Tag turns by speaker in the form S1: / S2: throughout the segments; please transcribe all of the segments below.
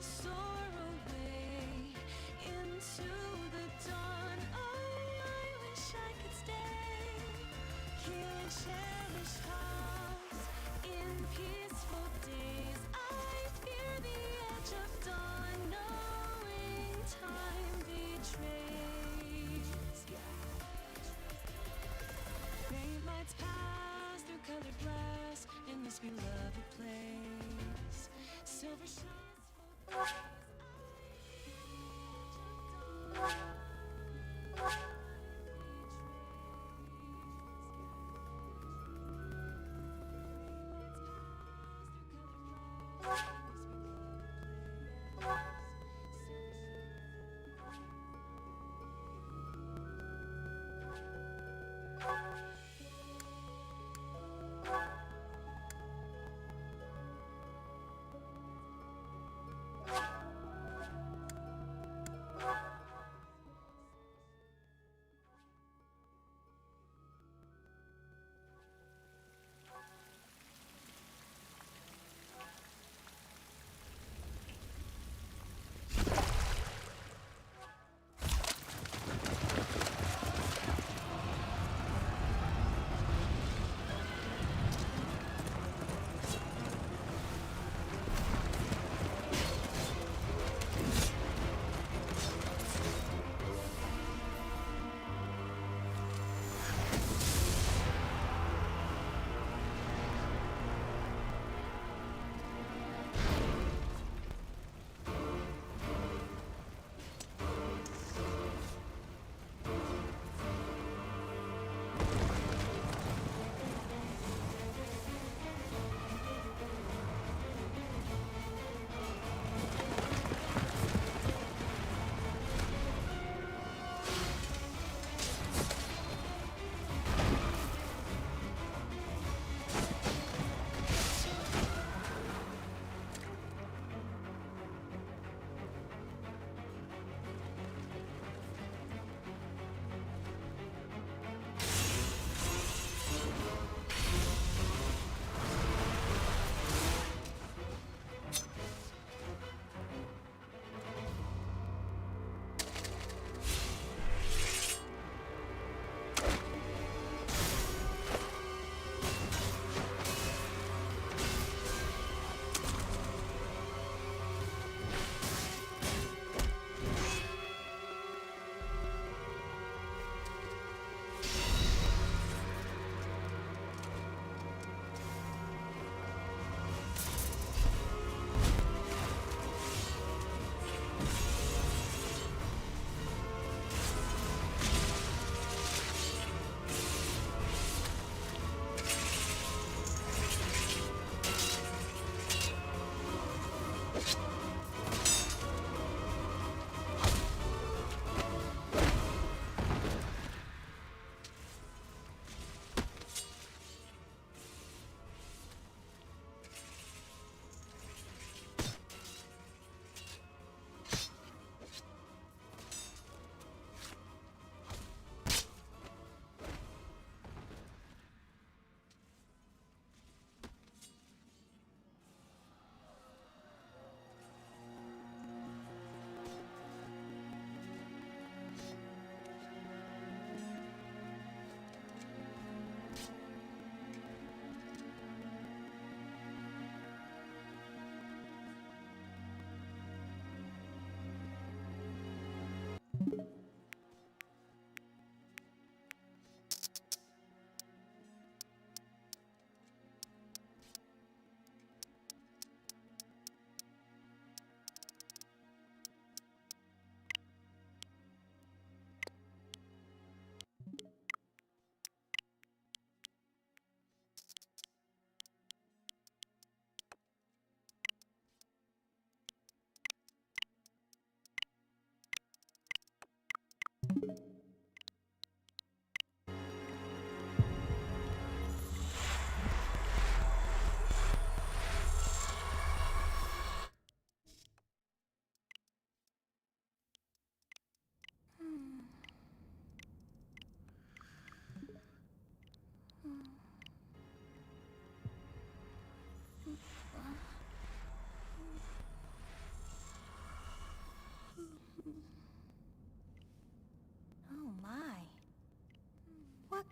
S1: soar away into the dawn. Oh, I wish I could stay here and cherish hearts in peaceful days. I fear the edge of dawn, knowing time betrays. Faint lights pass through colored glass in this beloved place. Silver shines for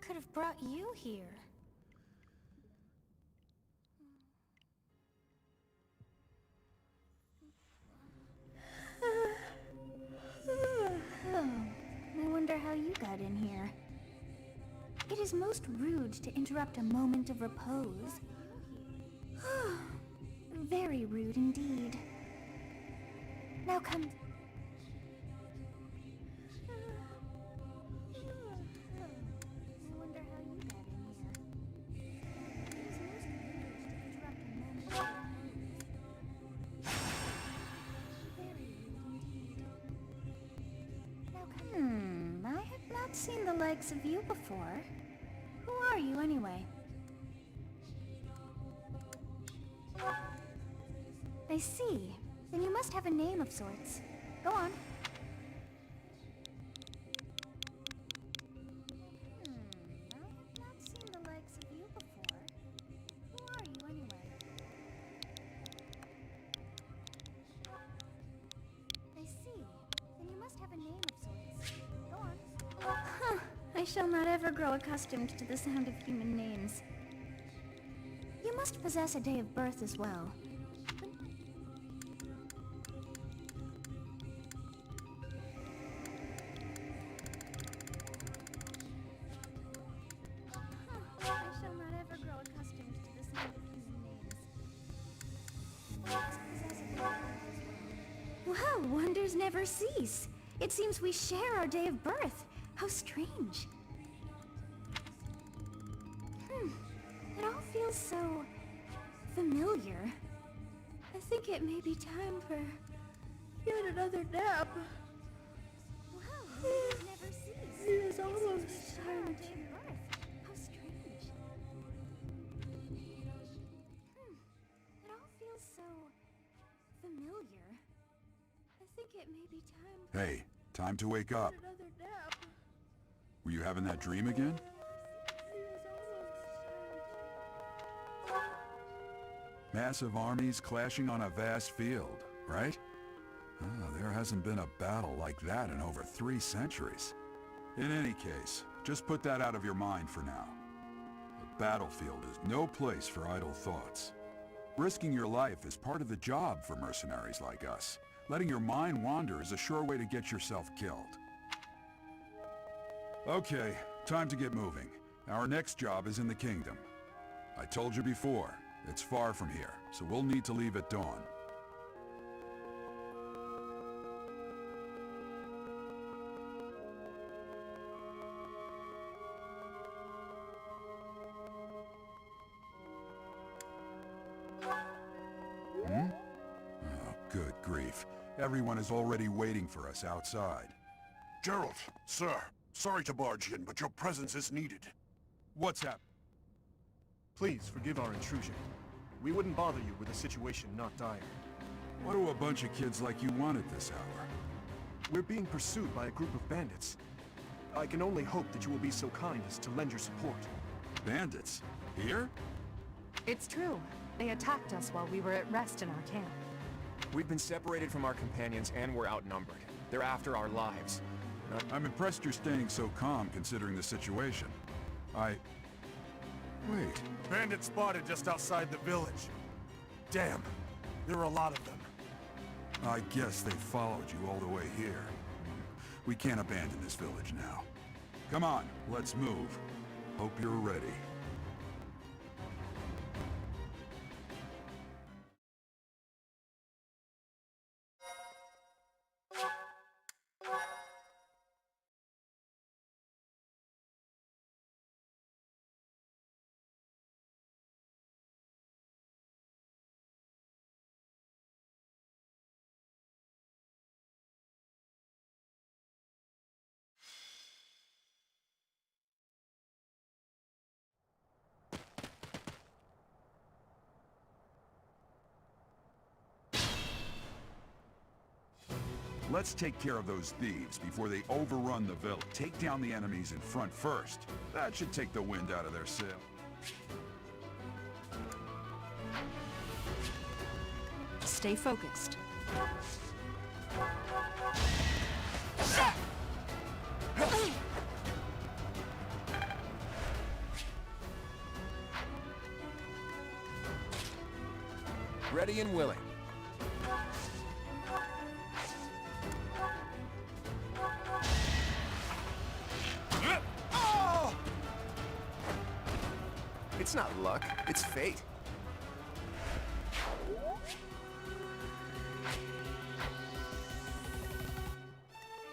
S2: could have brought you here? I wonder how you got in here. It is most rude to interrupt a moment of repose. Very rude indeed. Now come... I wonder how you got in here. It is most rude to interrupt a moment of repose. Very rude indeed. Now come... I have not seen the likes of you before. Who are you anyway? I see. Then you must have a name of sorts. Go on. I have not seen the likes of you before. Who are you anyway? I see. Then you must have a name of sorts. Go on. Huh. I shall not ever grow accustomed to the sound of human names. You must possess a day of birth as well. Well, wonders never cease. It seems we share our day of birth. How strange. It all feels so... familiar. I think it may be time for yet another nap. Well, wonders never cease.
S3: It is almost time to...
S2: How strange. It all feels so... familiar. I think it may be time for...
S4: Hey, time to wake up.
S3: another nap.
S4: Were you having that dream again? Massive armies clashing on a vast field, right? There hasn't been a battle like that in over 3 centuries. In any case, just put that out of your mind for now. The battlefield is no place for idle thoughts. Risking your life is part of the job for mercenaries like us. Letting your mind wander is a sure way to get yourself killed. Okay, time to get moving. Our next job is in the kingdom. I told you before, it's far from here, so we'll need to leave at dawn. Oh, good grief. Everyone is already waiting for us outside.
S5: Gerald, sir, sorry to barge in, but your presence is needed.
S4: What's happening?
S6: Please forgive our intrusion. We wouldn't bother you with a situation not dire.
S4: What do a bunch of kids like you want at this hour?
S6: We're being pursued by a group of bandits. I can only hope that you will be so kind as to lend your support.
S4: Bandits? Here?
S7: It's true. They attacked us while we were at rest in our camp.
S8: We've been separated from our companions and we're outnumbered. They're after our lives.
S4: I'm impressed you're staying so calm considering the situation. Wait.
S5: Bandits spotted just outside the village. Damn, there are a lot of them.
S4: I guess they followed you all the way here. We can't abandon this village now. Come on, let's move. Hope you're ready. Let's take care of those thieves before they overrun the village. Take down the enemies in front first. That should take the wind out of their sail.
S7: Stay focused.
S8: Ready and willing. Oh! It's not luck, it's fate.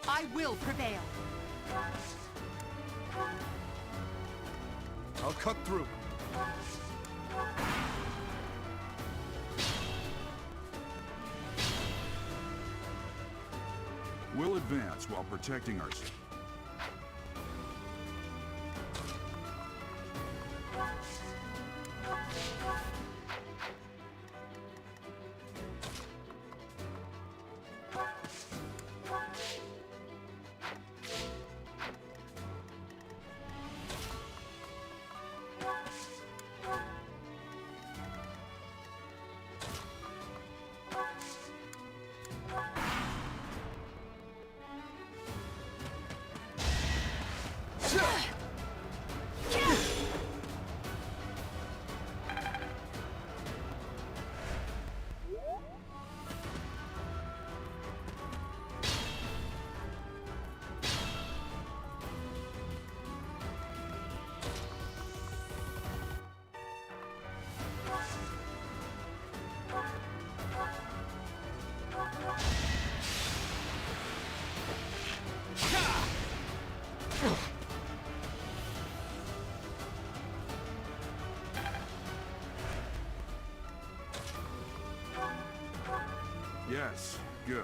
S7: I will prevail.
S6: I'll cut through.
S4: We'll advance while protecting ourselves. Yes, good.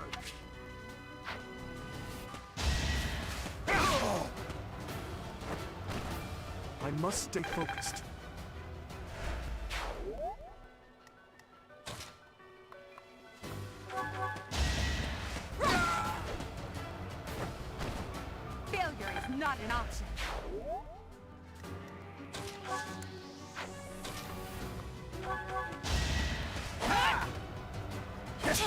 S6: I must stay focused.
S7: Failure is not an option.
S4: This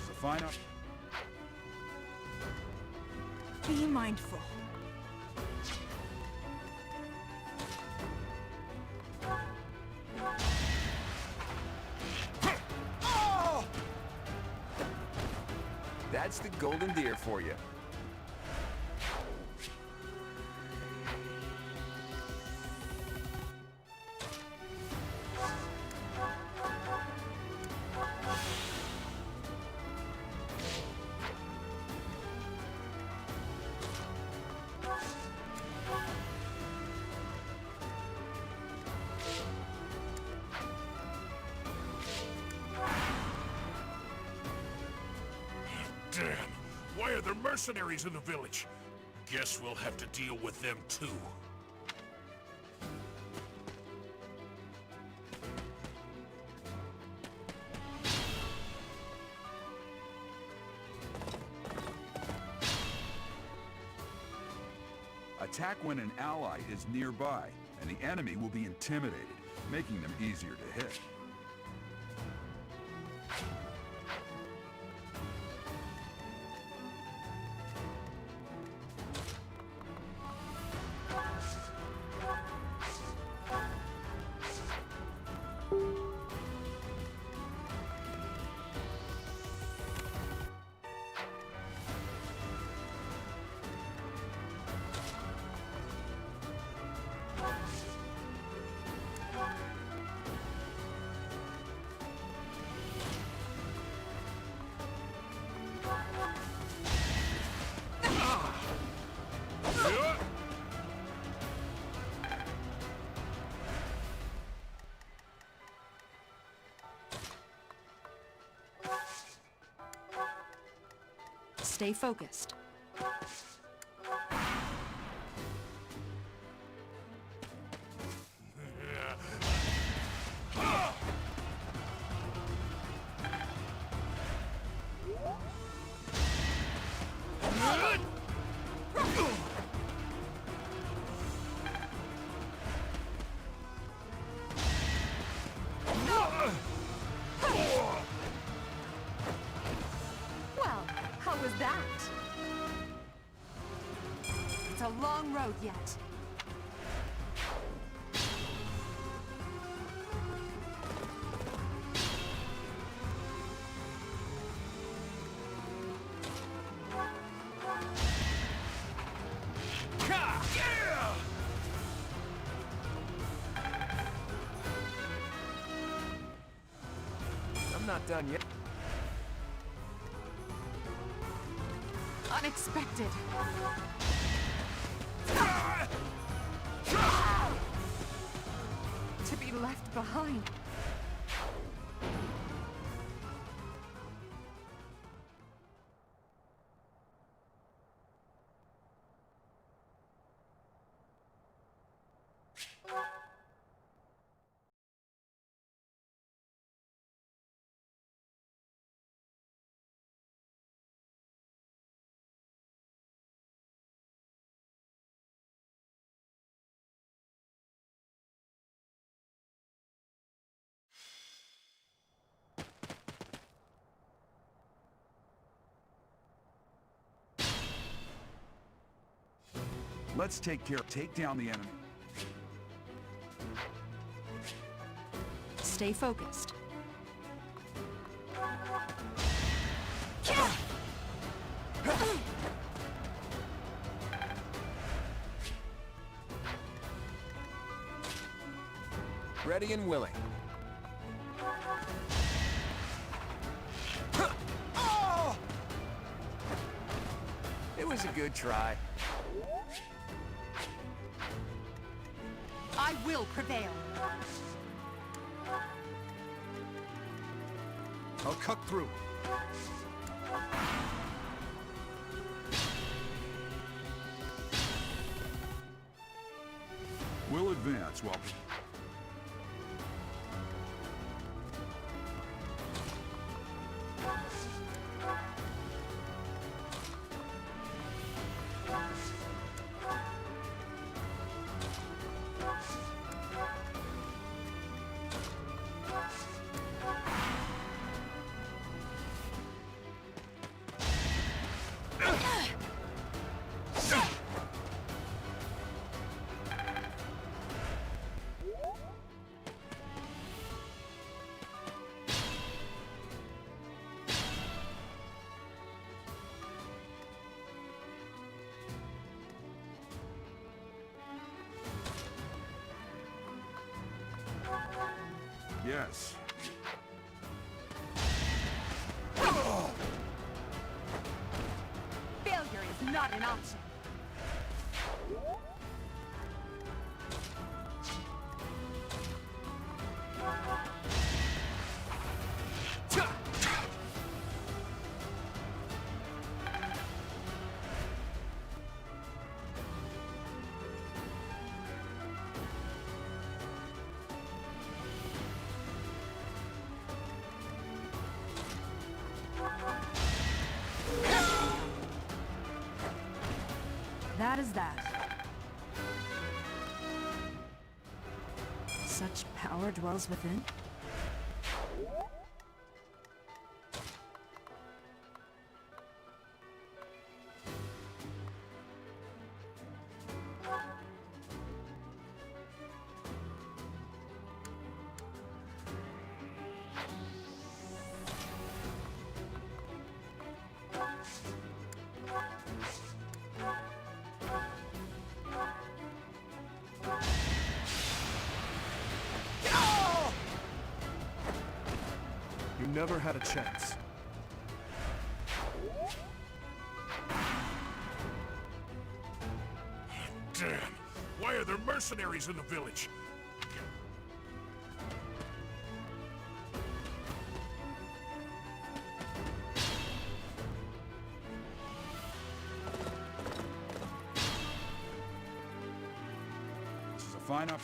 S4: is a fine up.
S3: Be mindful.
S8: That's the golden deer for you.
S5: Damn! Why are there mercenaries in the village? Guess we'll have to deal with them too.
S4: Attack when an ally is nearby, and the enemy will be intimidated, making them easier to hit.
S7: Stay focused. that? It's a long road yet.
S8: I'm not done yet.
S7: Unexpected. To be left behind.
S4: Let's take down the enemy.
S7: Stay focused.
S8: Ready and willing. Oh! It was a good try.
S7: I will prevail.
S6: I'll cut through.
S4: We'll advance while... Yes.
S7: Failure is not an option. That is that. Such power dwells within.
S6: You never had a chance.
S5: Damn! Why are there mercenaries in the village?
S4: This is a fine up.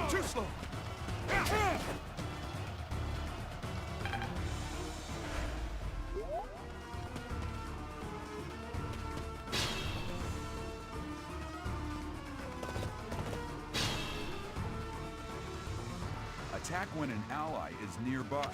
S6: Too slow!
S4: Attack when an ally is nearby.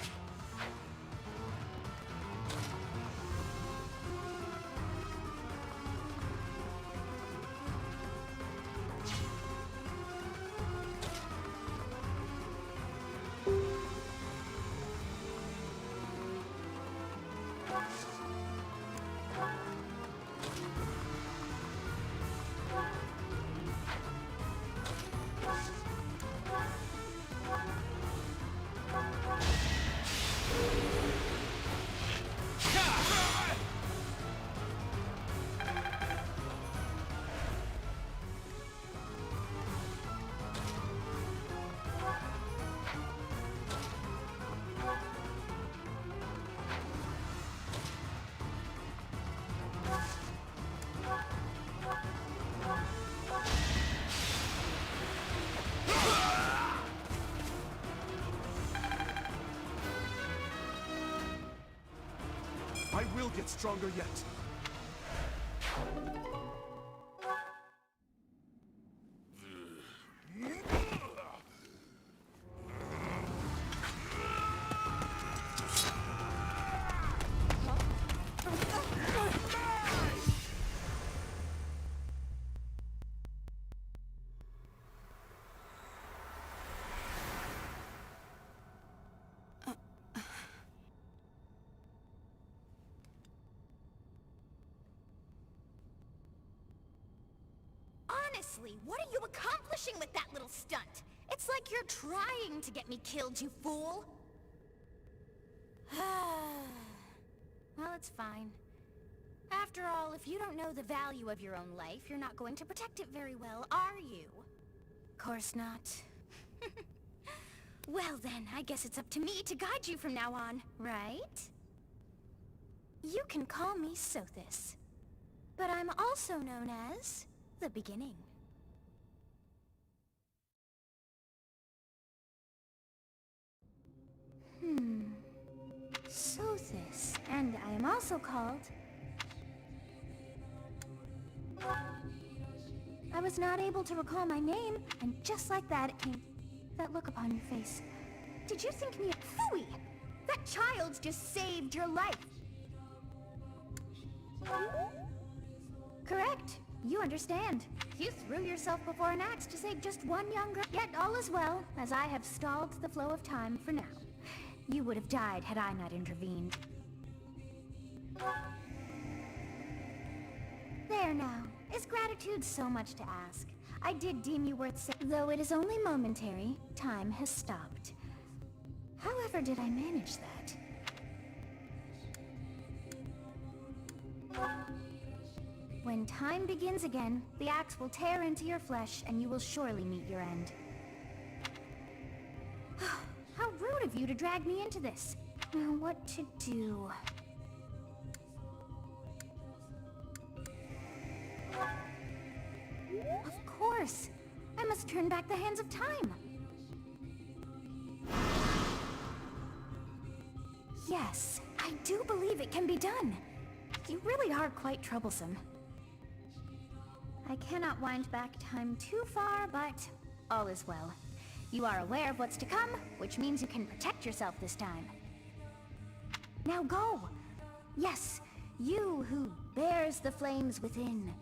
S6: I will get stronger yet.
S2: Honestly, what are you accomplishing with that little stunt? It's like you're trying to get me killed, you fool! Well, it's fine. After all, if you don't know the value of your own life, you're not going to protect it very well, are you? Course not. Well then, I guess it's up to me to guide you from now on, right? You can call me Sothis, but I'm also known as the Beginning. Sothis, and I am also called... I was not able to recall my name, and just like that it came. That look upon your face. Did you think me a phooey? That child's just saved your life. Correct. You understand. You threw yourself before an axe to save just one young girl. Yet all is well, as I have stalled the flow of time for now. You would have died had I not intervened. There now. Is gratitude so much to ask? I did deem you worth saving. Though it is only momentary, time has stopped. However did I manage that? When time begins again, the axe will tear into your flesh, and you will surely meet your end. How rude of you to drag me into this. Now what to do? Of course! I must turn back the hands of time! Yes, I do believe it can be done. You really are quite troublesome. I cannot wind back time too far, but all is well. You are aware of what's to come, which means you can protect yourself this time. Now go! Yes, you who bears the flames within.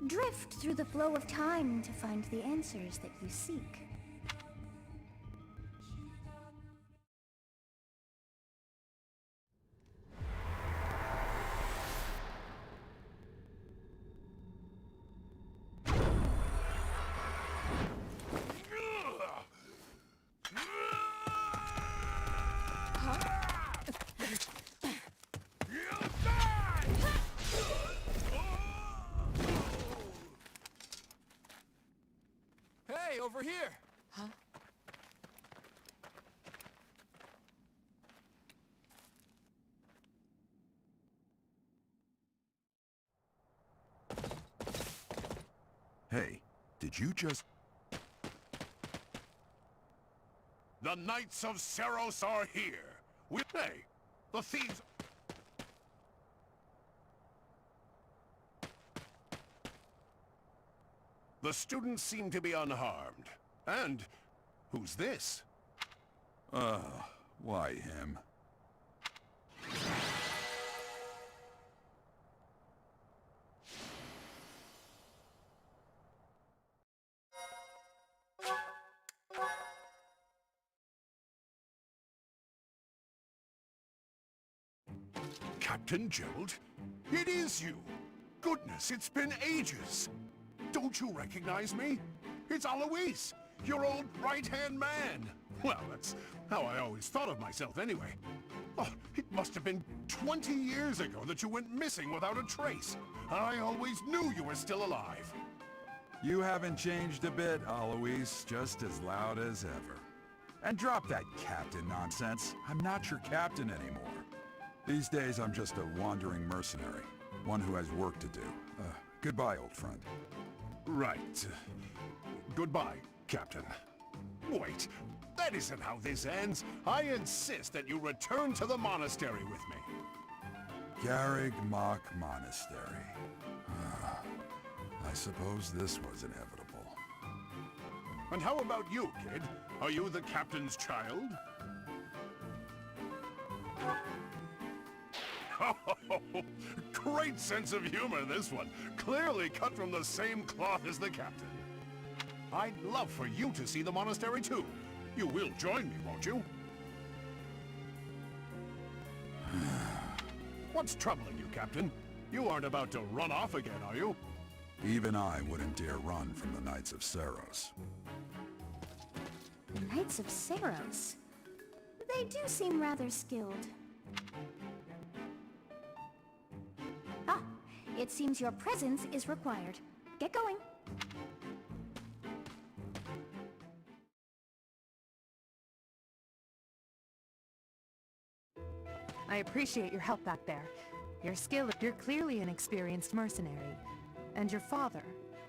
S2: Drift through the flow of time to find the answers that you seek.
S8: Hey, over here!
S3: Huh?
S4: Hey, did you just...
S5: The Knights of Seros are here. Hey, the thieves... The students seem to be unharmed. And who's this?
S4: Why him?
S5: Captain Gerald? It is you! Goodness, it's been ages! Don't you recognize me? It's Alois, your old right-hand man! Well, that's how I always thought of myself anyway. Oh, it must have been 20 years ago that you went missing without a trace. I always knew you were still alive.
S4: You haven't changed a bit, Alois. Just as loud as ever. And drop that captain nonsense. I'm not your captain anymore. These days, I'm just a wandering mercenary. One who has work to do. Goodbye, old friend.
S5: Right. Goodbye, Captain. Wait, that isn't how this ends. I insist that you return to the monastery with me.
S4: Garreg Mach Monastery. I suppose this was inevitable.
S5: And how about you, kid? Are you the captain's child? Great sense of humor, this one. Clearly cut from the same cloth as the captain. I'd love for you to see the monastery too. You will join me, won't you? What's troubling you, Captain? You aren't about to run off again, are you?
S4: Even I wouldn't dare run from the Knights of Seros.
S2: The Knights of Seros. They do seem rather skilled. Ah, it seems your presence is required. Get going.
S7: I appreciate your help back there. Your skill, you're clearly an experienced mercenary. And your father,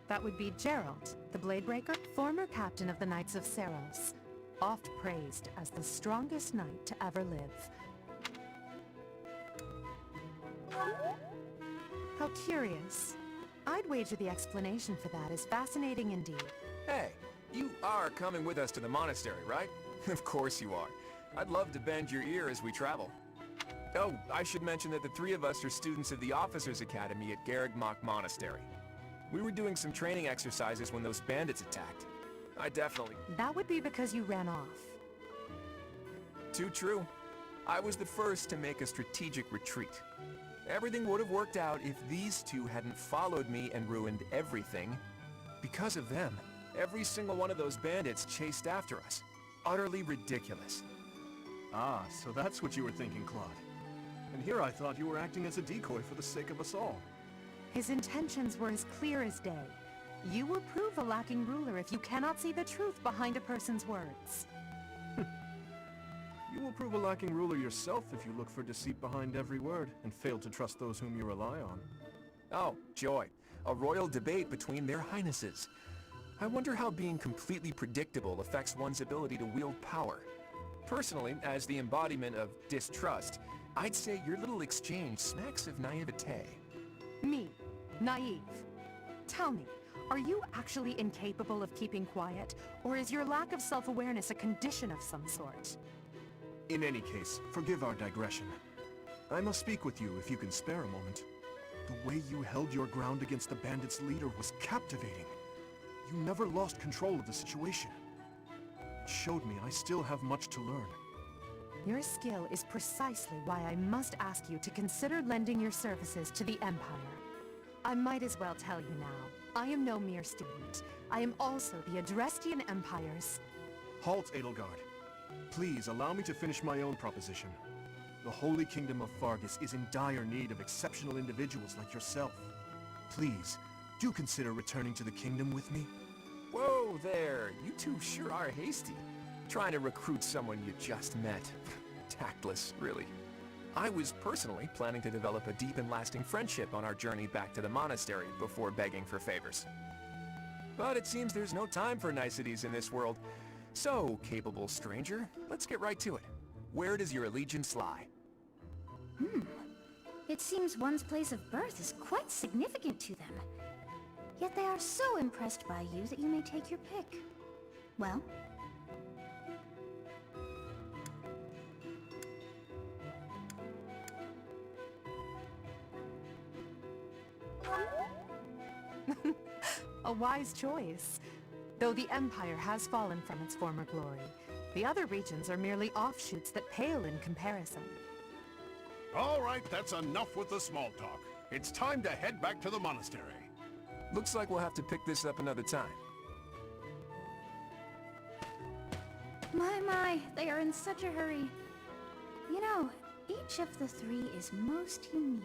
S7: that would be Gerald, the Bladebreaker, former captain of the Knights of Seros, oft praised as the strongest knight to ever live. How curious. I'd wager the explanation for that is fascinating indeed.
S8: Hey, you are coming with us to the monastery, right? Of course you are. I'd love to bend your ear as we travel. Oh, I should mention that the three of us are students of the Officers' Academy at Garreg Mach Monastery. We were doing some training exercises when those bandits attacked. I definitely...
S7: That would be because you ran off.
S8: Too true. I was the first to make a strategic retreat. Everything would have worked out if these two hadn't followed me and ruined everything. Because of them, every single one of those bandits chased after us. Utterly ridiculous.
S6: Ah, so that's what you were thinking, Claude. And here I thought you were acting as a decoy for the sake of us all.
S7: His intentions were as clear as day. You will prove a lacking ruler if you cannot see the truth behind a person's words.
S6: You will prove a lacking ruler yourself if you look for deceit behind every word and fail to trust those whom you rely on.
S8: Oh, joy. A royal debate between their highnesses. I wonder how being completely predictable affects one's ability to wield power. Personally, as the embodiment of distrust, I'd say your little exchange smacks of naivete.
S7: Me, naive. Tell me, are you actually incapable of keeping quiet, or is your lack of self-awareness a condition of some sort?
S6: In any case, forgive our digression. I must speak with you if you can spare a moment. The way you held your ground against the bandits' leader was captivating. You never lost control of the situation. It showed me I still have much to learn.
S7: Your skill is precisely why I must ask you to consider lending your services to the Empire. I might as well tell you now, I am no mere student. I am also the Adrestian Empire's...
S6: Halt, Edelgard. Please allow me to finish my own proposition. The Holy Kingdom of Fargus is in dire need of exceptional individuals like yourself. Please, do consider returning to the kingdom with me.
S8: Whoa there, you two sure are hasty. Trying to recruit someone you just met. Tactless, really. I was personally planning to develop a deep and lasting friendship on our journey back to the monastery before begging for favors. But it seems there's no time for niceties in this world, So, capable stranger, let's get right to it. Where does your allegiance lie?
S2: It seems one's place of birth is quite significant to them. Yet they are so impressed by you that you may take your pick. Well?
S7: A wise choice. Though the Empire has fallen from its former glory, the other regions are merely offshoots that pale in comparison.
S5: All right, that's enough with the small talk. It's time to head back to the monastery.
S8: Looks like we'll have to pick this up another time.
S2: My, they are in such a hurry. You know, each of the three is most unique.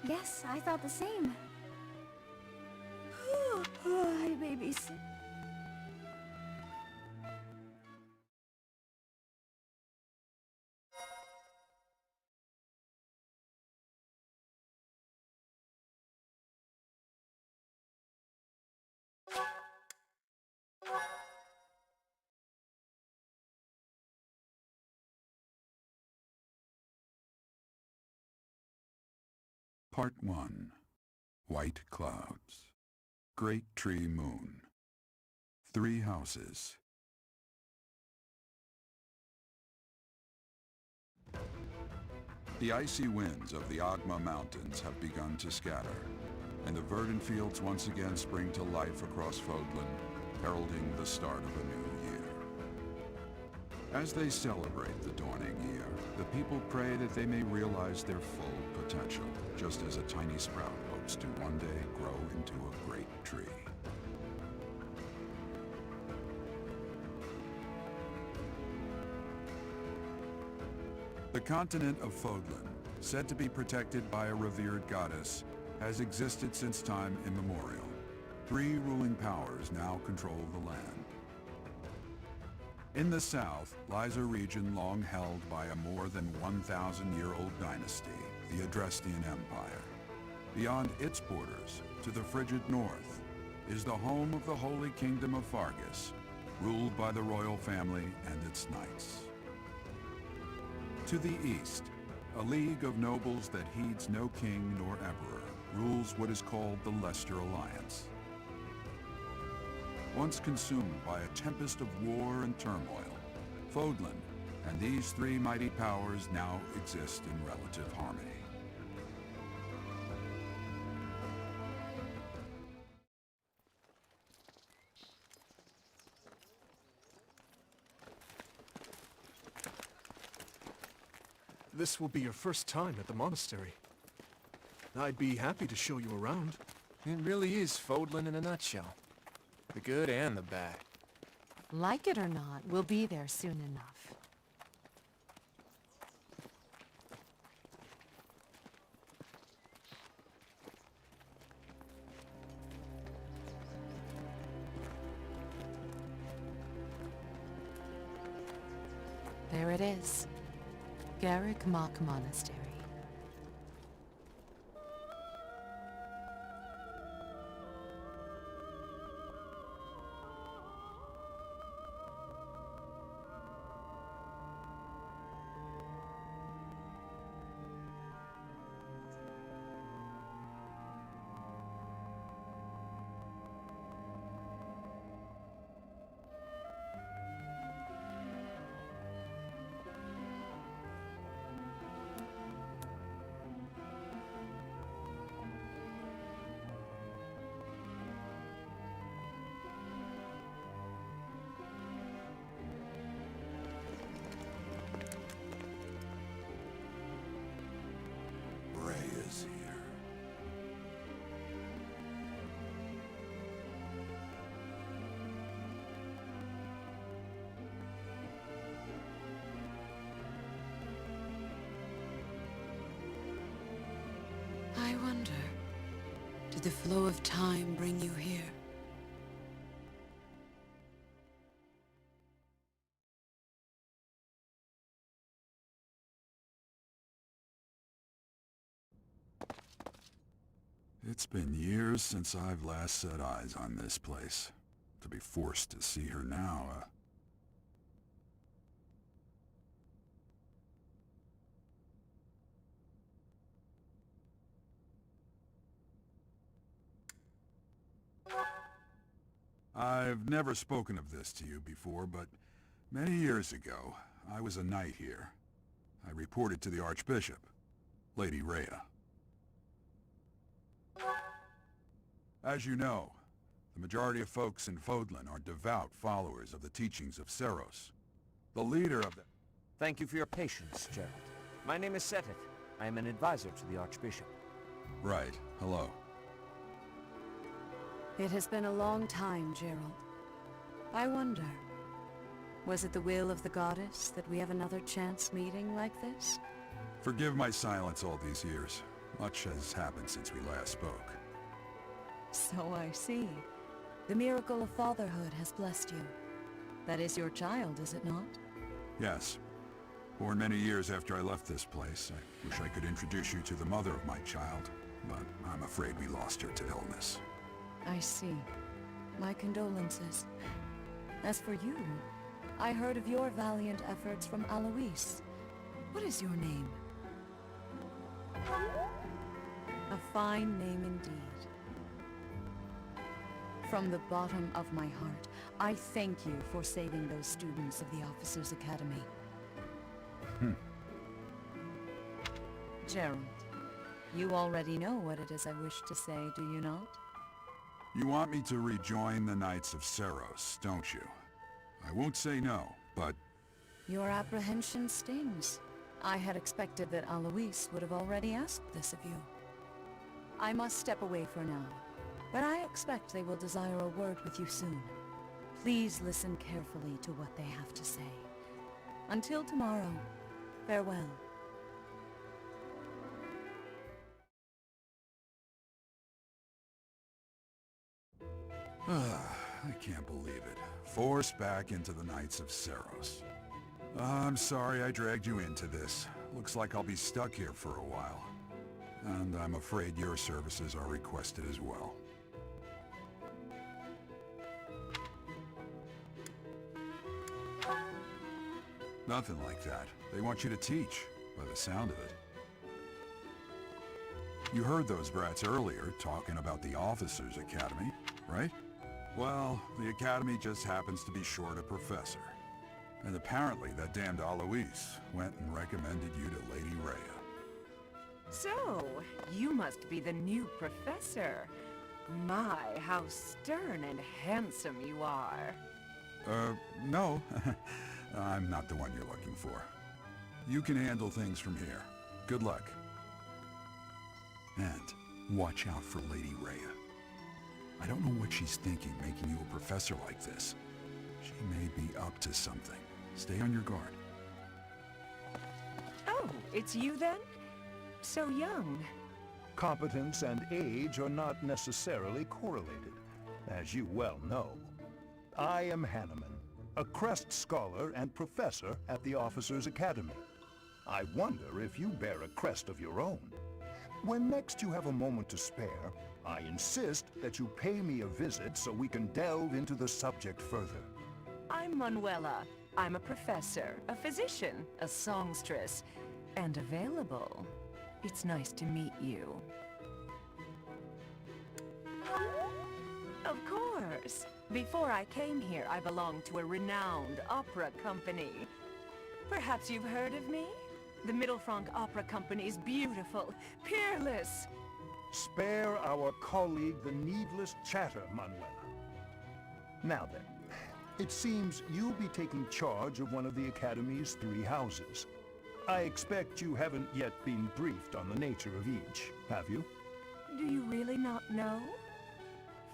S2: Yes, I thought the same. Hi, babies.
S4: Part 1. White Clouds. Great Tree Moon. 3 houses. The icy winds of the Agma Mountains have begun to scatter, and the verdant fields once again spring to life across Fodlan, heralding the start of a new year. As they celebrate the dawning year, the people pray that they may realize their full potential, just as a tiny sprout hopes to one day grow into a great tree. The continent of Fodlan, said to be protected by a revered goddess, has existed since time immemorial. 3 ruling powers now control the land. In the south lies a region long held by a more than 1,000-year-old dynasty, the Adrestian Empire. Beyond its borders, to the frigid north, is the home of the Holy Kingdom of Fargus, ruled by the royal family and its knights. To the east, a league of nobles that heeds no king nor emperor rules what is called the Leicester Alliance. Once consumed by a tempest of war and turmoil, Fodlan and these 3 mighty powers now exist in relative harmony.
S6: This will be your first time at the monastery. I'd be happy to show you around.
S8: It really is Fodlan in a nutshell. The good and the bad.
S7: Like it or not, we'll be there soon enough. There it is. Garrick Mock Monastery.
S1: wonder, did the flow of time bring you here?
S4: It's been years since I've last set eyes on this place. To be forced to see her now, I've never spoken of this to you before, but many years ago, I was a knight here. I reported to the Archbishop, Lady Rhea. As you know, the majority of folks in Fodlan are devout followers of the teachings of Seros. The leader of the...
S9: Thank you for your patience, Gerald. My name is Seteth. I am an advisor to the Archbishop.
S4: Right, hello.
S1: It has been a long time, Gerald. I wonder, was it the will of the goddess that we have another chance meeting like this?
S4: Forgive my silence all these years. Much has happened since we last spoke.
S1: So I see. The miracle of fatherhood has blessed you. That is your child, is it not?
S4: Yes. Born many years after I left this place, I wish I could introduce you to the mother of my child, but I'm afraid we lost her to illness.
S1: I see. My condolences. As for you, I heard of your valiant efforts from Alois. What is your name? A fine name indeed. From the bottom of my heart, I thank you for saving those students of the Officers' Academy. Gerald, you already know what it is I wish to say, do you not?
S4: You want me to rejoin the Knights of Seros, don't you? I won't say no, but...
S1: Your apprehension stings. I had expected that Alois would have already asked this of you. I must step away for now, but I expect they will desire a word with you soon. Please listen carefully to what they have to say. Until tomorrow, farewell.
S4: I can't believe it. Forced back into the Knights of Seros. I'm sorry I dragged you into this. Looks like I'll be stuck here for a while. And I'm afraid your services are requested as well. Nothing like that. They want you to teach, by the sound of it. You heard those brats earlier talking about the Officers' Academy, right? Well, the Academy just happens to be short a professor. And apparently that damned Alois went and recommended you to Lady Rhea.
S3: So, you must be the new professor. My, how stern and handsome you are.
S4: No. I'm not the one you're looking for. You can handle things from here. Good luck. And watch out for Lady Rhea. I don't know what she's thinking making you a professor like this. She may be up to something. Stay on your guard.
S3: Oh, it's you then? So young.
S10: Competence and age are not necessarily correlated, as you well know. I am Hanneman, a Crest Scholar and Professor at the Officers' Academy. I wonder if you bear a crest of your own. When next you have a moment to spare, I insist that you pay me a visit so we can delve into the subject further.
S3: I'm Manuela. I'm a professor, a physician, a songstress, and available. It's nice to meet you. Of course. Before I came here, I belonged to a renowned opera company. Perhaps you've heard of me? The Middlefranc Opera Company is beautiful, peerless.
S10: Spare our colleague the needless chatter, Manuela. Now then, it seems you'll be taking charge of one of the Academy's 3 houses. I expect you haven't yet been briefed on the nature of each, have you?
S3: Do you really not know?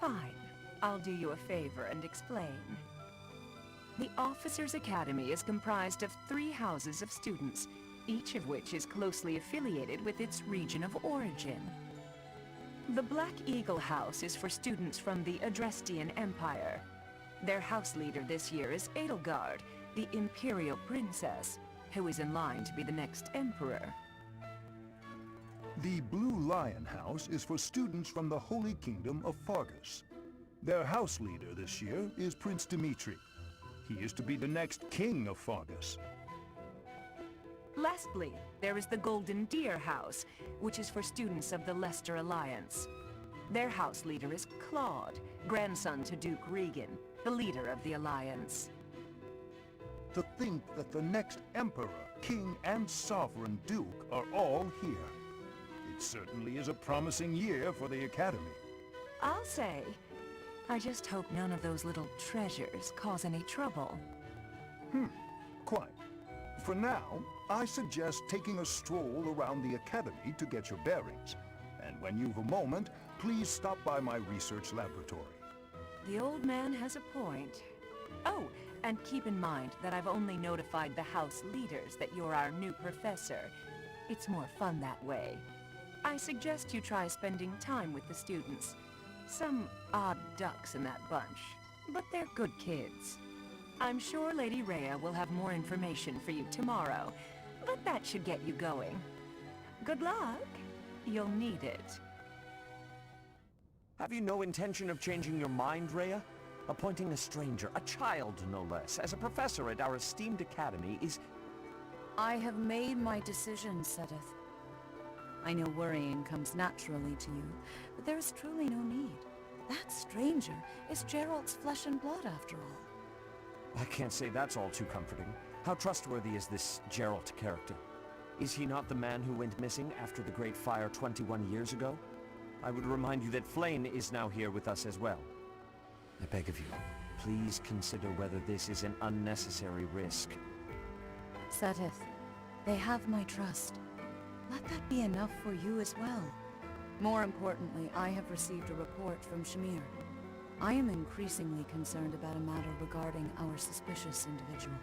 S3: Fine. I'll do you a favor and explain. The Officers' Academy is comprised of 3 houses of students, each of which is closely affiliated with its region of origin. The Black Eagle House is for students from the Adrestian Empire. Their house leader this year is Edelgard, the Imperial Princess, who is in line to be the next Emperor.
S10: The Blue Lion House is for students from the Holy Kingdom of Fargus. Their house leader this year is Prince Dimitri. He is to be the next king of Fargus.
S3: Lastly, there is the Golden Deer House, which is for students of the Leicester Alliance. Their house leader is Claude, grandson to Duke Regan, the leader of the Alliance.
S10: To think that the next Emperor, King, and Sovereign Duke are all here. It certainly is a promising year for the Academy.
S3: I'll say, I just hope none of those little treasures cause any trouble.
S10: Quite. For now, I suggest taking a stroll around the Academy to get your bearings. And when you've a moment, please stop by my research laboratory.
S3: The old man has a point. Oh, and keep in mind that I've only notified the house leaders that you're our new professor. It's more fun that way. I suggest you try spending time with the students. Some odd ducks in that bunch, but they're good kids. I'm sure Lady Rhea will have more information for you tomorrow, but that should get you going. Good luck. You'll need it.
S9: Have you no intention of changing your mind, Rhea? Appointing a stranger, a child no less, as a professor at our esteemed academy is...
S1: I have made my decision, Sedith. I know worrying comes naturally to you, but there is truly no need. That stranger is Gerald's flesh and blood, after all.
S9: I can't say that's all too comforting. How trustworthy is this Gerald character? Is he not the man who went missing after the Great Fire 21 years ago? I would remind you that Flame is now here with us as well. I beg of you, please consider whether this is an unnecessary risk.
S1: Sedith, they have my trust. Let that be enough for you as well. More importantly, I have received a report from Shamir. I am increasingly concerned about a matter regarding our suspicious individual.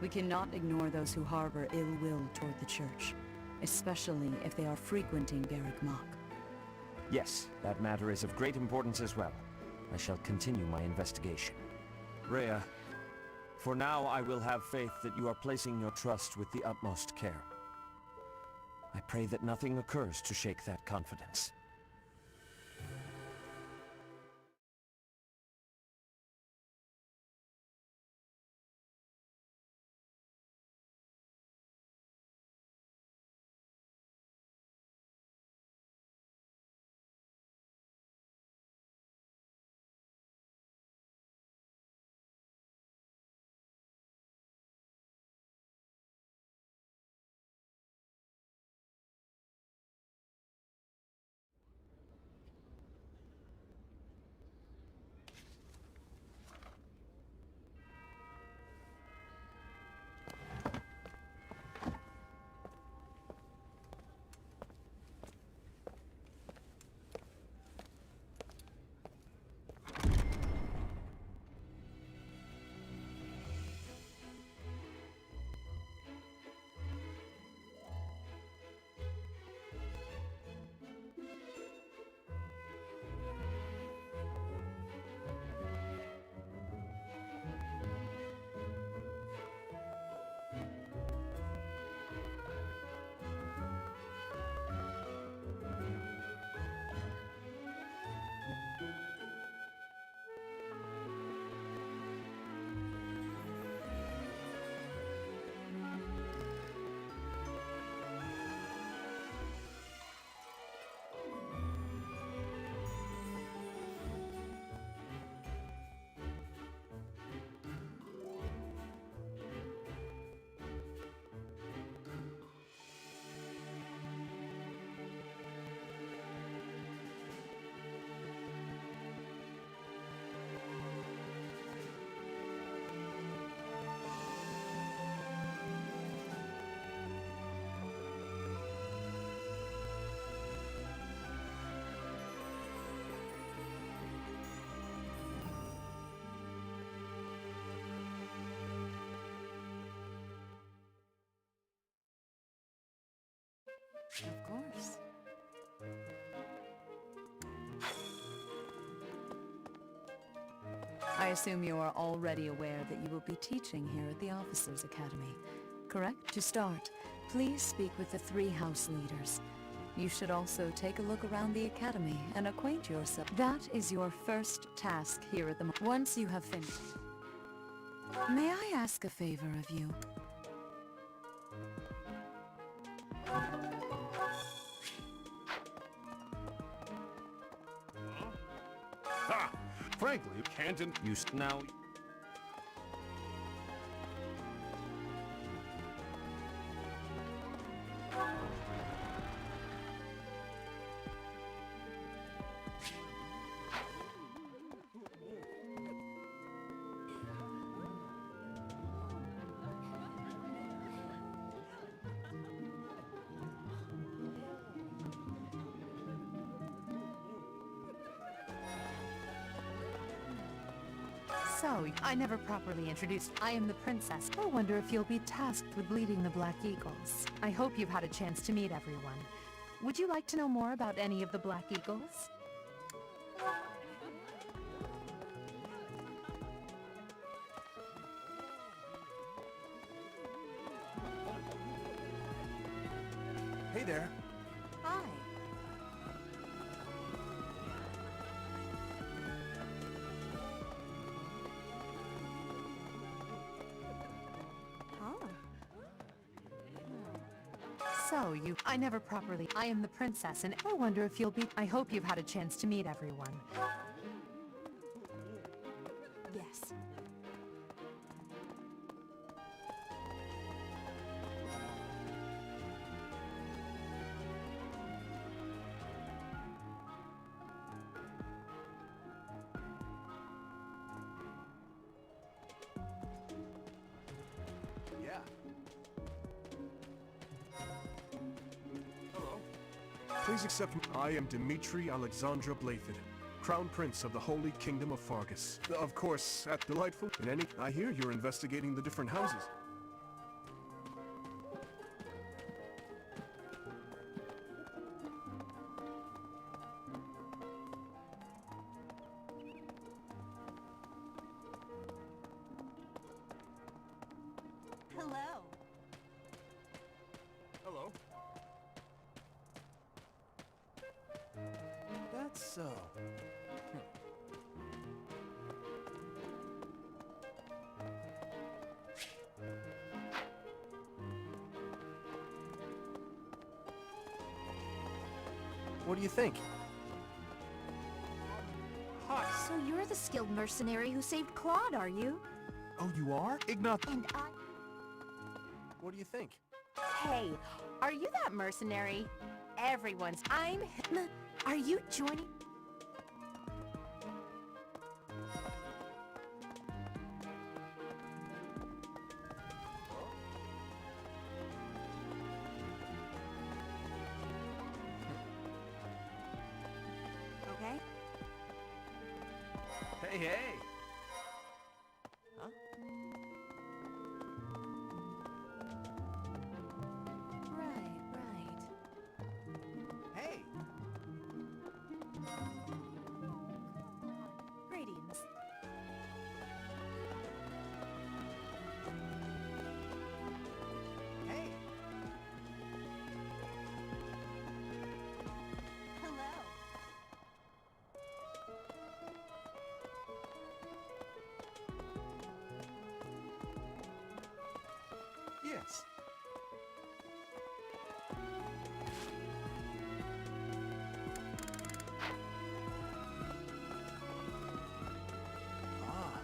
S1: We cannot ignore those who harbor ill will toward the Church, especially if they are frequenting Garrick Mach.
S9: Yes, that matter is of great importance as well. I shall continue my investigation. Rhea, for now I will have faith that you are placing your trust with the utmost care. I pray that nothing occurs to shake that confidence.
S1: Of course. assume you are already aware that you will be teaching here at the Officers' Academy, correct? To start, please speak with the 3 house leaders. You should also take a look around the academy and acquaint yourself. That is your first task here at the... Once you have finished... May I ask a favor of you?
S5: Ha! Frankly, Canton...
S9: Now...
S7: So, I never properly introduced. I am the princess. I wonder if you'll be tasked with leading the Black Eagles. I hope you've had a chance to meet everyone. Would you like to know more about any of the Black Eagles?
S6: Hey there.
S1: Hi.
S7: So, I never properly... I am the princess, and I wonder if you'll be... I hope you've had a chance to meet everyone.
S1: Yes.
S6: Yeah. Hello. Please accept I am Dmitri Alexandra Blathid, Crown Prince of the Holy Kingdom of Fargus. Of course, at delightful... In any... I hear you're investigating the different houses.
S2: Hello.
S6: Hello. That's so. What do you think? Hi.
S2: So you're the skilled mercenary who saved Claude, are you?
S6: Oh, you are? Ignat.
S2: And I...
S6: What do you think?
S7: Hey, are you that mercenary? Everyone's...
S2: Are you joining? Okay.
S8: Hey, hey!
S2: Right, right.
S6: Hey!
S2: Greetings.
S6: Hey!
S2: Hello.
S6: Yes. Ah.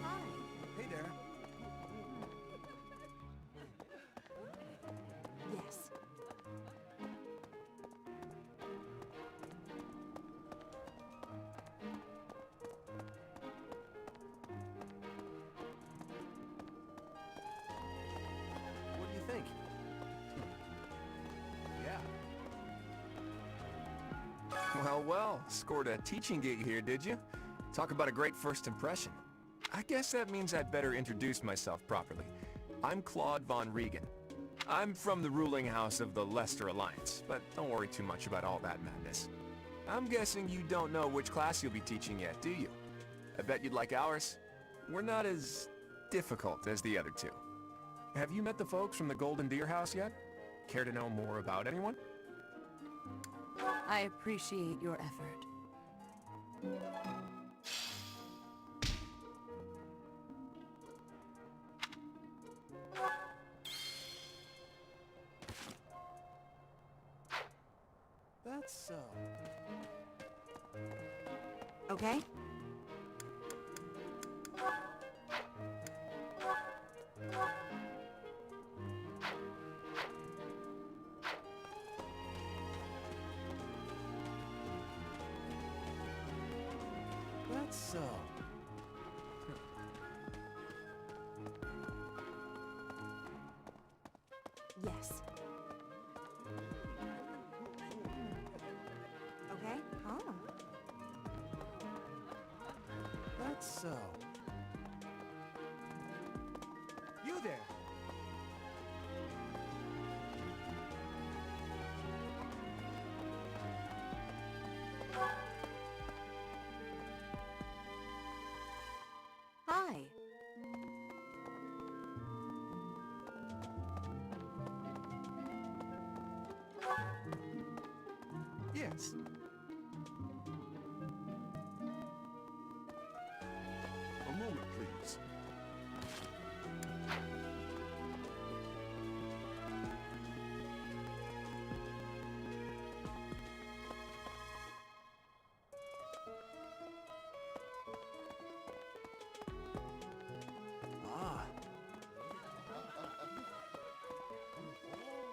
S2: Hi.
S6: Hey there.
S2: Yes.
S6: What do you think? Yeah.
S8: Well, well, scored a teaching gig here, did you? Talk about a great first impression. I guess that means I'd better introduce myself properly. I'm Claude von Regan. I'm from the ruling house of the Leicester Alliance, but don't worry too much about all that madness. I'm guessing you don't know which class you'll be teaching yet, do you? I bet you'd like ours. We're not as difficult as the other two. Have you met the folks from the Golden Deer House yet? Care to know more about anyone?
S1: I appreciate your effort.
S6: That's so.
S1: Okay?
S6: That's so.
S2: Yes. Okay? Oh.
S6: That's so. You there!
S1: Hi.
S6: Yes.
S5: A moment, please.
S6: Ah.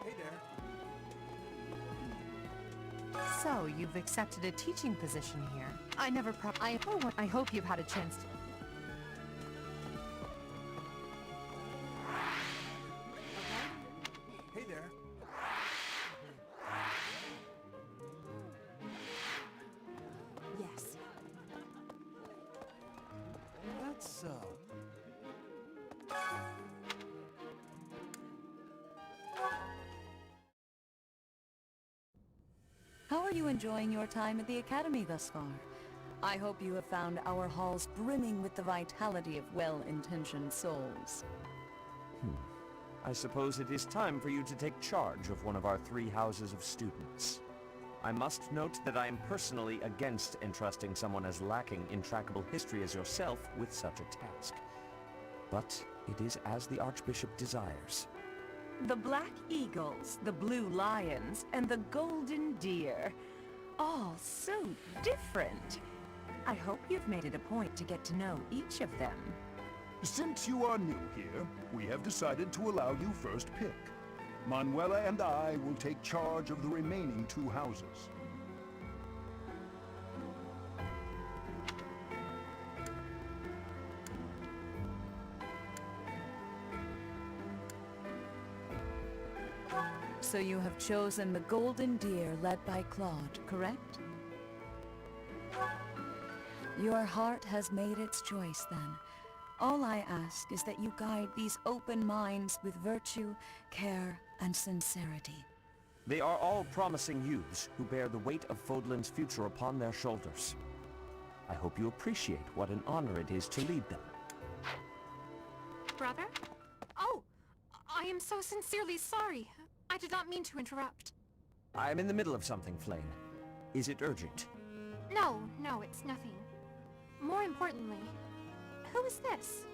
S6: Hey there.
S7: So, you've accepted a teaching position here. I hope you've had a chance to...
S6: Hey there.
S2: Yes.
S6: That's so.
S1: How are you enjoying your time at the Academy thus far? I hope you have found our halls brimming with the vitality of well-intentioned souls.
S9: I suppose it is time for you to take charge of one of our 3 houses of students. I must note that I am personally against entrusting someone as lacking in trackable history as yourself with such a task. But it is as the Archbishop desires.
S3: The Black Eagles, the Blue Lions, and the Golden Deer. All so different. I hope you've made it a point to get to know each of them.
S10: Since you are new here, we have decided to allow you first pick. Manuela and I will take charge of the remaining 2 houses.
S1: So you have chosen the Golden Deer led by Claude, correct? Your heart has made its choice then. All I ask is that you guide these open minds with virtue, care, and sincerity.
S9: They are all promising youths who bear the weight of Fodlan's future upon their shoulders. I hope you appreciate what an honor it is to lead them.
S7: Brother? Oh! I am so sincerely sorry. I did not mean to interrupt.
S9: I am in the middle of something, Flame. Is it urgent?
S7: No, it's nothing. More importantly, who is this?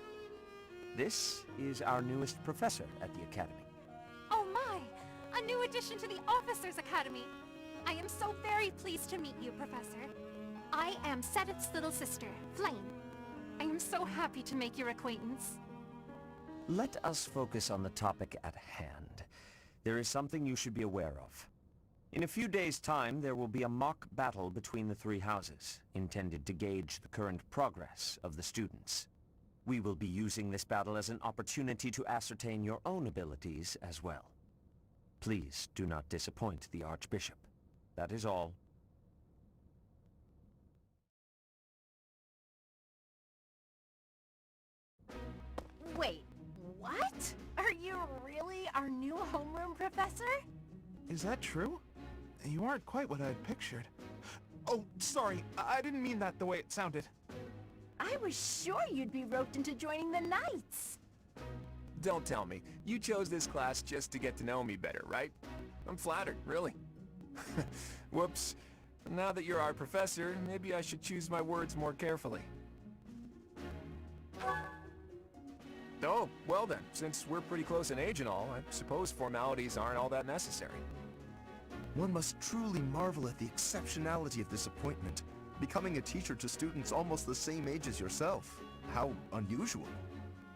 S9: This is our newest professor at the Academy.
S7: Oh my! A new addition to the Officers' Academy! I am so very pleased to meet you, Professor. I am Sedith's little sister, Flame. I am so happy to make your acquaintance.
S9: Let us focus on the topic at hand. There is something you should be aware of. In a few days' time, there will be a mock battle between the 3 houses, intended to gauge the current progress of the students. We will be using this battle as an opportunity to ascertain your own abilities as well. Please do not disappoint the Archbishop. That is all.
S3: Wait, what? Are you really our new homeroom professor?
S6: Is that true? You aren't quite what I had pictured. Oh, sorry. I didn't mean that the way it sounded.
S2: I was sure you'd be roped into joining the Knights.
S8: Don't tell me. You chose this class just to get to know me better, right? I'm flattered, really. Whoops. Now that you're our professor, maybe I should choose my words more carefully. Oh, well then, since we're pretty close in age and all, I suppose formalities aren't all that necessary.
S6: One must truly marvel at the exceptionality of this appointment. Becoming a teacher to students almost the same age as yourself. How unusual.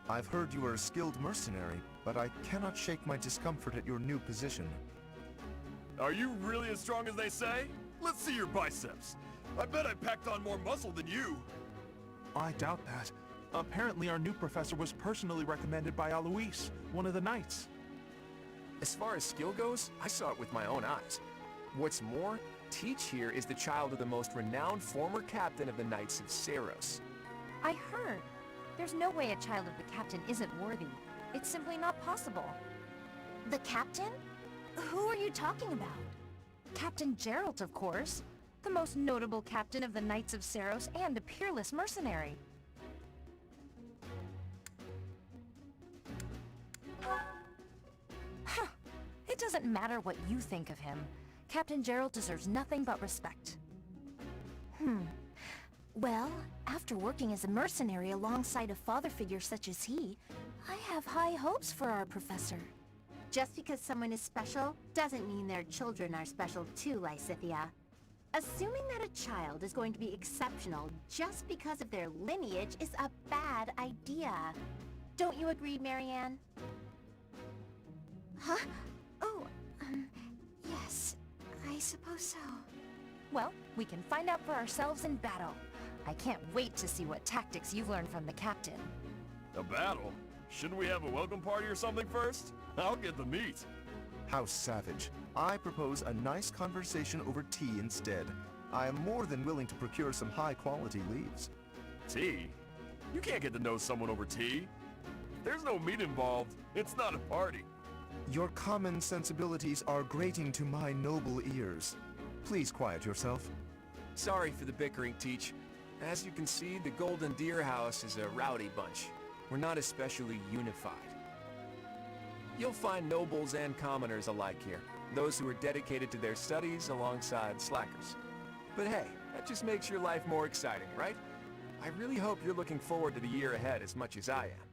S6: I've heard you are a skilled mercenary, but I cannot shake my discomfort at your new position.
S11: Are you really as strong as they say? Let's see your biceps. I bet I packed on more muscle than you.
S12: I doubt that. Apparently our new professor was personally recommended by Alois, one of the Knights.
S8: As far as skill goes, I saw it with my own eyes. What's more, Teach here is the child of the most renowned former captain of the Knights of Saros.
S2: I heard. There's no way a child of the captain isn't worthy. It's simply not possible. The captain? Who are you talking about? Captain Geralt, of course. The most notable captain of the Knights of Saros and a peerless mercenary. Huh. It doesn't matter what you think of him. Captain Geralt deserves nothing but respect. Well, after working as a mercenary alongside a father figure such as he, I have high hopes for our professor. Just because someone is special doesn't mean their children are special too, Lysithia. Assuming that a child is going to be exceptional just because of their lineage is a bad idea. Don't you agree, Marianne? Huh? Oh, yes. I suppose so. Well, we can find out for ourselves in battle. I can't wait to see what tactics you've learned from the captain.
S11: A battle? Shouldn't we have a welcome party or something first? I'll get the meat.
S6: How savage. I propose a nice conversation over tea instead. I am more than willing to procure some high-quality leaves.
S11: Tea? You can't get to know someone over tea. If there's no meat involved, it's not a party.
S6: Your common sensibilities are grating to my noble ears. Please quiet yourself.
S8: Sorry for the bickering, Teach. As you can see, the Golden Deer House is a rowdy bunch. We're not especially unified. You'll find nobles and commoners alike here. Those who are dedicated to their studies alongside slackers. But hey, that just makes your life more exciting, right? I really hope you're looking forward to the year ahead as much as I am.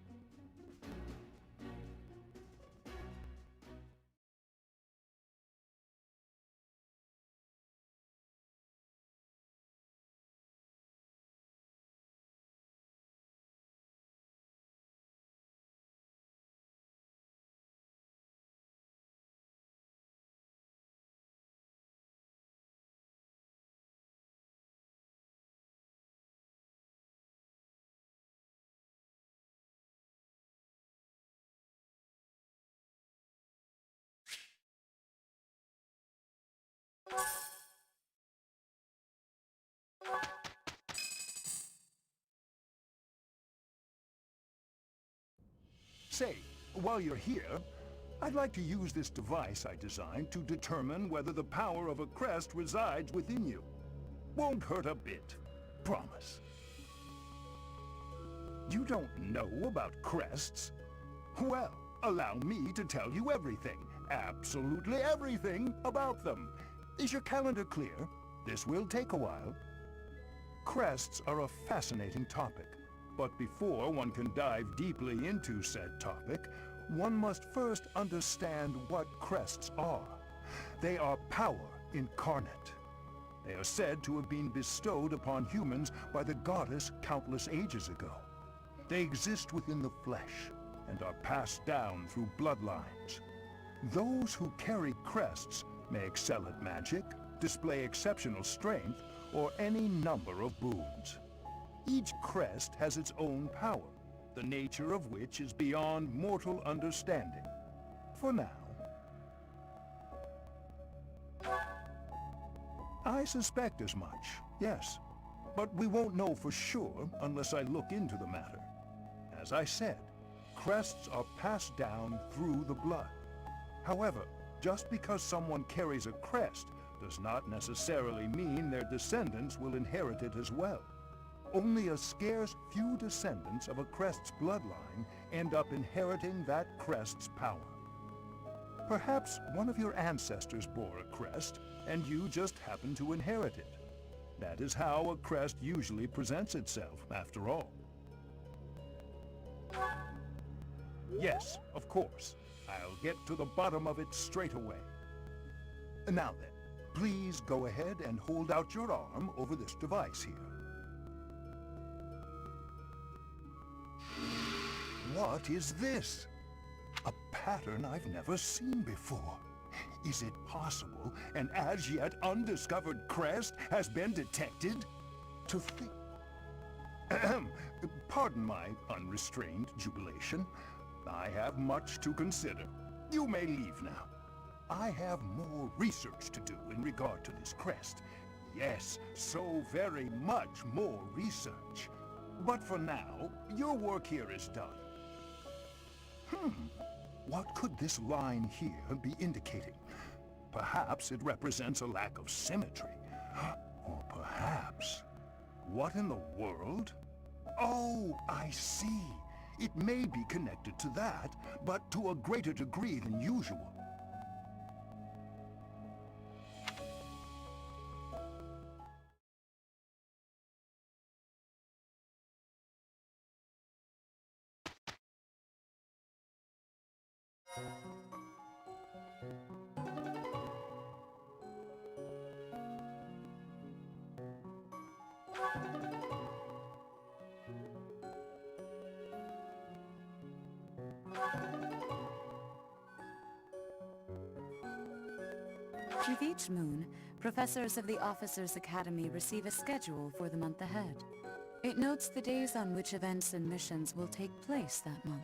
S10: Say, while you're here, I'd like to use this device I designed to determine whether the power of a crest resides within you. Won't hurt a bit. Promise. You don't know about crests? Well, allow me to tell you everything, absolutely everything about them. Is your calendar clear? This will take a while. Crests are a fascinating topic, but before one can dive deeply into said topic, one must first understand what crests are. They are power incarnate. They are said to have been bestowed upon humans by the goddess countless ages ago. They exist within the flesh and are passed down through bloodlines. Those who carry crests may excel at magic, display exceptional strength, or any number of boons. Each crest has its own power, the nature of which is beyond mortal understanding. For now. I suspect as much, yes. But we won't know for sure unless I look into the matter. As I said, crests are passed down through the blood. However, just because someone carries a crest does not necessarily mean their descendants will inherit it as well. Only a scarce few descendants of a crest's bloodline end up inheriting that crest's power. Perhaps one of your ancestors bore a crest, and you just happen to inherit it. That is how a crest usually presents itself, after all. Yes, of course. I'll get to the bottom of it straight away. Now then, please go ahead and hold out your arm over this device here. What is this? A pattern I've never seen before. Is it possible an as yet undiscovered crest has been detected? To think... Pardon my unrestrained jubilation. I have much to consider. You may leave now. I have more research to do in regard to this crest. Yes, so very much more research. But for now, your work here is done. What could this line here be indicating? Perhaps it represents a lack of symmetry. Or perhaps... What in the world? Oh, I see. It may be connected to that, but to a greater degree than usual.
S1: With each moon, professors of the Officers' Academy receive a schedule for the month ahead. It notes the days on which events and missions will take place that month.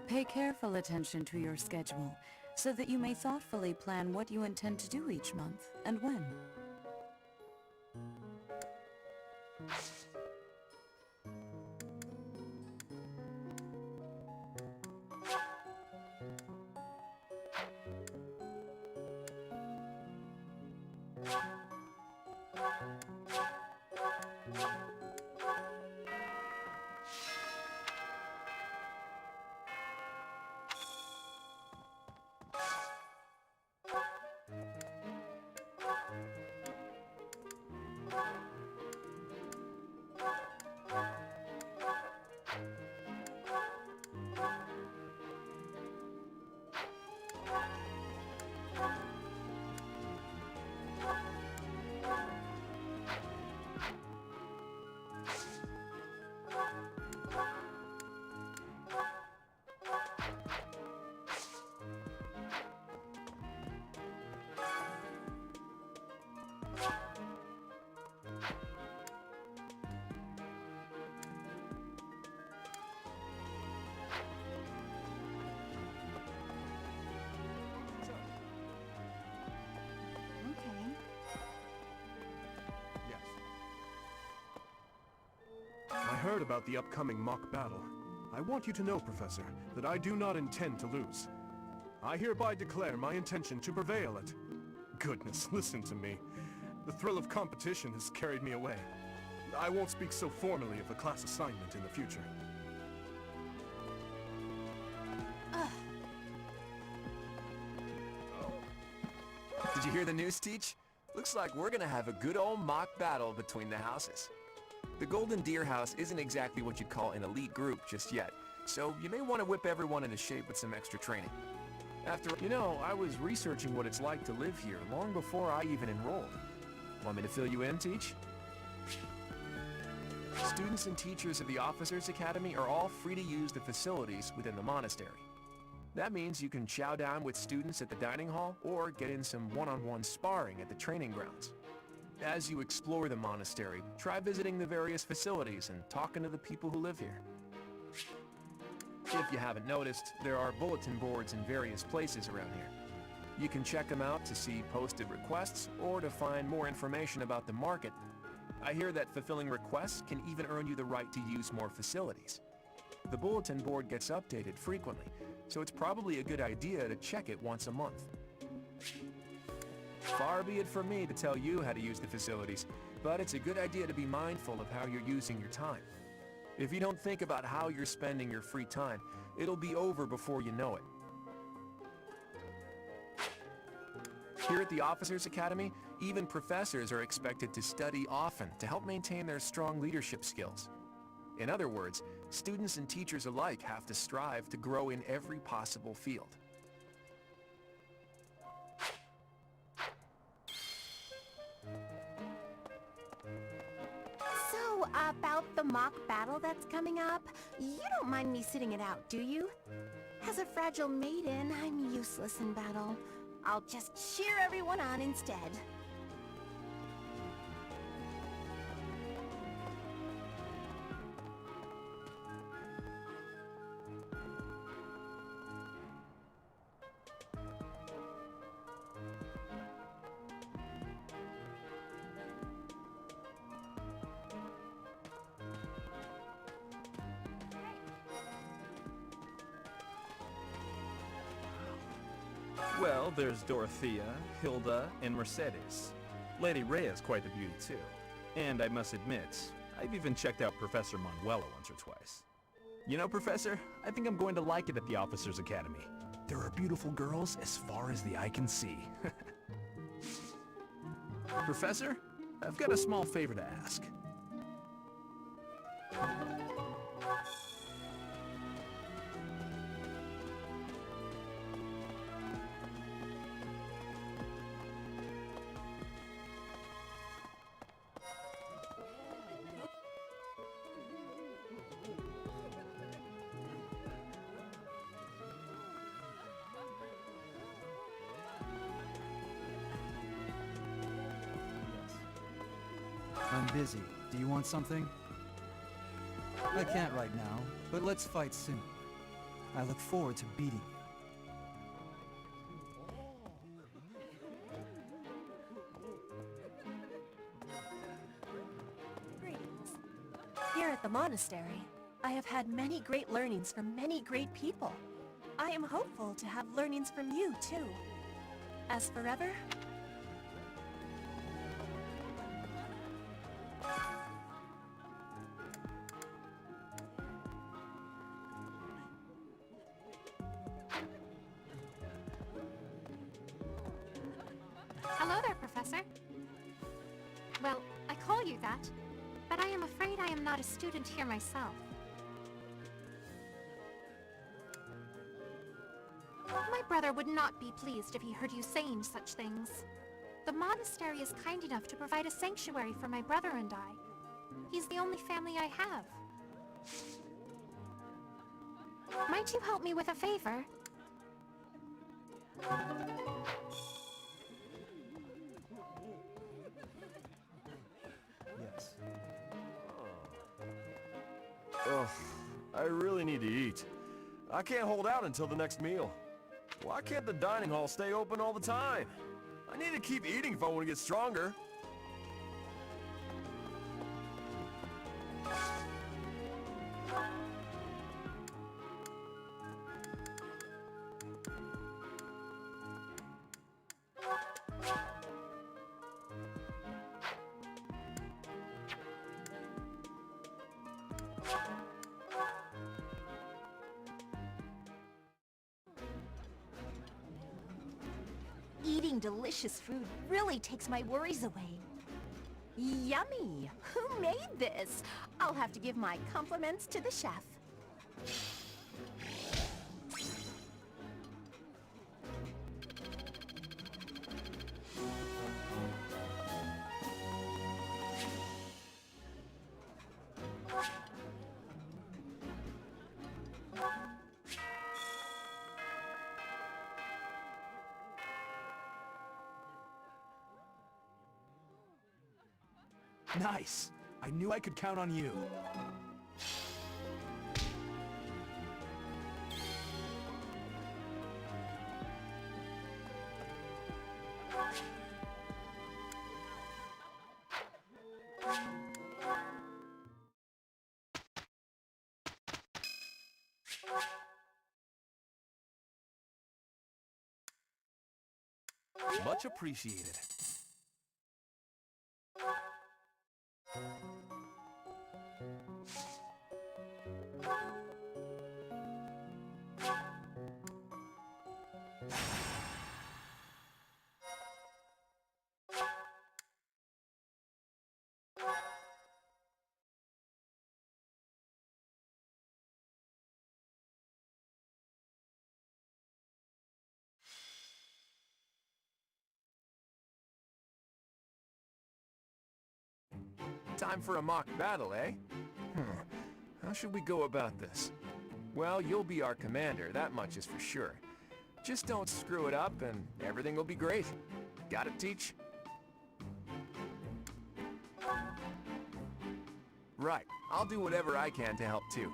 S1: Pay careful attention to your schedule, so that you may thoughtfully plan what you intend to do each month, and when.
S6: I heard about the upcoming mock battle. I want you to know, Professor, that I do not intend to lose. I hereby declare my intention to prevail at... Goodness, listen to me. The thrill of competition has carried me away. I won't speak so formally of a class assignment in the future.
S8: Did you hear the news, Teach? Looks like we're gonna have a good old mock battle between the houses. The Golden Deer House isn't exactly what you'd call an elite group just yet, so you may want to whip everyone into shape with some extra training.
S9: You know, I was researching what it's like to live here long before I even enrolled.
S8: Want me to fill you in, Teach? Students and teachers of the Officers' Academy are all free to use the facilities within the monastery. That means you can chow down with students at the dining hall or get in some one-on-one sparring at the training grounds. As you explore the monastery, try visiting the various facilities and talking to the people who live here. If you haven't noticed, there are bulletin boards in various places around here. You can check them out to see posted requests or to find more information about the market. I hear that fulfilling requests can even earn you the right to use more facilities. The bulletin board gets updated frequently, so it's probably a good idea to check it once a month. Far be it from me to tell you how to use the facilities, but it's a good idea to be mindful of how you're using your time. If you don't think about how you're spending your free time, it'll be over before you know it. Here at the Officers Academy, even professors are expected to study often to help maintain their strong leadership skills. In other words, students and teachers alike have to strive to grow in every possible field.
S2: So, about the mock battle that's coming up, you don't mind me sitting it out, do you? As a fragile maiden, I'm useless in battle. I'll just cheer everyone on instead.
S13: Well, there's Dorothea, Hilda, and Mercedes. Lady Rhea's quite the beauty too. And I must admit, I've even checked out Professor Manuela once or twice. You know, Professor, I think I'm going to like it at the Officers Academy. There are beautiful girls as far as the eye can see. Professor, I've got a small favor to ask.
S14: I'm busy. Do you want something? I can't right now, but let's fight soon. I look forward to beating you.
S15: Greetings. Here at the monastery, I have had many great learnings from many great people. I am hopeful to have learnings from you, too. As forever,
S7: Hello there, Professor. Well, I call you that, but I am afraid I am not a student here myself. My brother would not be pleased if he heard you saying such things. The monastery is kind enough to provide a sanctuary for my brother and I. He's the only family I have. Might you help me with a favor?
S14: Yes.
S11: Ugh, I really need to eat. I can't hold out until the next meal. Why can't the dining hall stay open all the time? I need to keep eating if I want to get stronger.
S2: Eating delicious food really takes my worries away. Yummy! Who made this? I'll have to give my compliments to the chef.
S6: Nice! I knew I could count on you.
S11: Much appreciated.
S8: Time for a mock battle, eh? How should we go about this? Well, you'll be our commander, that much is for sure. Just don't screw it up and everything will be great. Got it, Teach? Right, I'll do whatever I can to help too.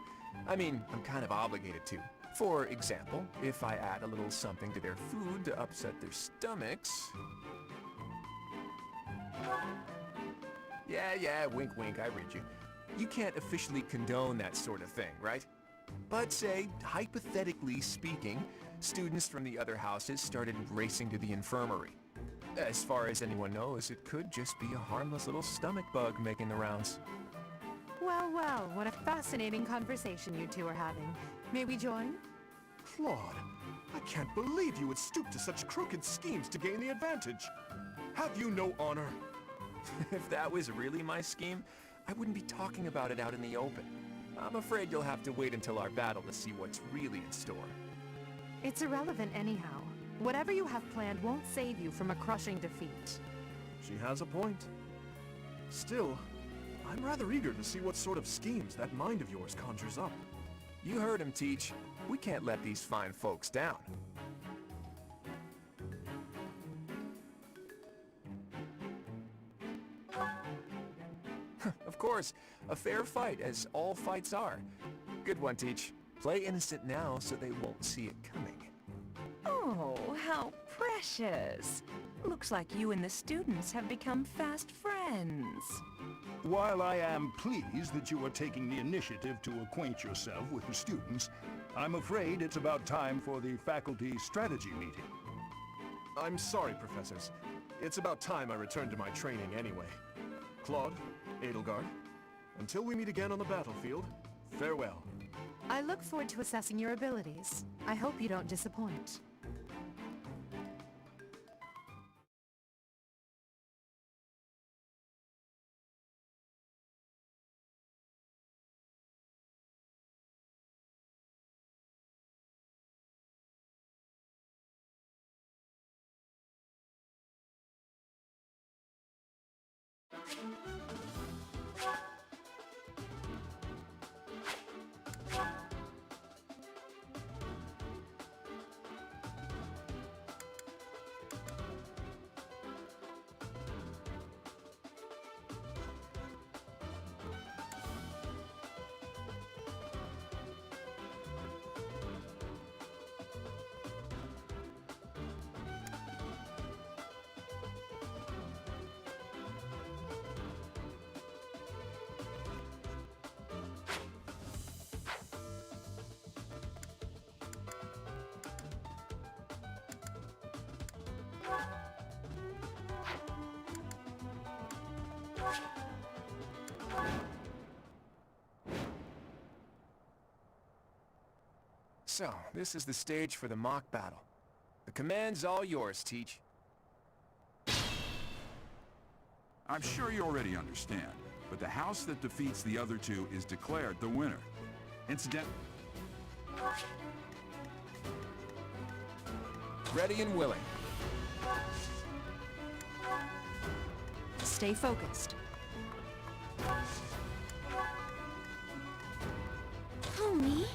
S8: I mean, I'm kind of obligated to. For example, if I add a little something to their food to upset their stomachs... Yeah, wink wink, I read you. You can't officially condone that sort of thing, right? But say, hypothetically speaking, students from the other houses started racing to the infirmary. As far as anyone knows, it could just be a harmless little stomach bug making the rounds.
S7: Well, well, what a fascinating conversation you two are having. May we join?
S6: Claude, I can't believe you would stoop to such crooked schemes to gain the advantage. Have you no honor?
S8: If that was really my scheme, I wouldn't be talking about it out in the open. I'm afraid you'll have to wait until our battle to see what's really in store.
S7: It's irrelevant anyhow. Whatever you have planned won't save you from a crushing defeat.
S6: She has a point. Still, I'm rather eager to see what sort of schemes that mind of yours conjures up.
S8: You heard him, Teach. We can't let these fine folks down. Of course, a fair fight, as all fights are. Good one, Teach. Play innocent now so they won't see it coming.
S3: Oh, how precious. Looks like you and the students have become fast friends.
S10: While I am pleased that you are taking the initiative to acquaint yourself with the students, I'm afraid it's about time for the faculty strategy meeting.
S6: I'm sorry, professors. It's about time I returned to my training anyway. Claude, Edelgard, until we meet again on the battlefield, farewell.
S7: I look forward to assessing your abilities. I hope you don't disappoint.
S8: So, this is the stage for the mock battle. The command's all yours, Teach.
S4: I'm sure you already understand, but the house that defeats the other two is declared the winner. Incident...
S8: Ready and willing.
S3: Stay focused.
S2: Who, me?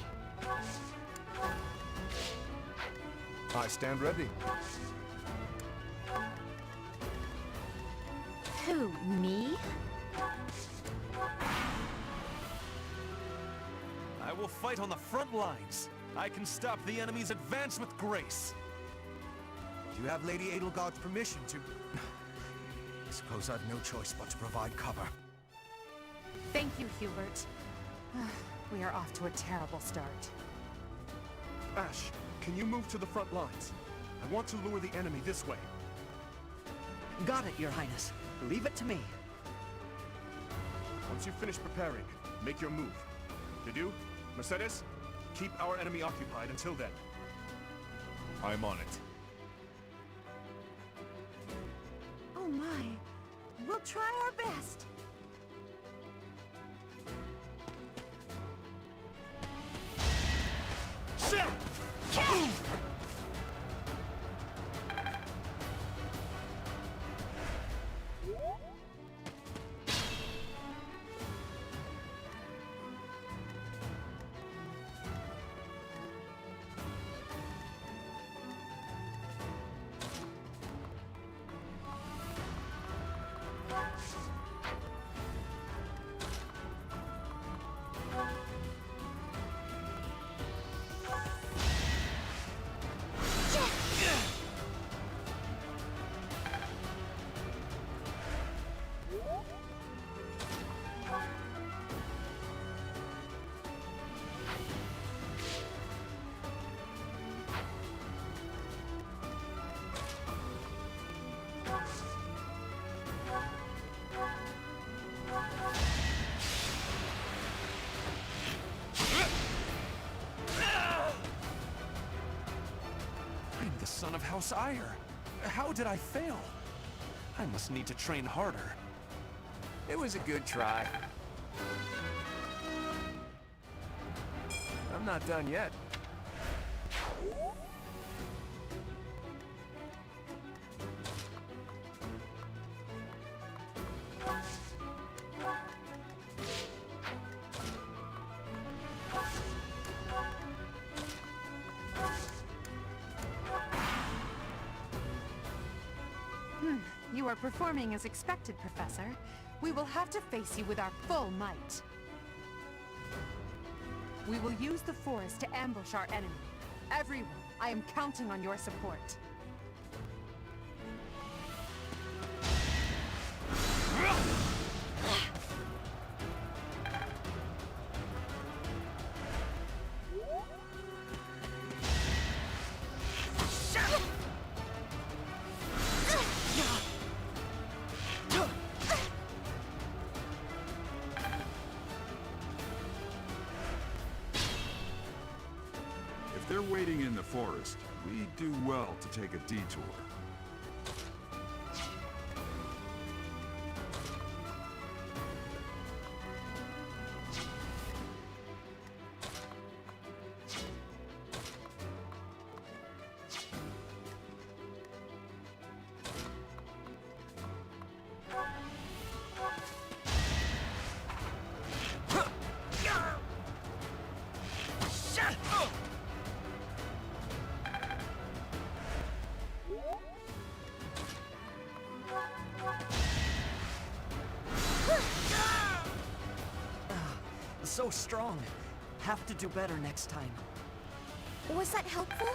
S6: I stand ready.
S2: Who, me?
S11: I will fight on the front lines. I can stop the enemy's advance with grace.
S16: Do you have Lady Edelgard's permission to... I suppose I've no choice but to provide cover.
S7: Thank you, Hubert. We are off to a terrible start.
S6: Ash, can you move to the front lines? I want to lure the enemy this way.
S17: Got it, Your Highness. Leave it to me.
S6: Once you finish preparing, make your move. Dedu, Mercedes, keep our enemy occupied until then. I'm on it.
S15: Oh my. We'll try our best.
S6: I'm the son of House Ire. How did I fail? I must need to train harder.
S8: It was a good try. I'm not done yet.
S7: You are performing as expected, Professor. We will have to face you with our full might. We will use the forest to ambush our enemy. Everyone, I am counting on your support.
S4: If they're waiting in the forest, we do well to take a detour.
S17: So strong. Have to do better next time.
S2: Was that helpful?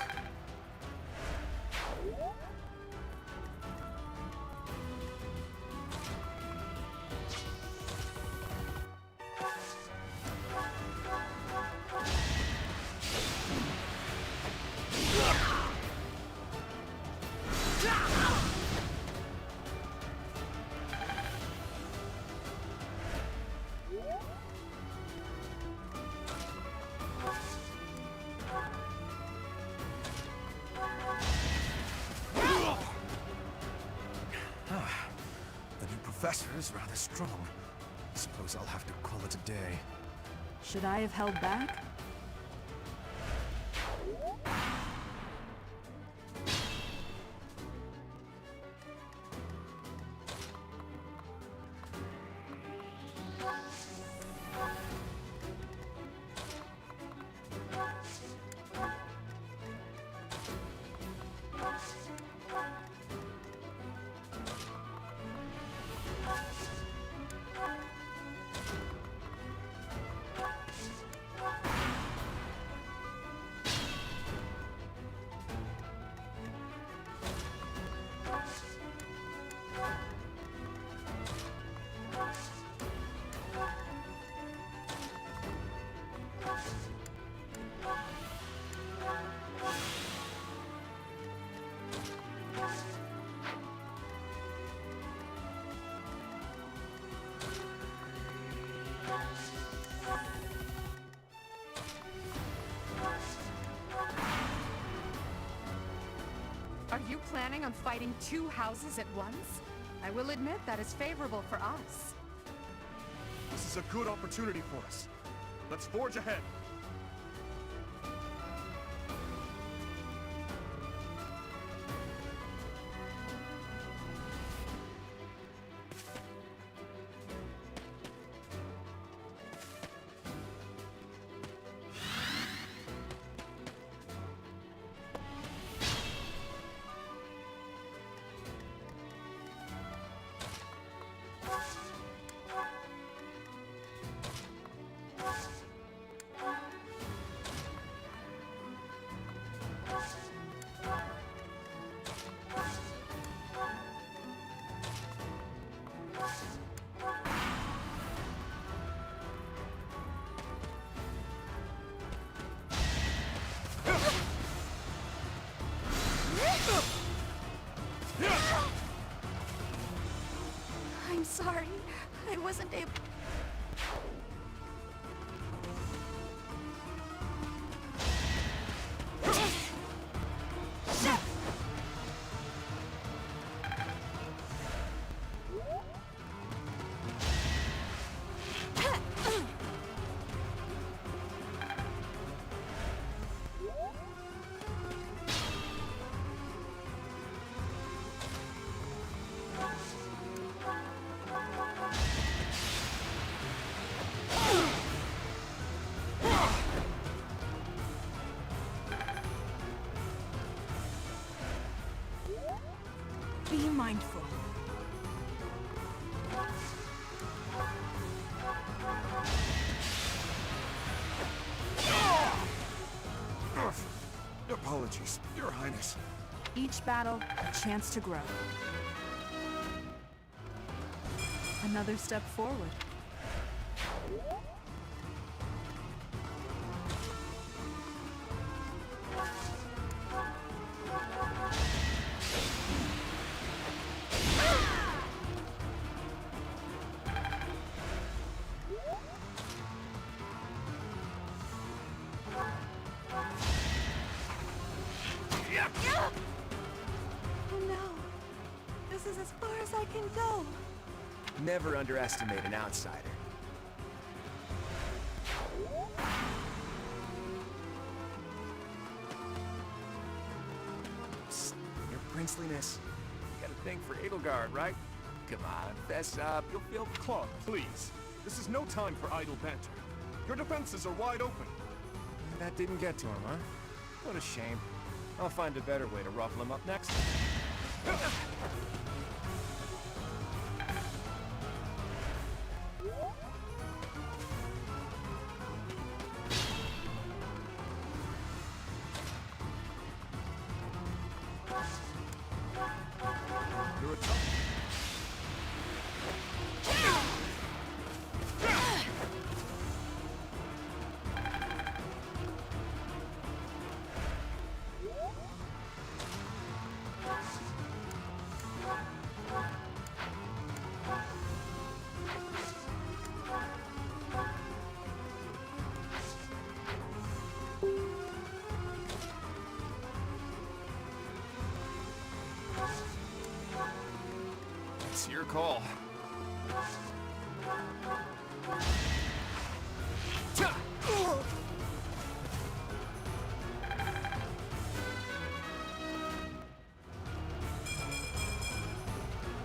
S16: The new professor is rather strong. Suppose I'll have to call it a day.
S3: Should I have held back?
S7: you planning on fighting two houses at once? I will admit that is favorable for us.
S6: This is a good opportunity for us. Let's forge ahead.
S2: I'm sorry. I wasn't able...
S3: Be mindful.
S6: Apologies, Your Highness.
S3: Each battle, a chance to grow. Another step forward.
S15: Oh no. This is as far as I can go.
S8: Never underestimate an outsider. Psst, your princeliness. You got a thing for Edelgard, right? Come on, fess up. You'll feel...
S6: Claude, please. This is no time for idle banter. Your defenses are wide open.
S8: That didn't get to him, huh? What a shame. I'll find a better way to ruffle him up next. You're a tough... It's your call.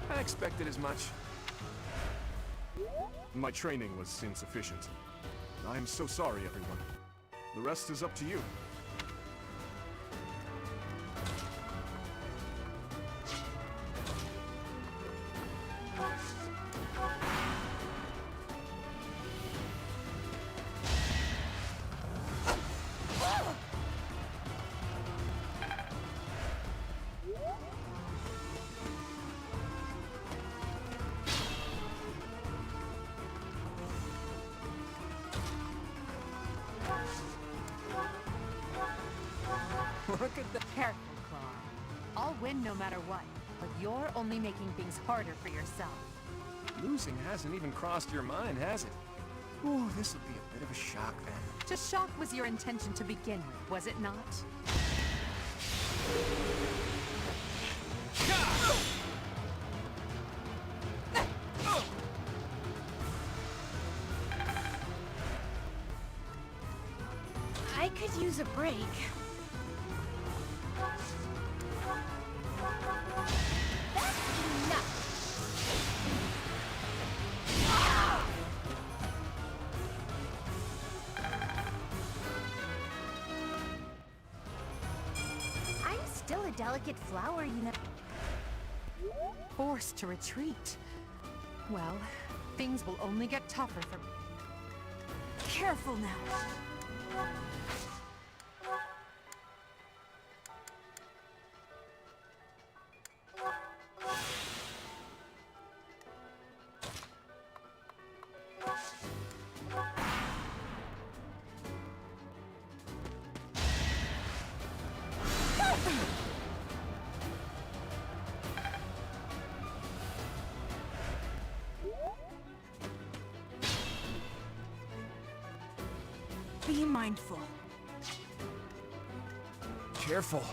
S8: I expected as much.
S6: My training was insufficient. I am so sorry, everyone. The rest is up to you.
S8: Look at the...
S7: Careful, Claude. I'll win no matter what, but you're only making things harder for yourself.
S8: Losing hasn't even crossed your mind, has it? Ooh, this'll be a bit of a shock then.
S7: To shock was your intention to begin with, was it not?
S2: I could use a break. That's enough! I'm still a delicate flower, you know.
S7: Forced to retreat. Well, things will only get tougher for...
S2: Careful now. Be mindful.
S8: Careful.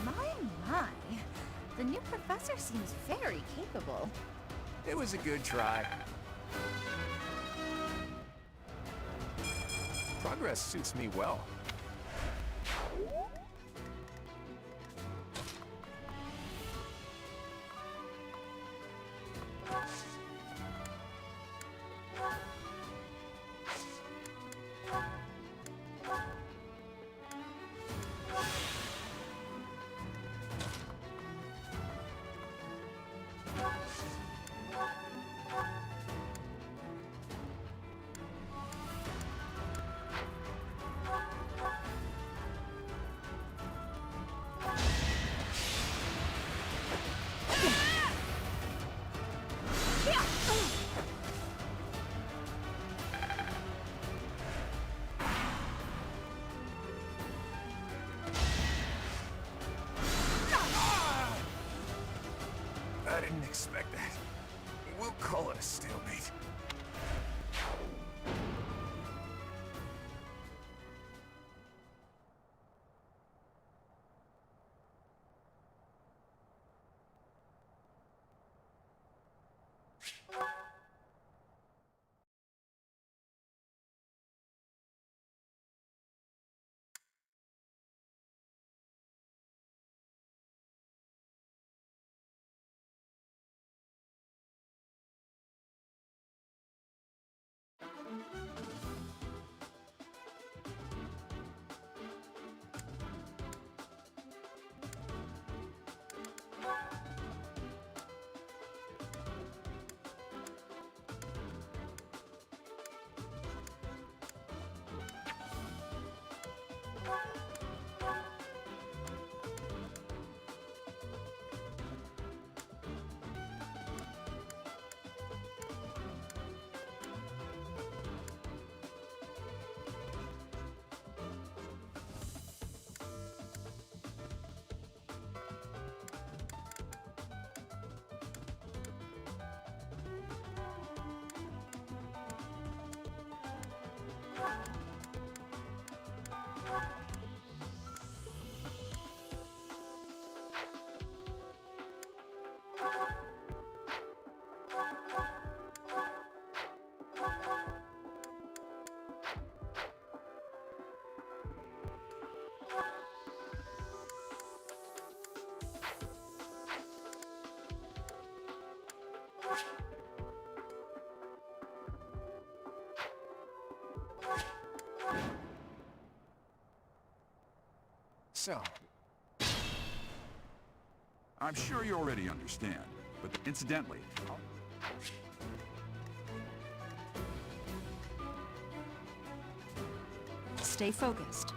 S2: My. The new professor seems very capable.
S8: It was a good try. Progress suits me well. I didn't expect that. We'll call it a stalemate.
S4: So, I'm sure you already understand. But incidentally,
S15: Stay focused.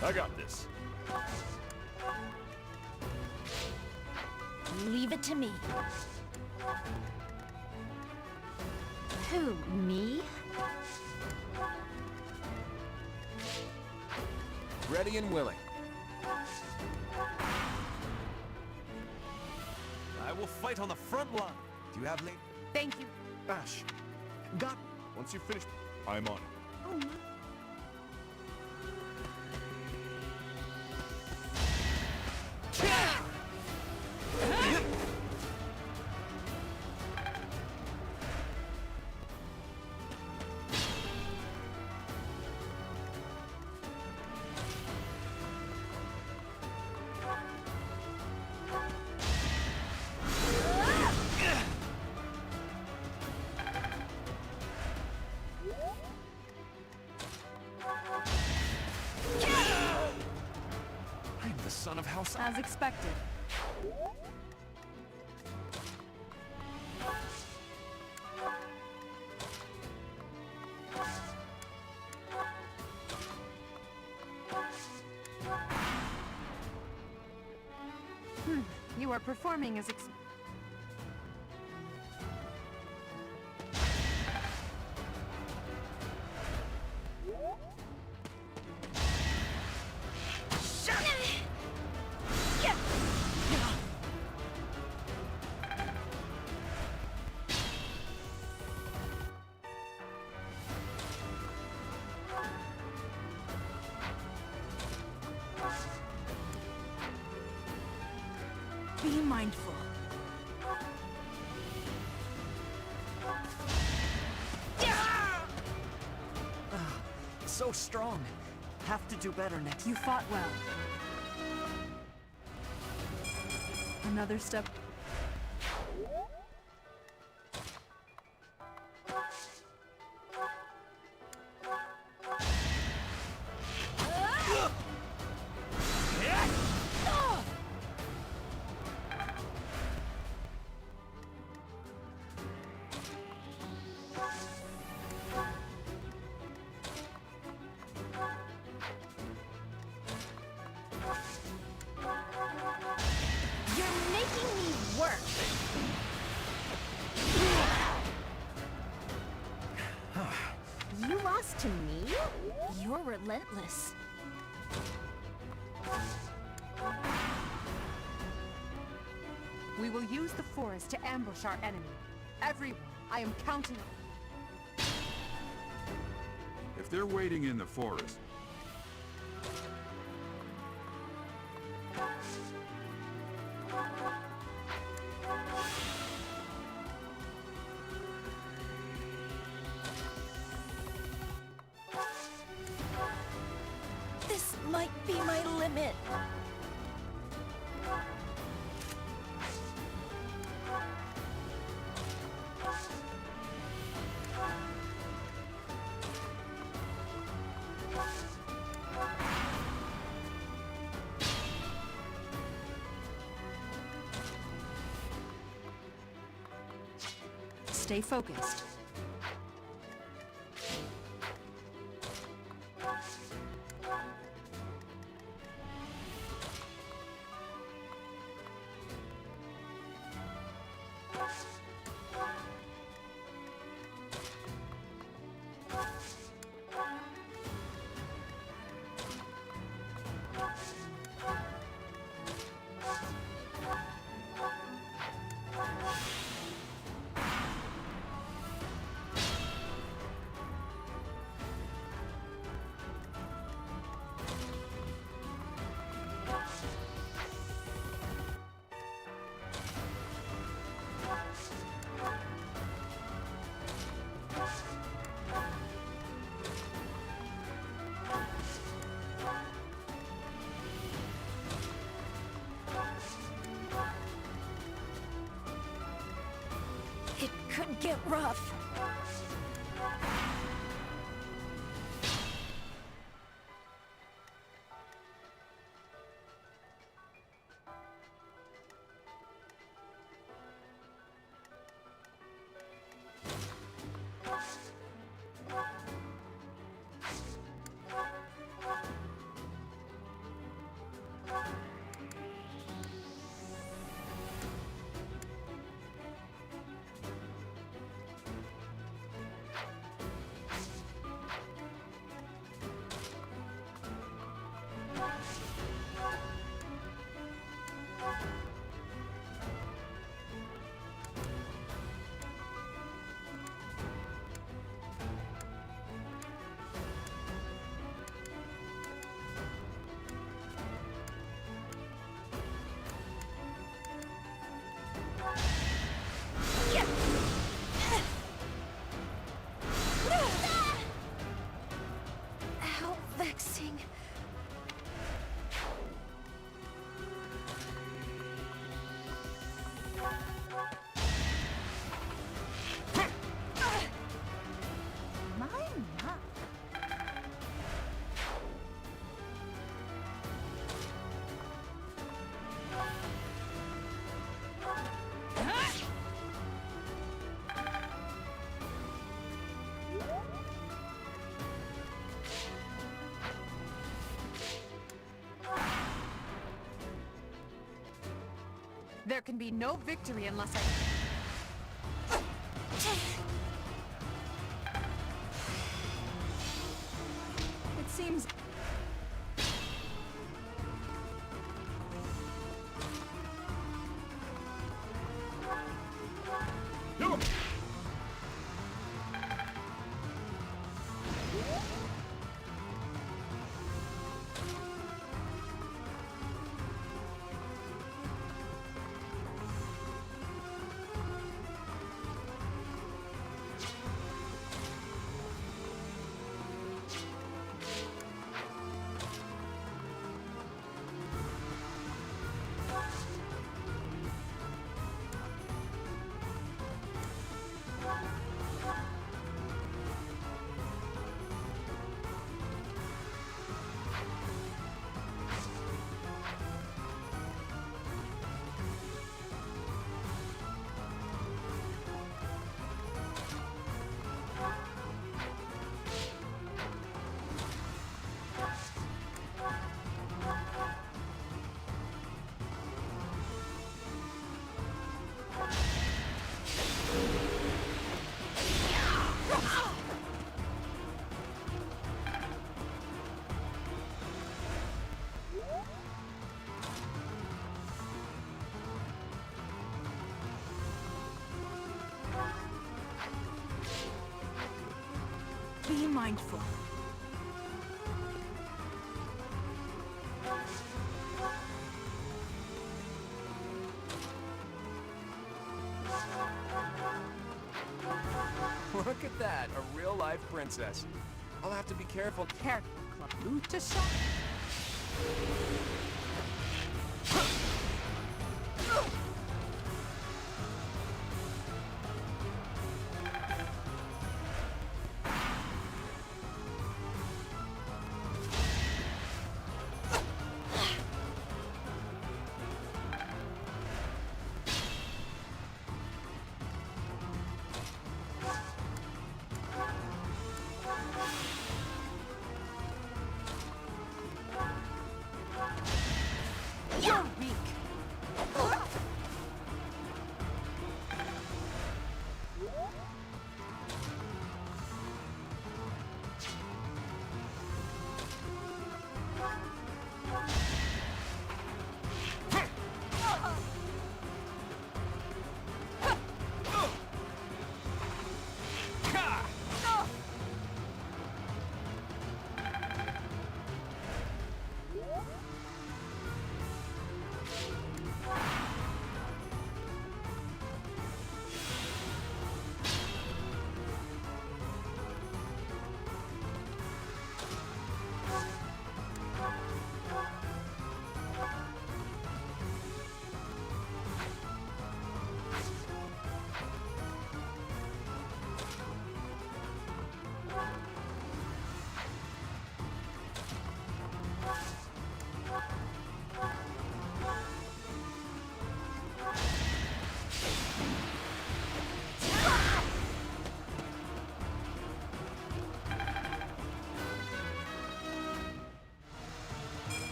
S11: I got this.
S2: Leave it to me. Who, me?
S8: Ready and willing.
S6: I will fight on the front line.
S16: Do you have late?
S7: Thank you.
S6: Ash, got. Once you finish, I'm on it.
S7: Oh no.
S8: I'm the son of House...
S7: As expected. You are performing as
S15: Be mindful.
S17: So strong. Have to do better next.
S7: You fought well. Another step.
S2: You're making me work. You lost to me? You're relentless.
S7: We will use the forest to ambush our enemy. Everyone, I am counting on.
S4: if they're waiting in the forest,
S15: This might be my limit.
S7: Stay focused.
S15: It could get rough. How vexing.
S7: There can be no victory unless I...
S1: It seems...
S3: Be mindful.
S8: Look at that, a real-life princess. I'll have to be careful.
S7: Careful, Club Loot to shot.
S3: You're weak.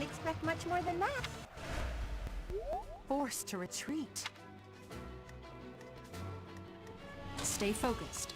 S2: don't expect much more than that.
S7: Forced to retreat.
S1: Stay focused.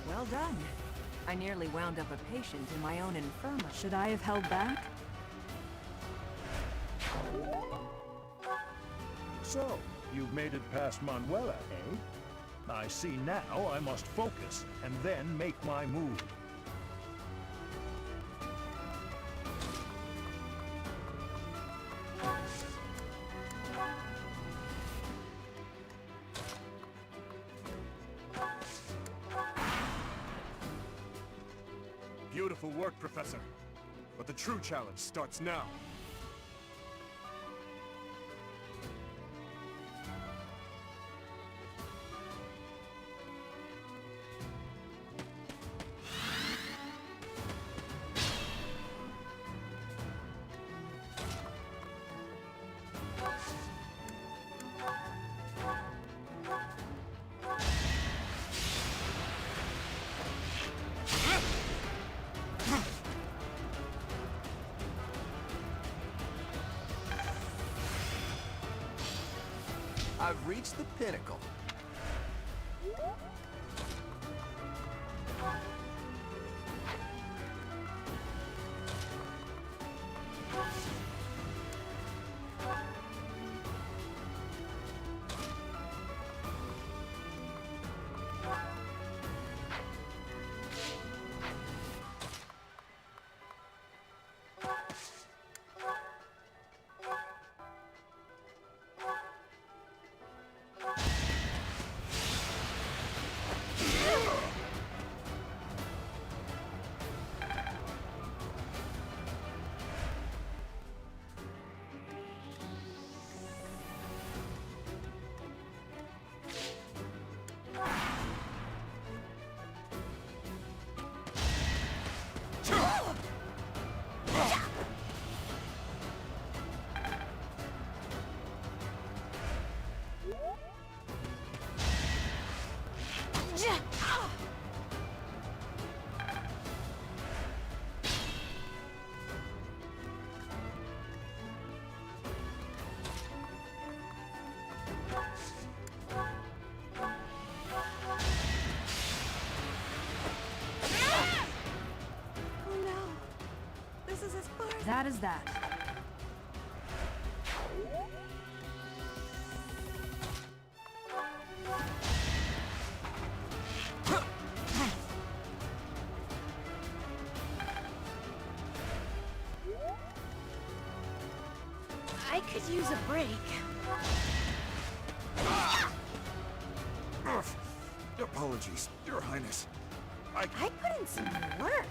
S3: Well done. I nearly wound up a patient in my own infirmary. Should I have held back?
S10: So, you've made it past Manuela, eh? I see now I must focus, and then make my move.
S6: Beautiful work, Professor. But the true challenge starts now.
S8: I've reached the pinnacle.
S7: That is that.
S15: I could use a break.
S5: Apologies, Your Highness.
S15: I put in some work.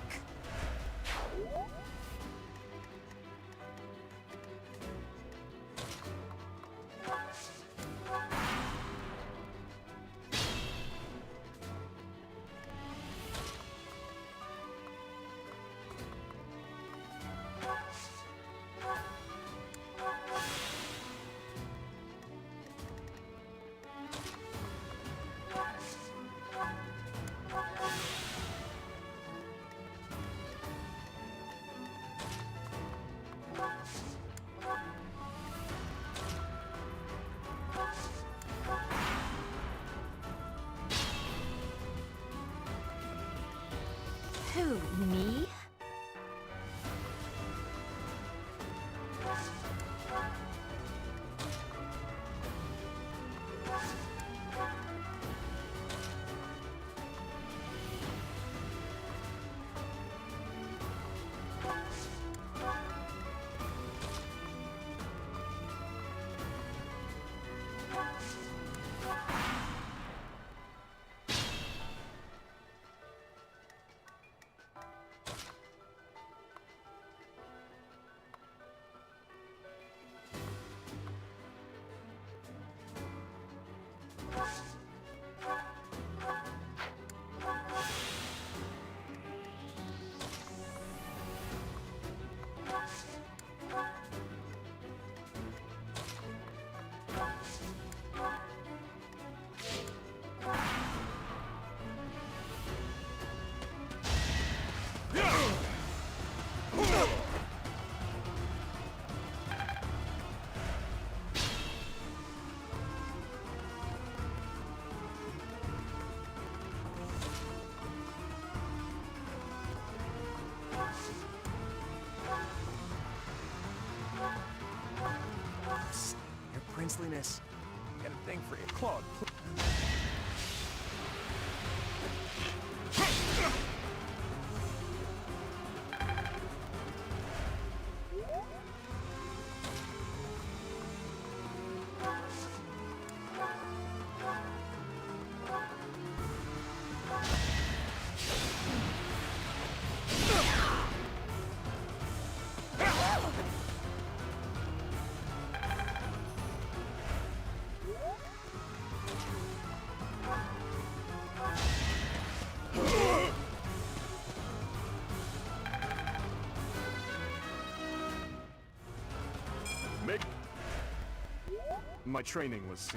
S15: Who, me?
S8: Your princeliness. Got a thing for you, Claude.
S6: My training was...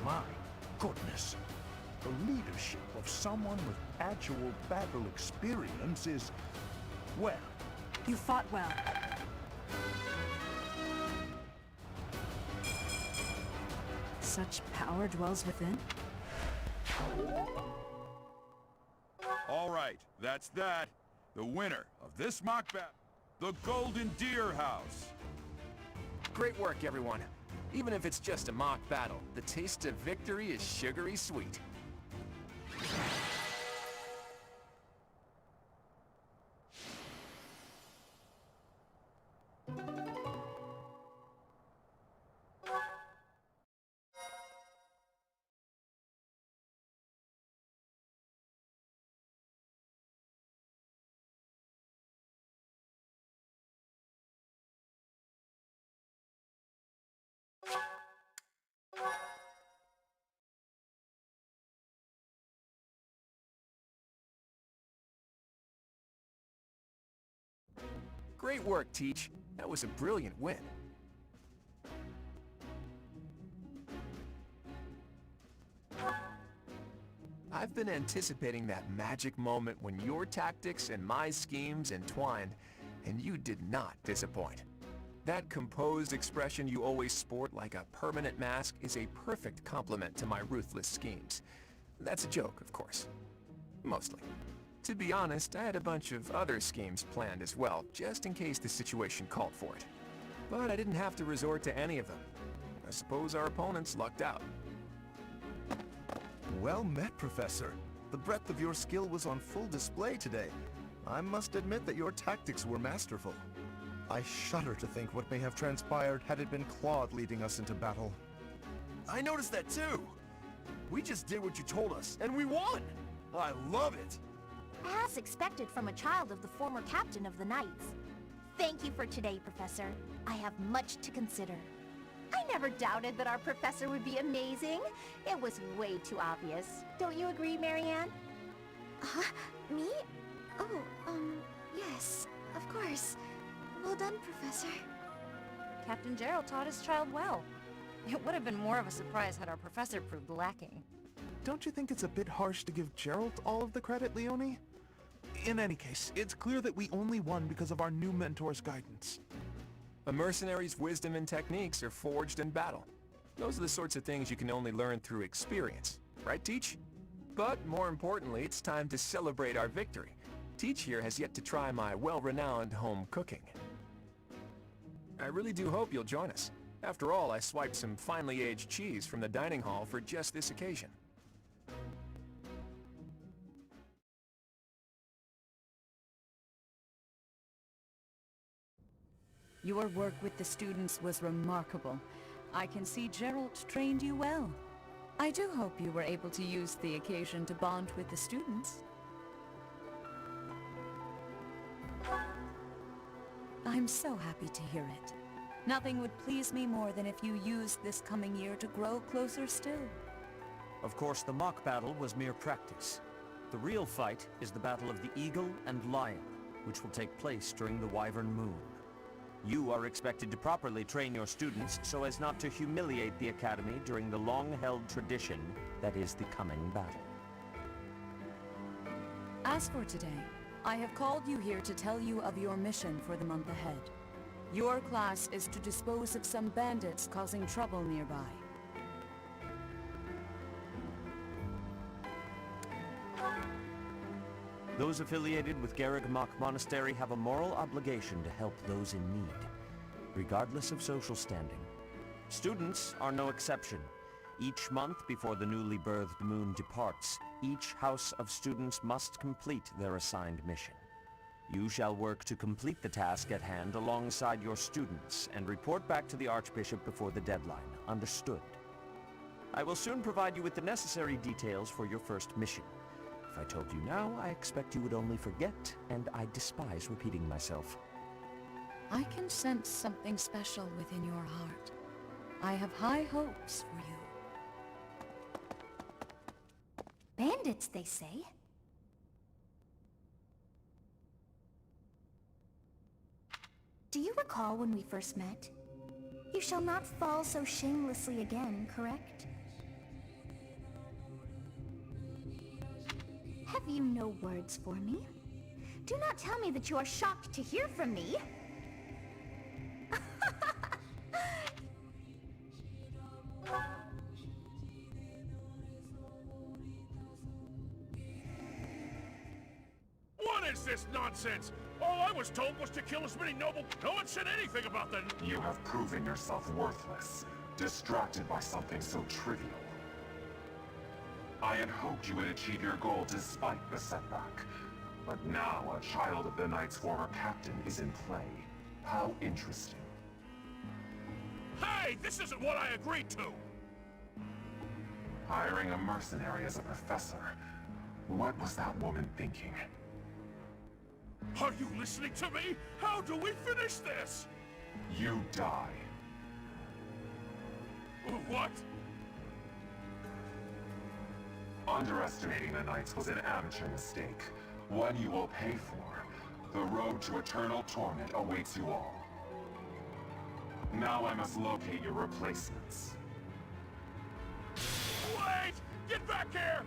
S10: My goodness. The leadership of someone with actual battle experience is, well...
S7: You fought well. Such power dwells within?
S4: All right, that's that. The winner of this mock battle, the Golden Deer House.
S8: Great work, everyone. Even if it's just a mock battle, the taste of victory is sugary sweet. Great work, Teach. That was a brilliant win. I've been anticipating that magic moment when your tactics and my schemes entwined, and you did not disappoint. That composed expression you always sport like a permanent mask is a perfect complement to my ruthless schemes. That's a joke, of course. Mostly. To be honest, I had a bunch of other schemes planned as well, just in case the situation called for it. But I didn't have to resort to any of them. I suppose our opponents lucked out.
S6: Well met, Professor. The breadth of your skill was on full display today. I must admit that your tactics were masterful. I shudder to think what may have transpired had it been Claude leading us into battle.
S11: I noticed that too! We just did what you told us, and we won! I love it!
S2: As expected from a child of the former captain of the Knights. Thank you for today, Professor. I have much to consider. I never doubted that our professor would be amazing. It was way too obvious. Don't you agree, Marianne? Me? Oh, yes, of course. Well done, Professor.
S18: Captain Gerald taught his child well. It would have been more of a surprise had our professor proved lacking.
S12: Don't you think it's a bit harsh to give Gerald all of the credit, Leonie? In any case, it's clear that we only won because of our new mentor's guidance.
S8: A mercenary's wisdom and techniques are forged in battle. Those are the sorts of things you can only learn through experience. Right, Teach? But more importantly, it's time to celebrate our victory. Teach here has yet to try my well-renowned home cooking. I really do hope you'll join us. After all, I swiped some finely aged cheese from the dining hall for just this occasion.
S1: Your work with the students was remarkable. I can see Gerald trained you well. I do hope you were able to use the occasion to bond with the students. I'm so happy to hear it. Nothing would please me more than if you used this coming year to grow closer still.
S9: Of course, the mock battle was mere practice. The real fight is the battle of the Eagle and Lion, which will take place during the Wyvern Moon. You are expected to properly train your students so as not to humiliate the Academy during the long-held tradition that is the coming battle.
S1: As for today, I have called you here to tell you of your mission for the month ahead. Your class is to dispose of some bandits causing trouble nearby.
S9: Those affiliated with Garreg-Mach Monastery have a moral obligation to help those in need, regardless of social standing. Students are no exception. Each month before the newly birthed moon departs, each house of students must complete their assigned mission. You shall work to complete the task at hand alongside your students and report back to the Archbishop before the deadline. Understood? I will soon provide you with the necessary details for your first mission. If I told you now, I expect you would only forget, and I despise repeating myself.
S1: I can sense something special within your heart. I have high hopes for you.
S2: Bandits, they say. Do you recall when we first met? You shall not fall so shamelessly again, correct? Have you no words for me? Do not tell me that you are shocked to hear from me.
S5: What is this nonsense? All I was told was to kill as many noble... No one said anything about the...
S19: You have proven yourself worthless, distracted by something so trivial. I had hoped you would achieve your goal despite the setback. But now a child of the Knight's former captain is in play. How interesting.
S5: Hey, this isn't what I agreed to!
S19: Hiring a mercenary as a professor. What was that woman thinking?
S5: Are you listening to me? How do we finish this?
S19: You die.
S5: What?
S19: Underestimating the Knights was an amateur mistake. One you will pay for. The road to eternal torment awaits you all. Now I must locate your replacements.
S11: Wait! Get back here!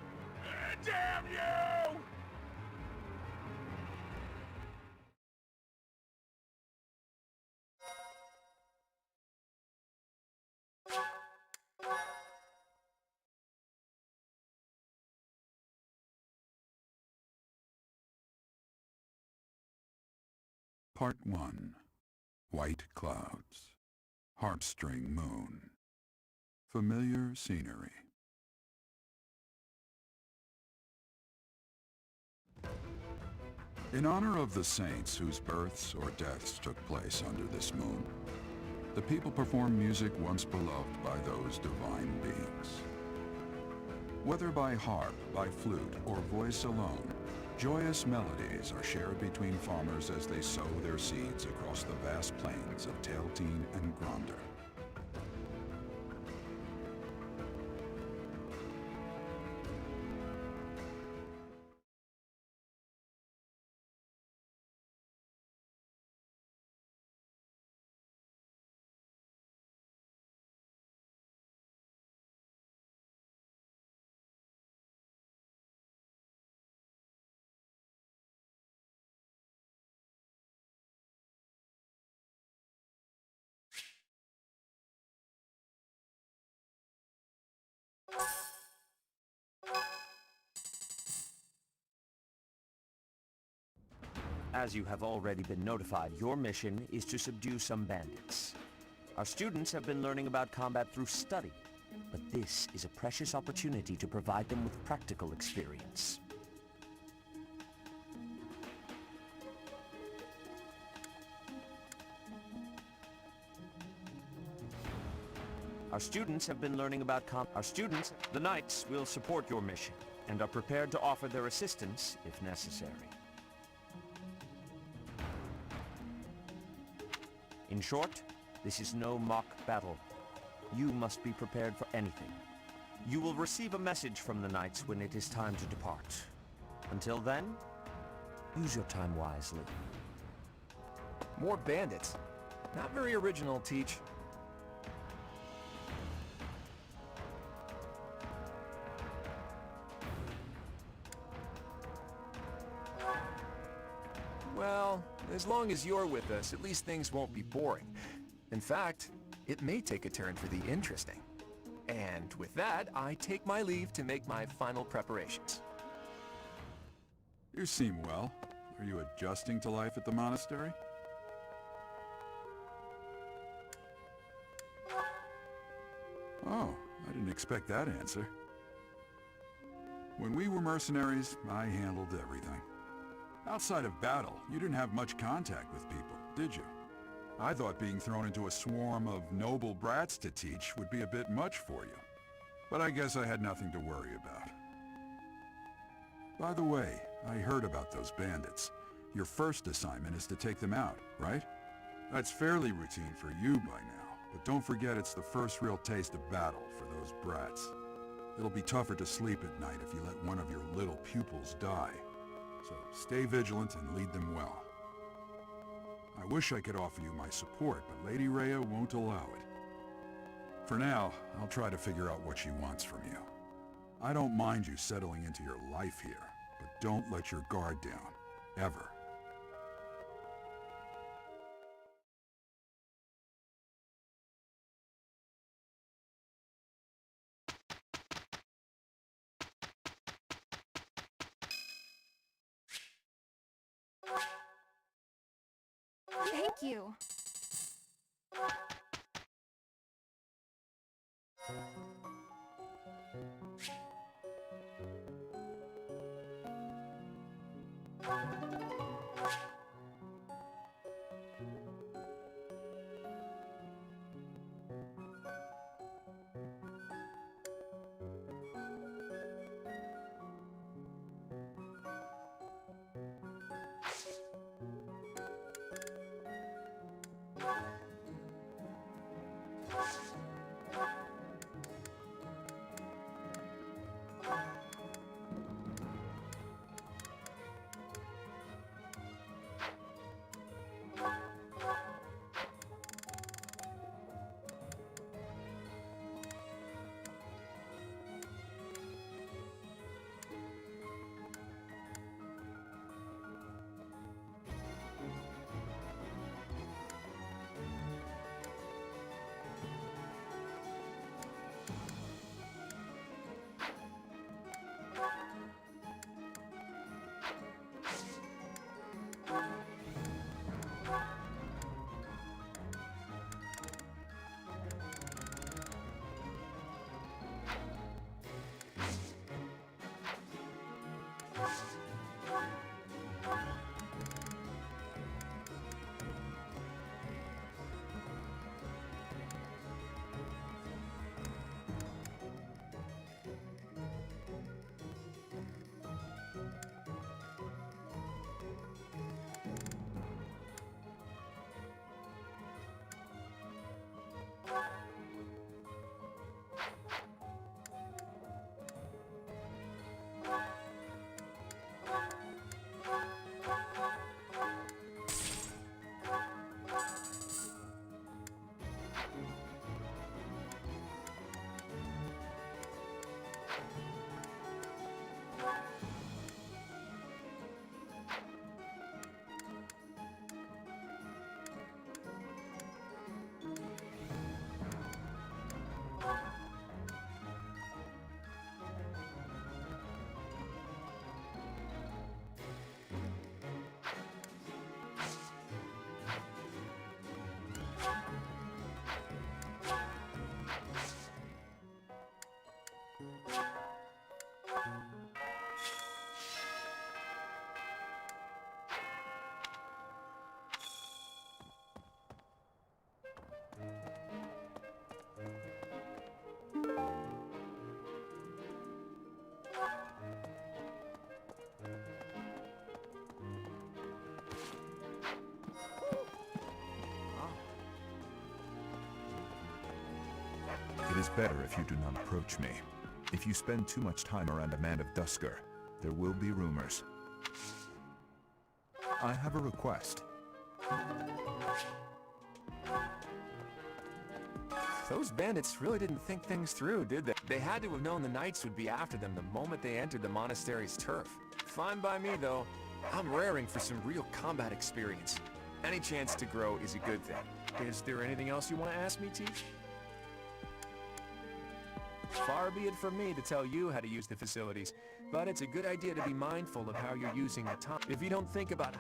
S11: Damn you!
S4: Part 1. White Clouds. Harpstring Moon. Familiar scenery. In honor of the saints whose births or deaths took place under this moon, the people perform music once beloved by those divine beings. Whether by harp, by flute, or voice alone, joyous melodies are shared between farmers as they sow their seeds across the vast plains of Tailtean and Gronder.
S9: As you have already been notified, your mission is to subdue some bandits. Our students have been learning about combat through study, but this is a precious opportunity to provide them with practical experience. The Knights will support your mission and are prepared to offer their assistance if necessary. In short, this is no mock battle. You must be prepared for anything. You will receive a message from the Knights when it is time to depart. Until then, use your time wisely.
S8: More bandits. Not very original, Teach. Well, as long as you're with us, at least things won't be boring. In fact, it may take a turn for the interesting. And with that, I take my leave to make my final preparations.
S4: You seem well. Are you adjusting to life at the monastery? Oh, I didn't expect that answer. When we were mercenaries, I handled everything. Outside of battle, you didn't have much contact with people, did you? I thought being thrown into a swarm of noble brats to teach would be a bit much for you. But I guess I had nothing to worry about. By the way, I heard about those bandits. Your first assignment is to take them out, right? That's fairly routine for you by now, but don't forget it's the first real taste of battle for those brats. It'll be tougher to sleep at night if you let one of your little pupils die. So stay vigilant and lead them well. I wish I could offer you my support, but Lady Rhea won't allow it. For now, I'll try to figure out what she wants from you. I don't mind you settling into your life here, but don't let your guard down, ever.
S2: Thank you.
S4: It is better if you do not approach me. If you spend too much time around a man of Dusker, there will be rumors. I have a request.
S8: Those bandits really didn't think things through, did they? They had to have known the knights would be after them the moment they entered the monastery's turf. Fine by me, though. I'm raring for some real combat experience. Any chance to grow is a good thing. Is there anything else you want to ask me, Teach? Far be it from me to tell you how to use the facilities, but it's a good idea to be mindful of how you're using the time. If you don't think about it.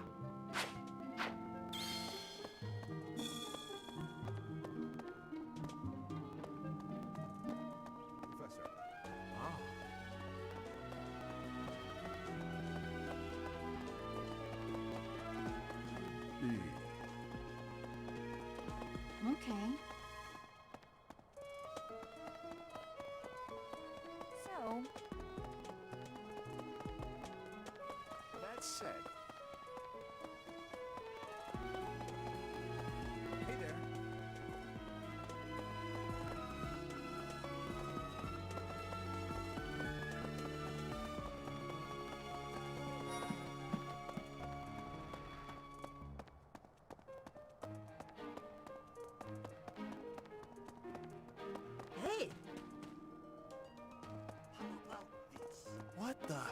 S6: Professor.
S18: Okay. So,
S8: That said... Hey there.
S17: Hey!
S6: What the?
S2: Right.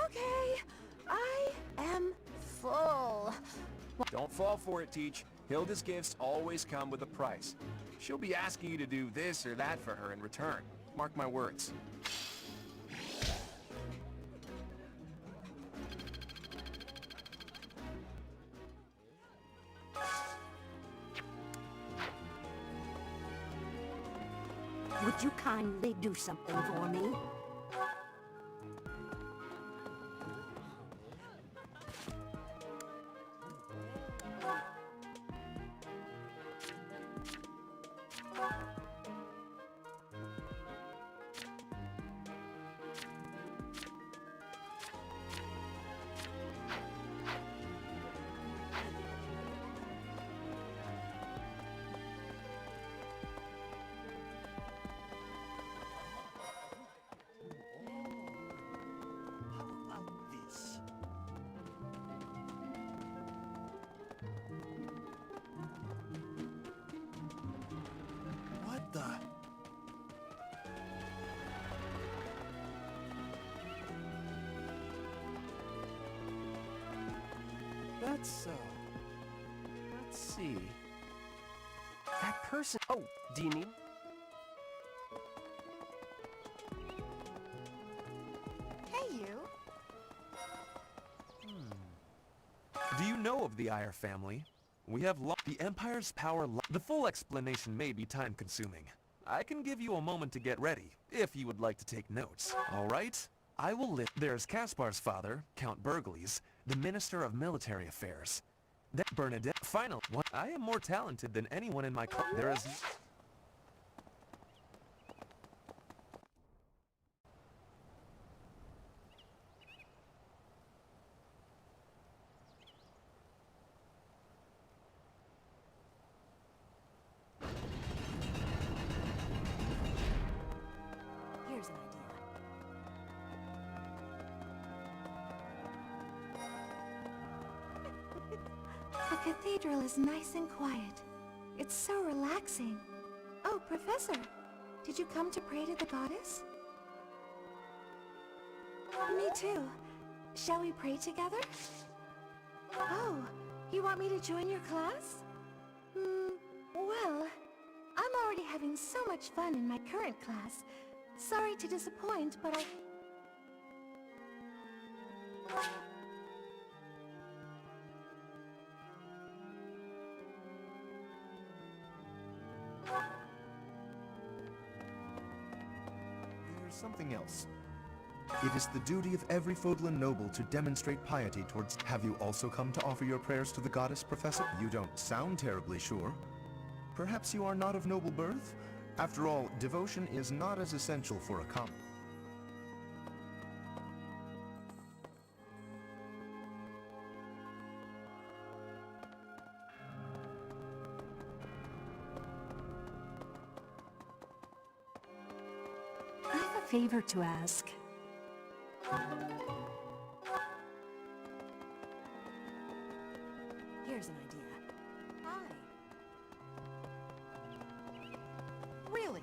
S15: Okay, I am full.
S8: Don't fall for it, Teach. Hilda's gifts always come with a price. She'll be asking you to do this or that for her in return. Mark my words.
S20: Would you kindly do something for me?
S6: What the?
S8: That's, let's see. That person... Oh, do you need...
S15: Hey, you.
S9: Do you know of the Ire family? We have the Empire's power. The full explanation may be time-consuming. I can give you a moment to get ready, if you would like to take notes. All right?
S8: I will live. There's Caspar's father, Count Burgles, the Minister of Military Affairs. Then Bernadette. Final. What? I am more talented than anyone in my class. There is.
S15: Here's an idea.
S2: The cathedral is nice and quiet. It's so relaxing. Oh, Professor, did you come to pray to the goddess? Me too. Shall we pray together? Oh, you want me to join your class? Well, I'm already having so much fun in my current class. Sorry to disappoint, but I...
S16: There's something else. It is the duty of every Fodlan noble to demonstrate piety towards... Have you also come to offer your prayers to the goddess, Professor? You don't sound terribly sure. Perhaps you are not of noble birth? After all, devotion is not as essential for a common.
S15: I have a favor to ask. Here's an idea.
S1: Hi. Really?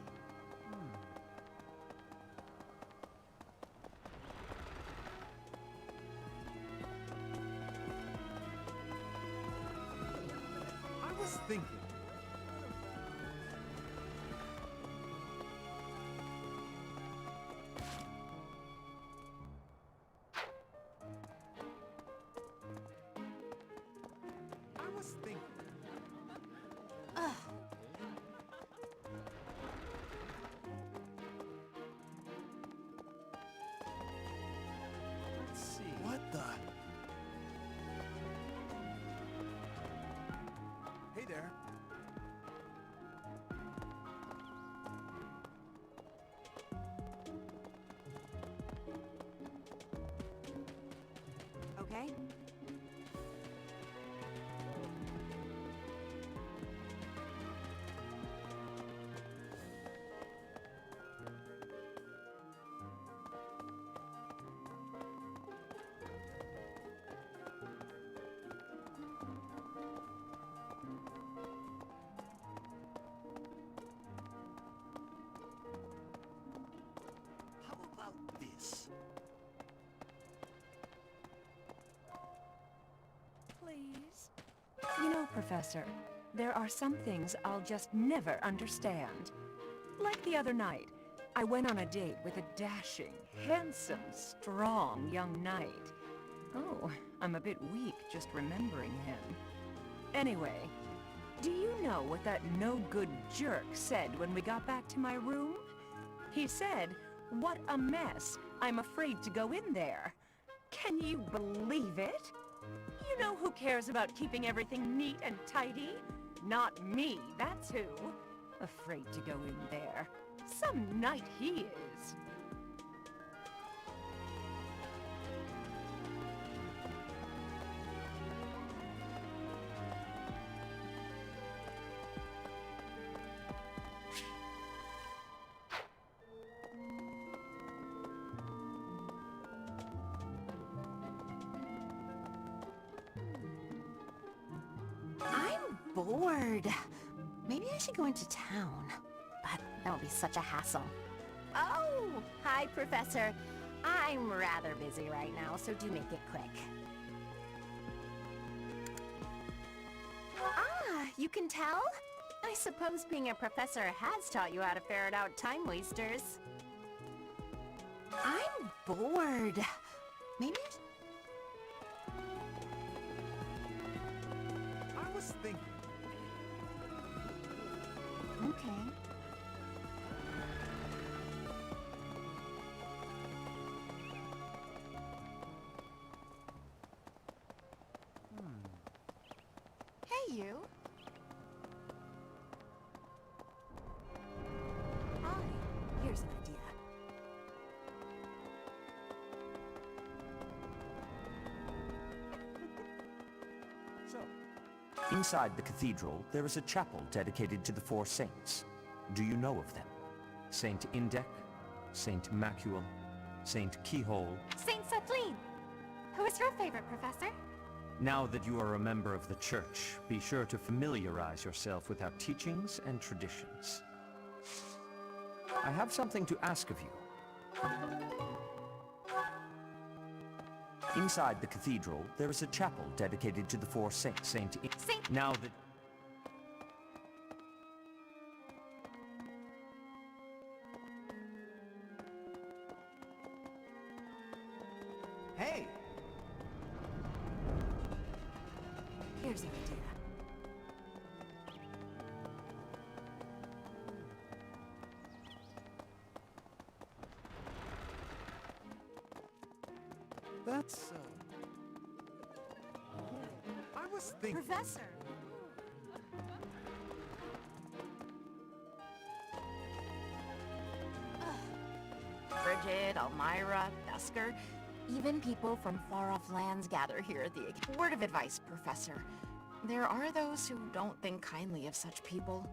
S6: I was thinking. I was thinking.
S13: Let's see.
S6: What the? Hey there.
S15: Okay?
S16: How about this?
S3: Please? You know, Professor, there are some things I'll just never understand. Like the other night, I went on a date with a dashing, handsome, strong young knight. Oh, I'm a bit weak just remembering him. Anyway, do you know what that no-good jerk said when we got back to my room? He said, "What a mess. I'm afraid to go in there." Can you believe it? You know who cares about keeping everything neat and tidy? Not me, that's who. Afraid to go in there. Some knight he is.
S20: I'm bored. Maybe I should go into town. But that would be such a hassle. Oh, hi, Professor. I'm rather busy right now, so do make it quick. Ah, you can tell? I suppose being a professor has taught you how to ferret out time wasters. I'm bored. Maybe
S6: I was thinking.
S20: Okay.
S15: you.
S1: Here's an idea.
S9: Inside the cathedral, there is a chapel dedicated to the four saints. Do you know of them? Saint Indec, Saint Macuel, Saint Keyhole.
S20: Saint Kathleen! Who is your favorite, Professor?
S9: Now that you are a member of the Church, be sure to familiarize yourself with our teachings and traditions. I have something to ask of you. Inside the cathedral, there is a chapel dedicated to the four saints. Now that...
S17: Hey!
S1: Here's an idea.
S12: That's, I was thinking...
S15: Professor!
S20: Bridget, Elmira, Dusker, even people from far-off lands gather here at the... Word of advice, Professor. There are those who don't think kindly of such people.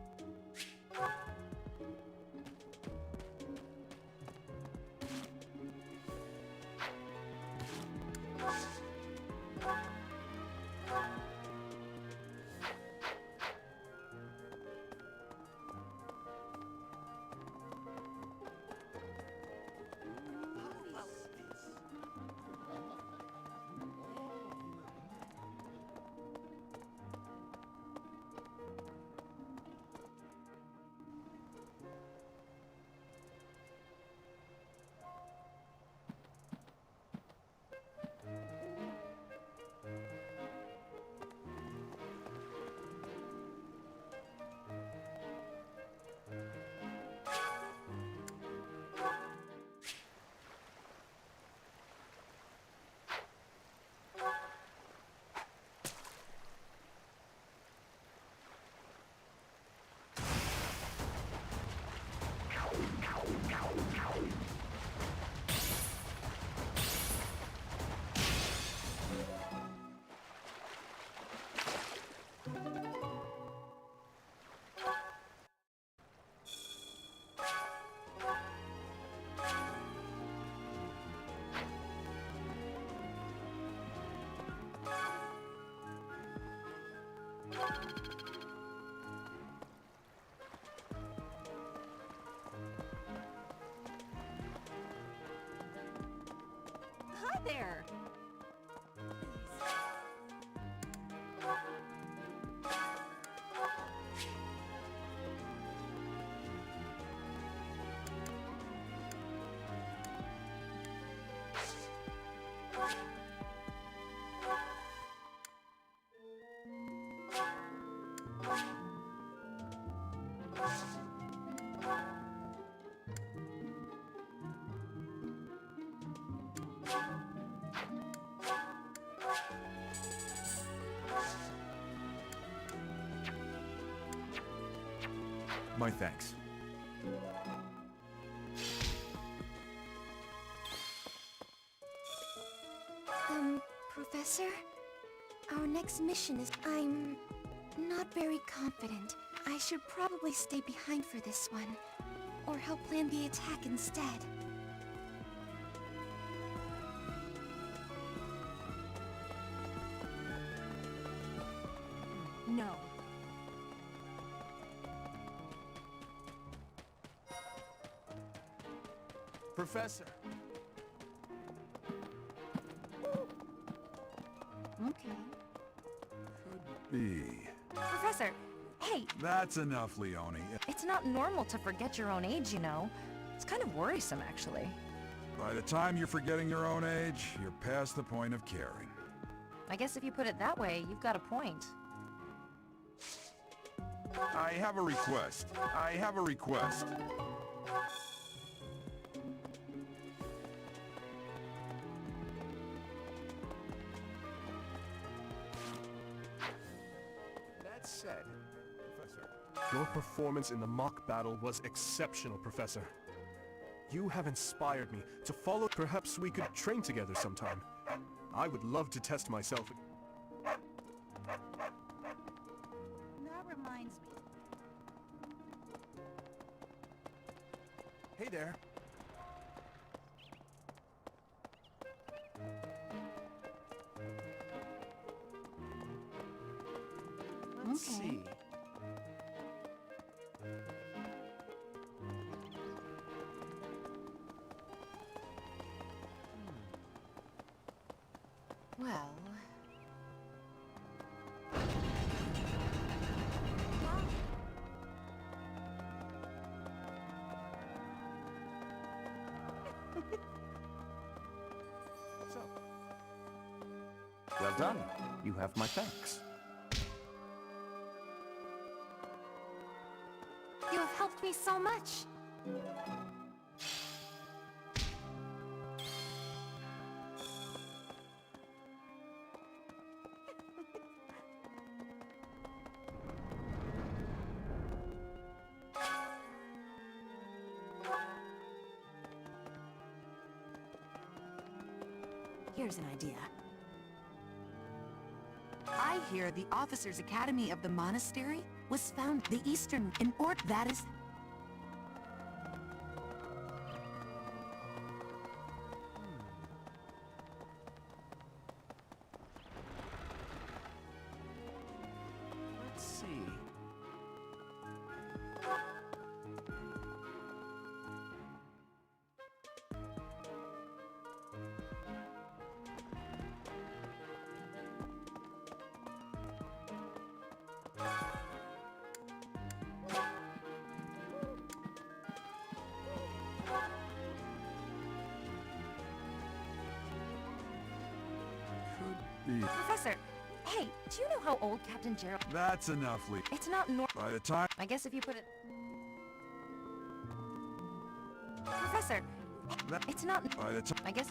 S15: Hi there!
S4: My thanks.
S2: Professor? Our next mission is... I'm not very confident. I should probably stay behind for this one, or help plan the attack instead.
S15: No.
S12: Professor!
S1: Okay.
S4: B.
S1: Professor, hey!
S4: That's enough, Leone.
S1: It's not normal to forget your own age, you know. It's kind of worrisome, actually.
S4: By the time you're forgetting your own age, you're past the point of caring.
S1: I guess if you put it that way, you've got a point.
S4: I have a request. I have a request.
S8: said.
S6: Professor, your performance in the mock battle was exceptional, Professor. You have inspired me to follow. Perhaps we could train together sometime. I would love to test myself.
S2: That reminds me.
S6: Hey there.
S7: Let's
S2: see.
S1: Well...
S9: Well done. You have my thanks.
S20: You have helped me so much.
S1: Here's an idea. I hear the Officers' Academy of the Monastery was found the Eastern in Ort. That is...
S8: Let's see.
S18: Professor, hey, do you know how old Captain Gerald...
S4: That's enough, Lee.
S18: It's not nor...
S4: By the time...
S18: I guess if you put it... Professor, it's not...
S4: By the time...
S18: I guess...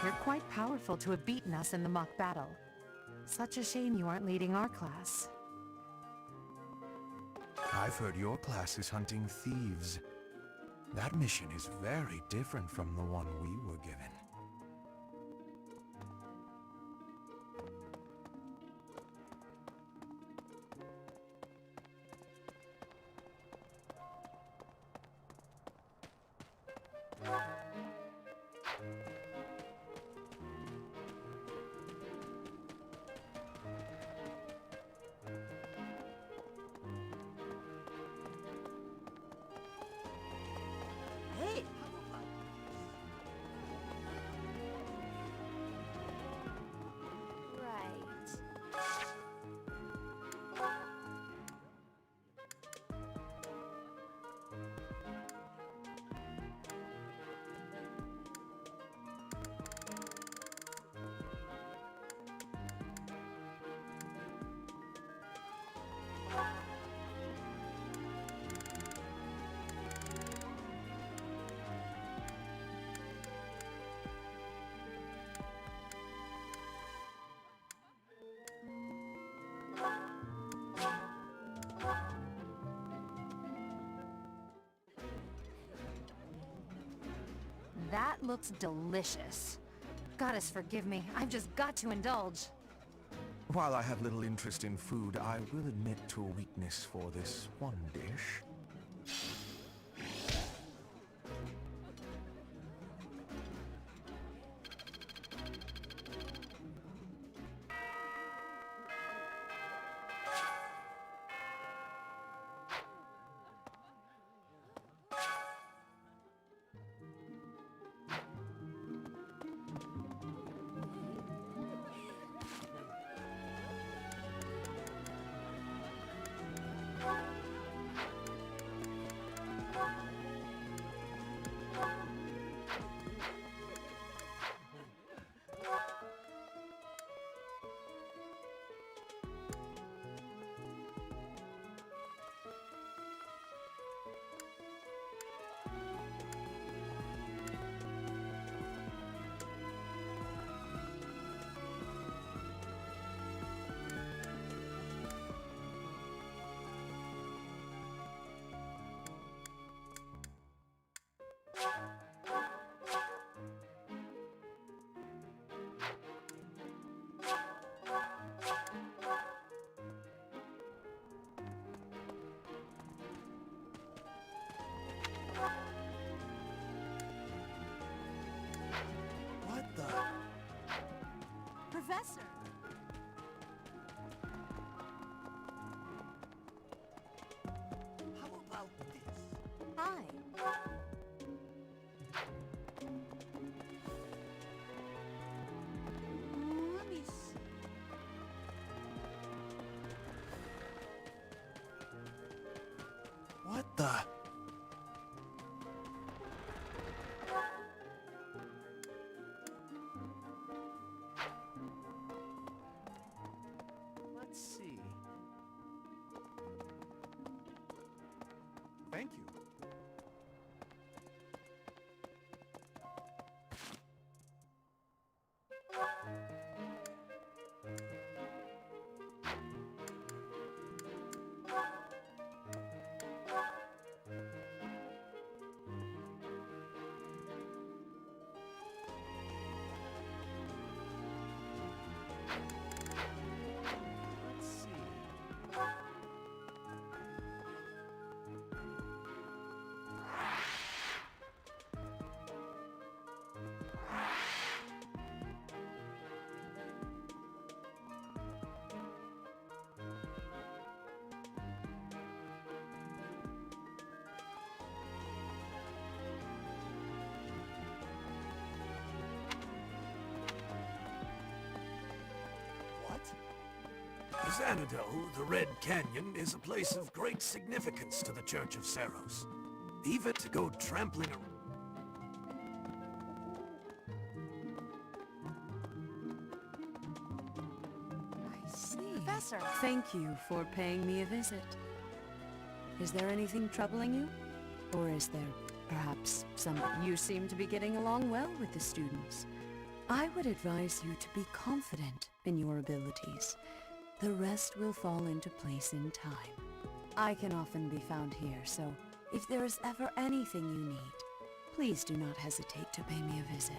S7: You're quite powerful to have beaten us in the mock battle. Such a shame you aren't leading our class.
S16: I've heard your class is hunting thieves. That mission is very different from the one we were given.
S2: Hey! Right.
S18: That looks delicious. Goddess forgive me, I've just got to indulge.
S6: While I have little interest in food, I will admit to a weakness for this one dish.
S15: Professor!
S5: How about this?
S15: Hi. Let me see.
S6: What the? Let's see. Thank you. Let's see.
S21: Xanadu, the Red Canyon, is a place of great significance to the Church of Seros. Even to go trampling around.
S1: I see.
S15: Professor!
S1: Thank you for paying me a visit. Is there anything troubling you? Or is there, perhaps, some... You seem to be getting along well with the students. I would advise you to be confident in your abilities. The rest will fall into place in time. I can often be found here, so if there is ever anything you need, please do not hesitate to pay me a visit.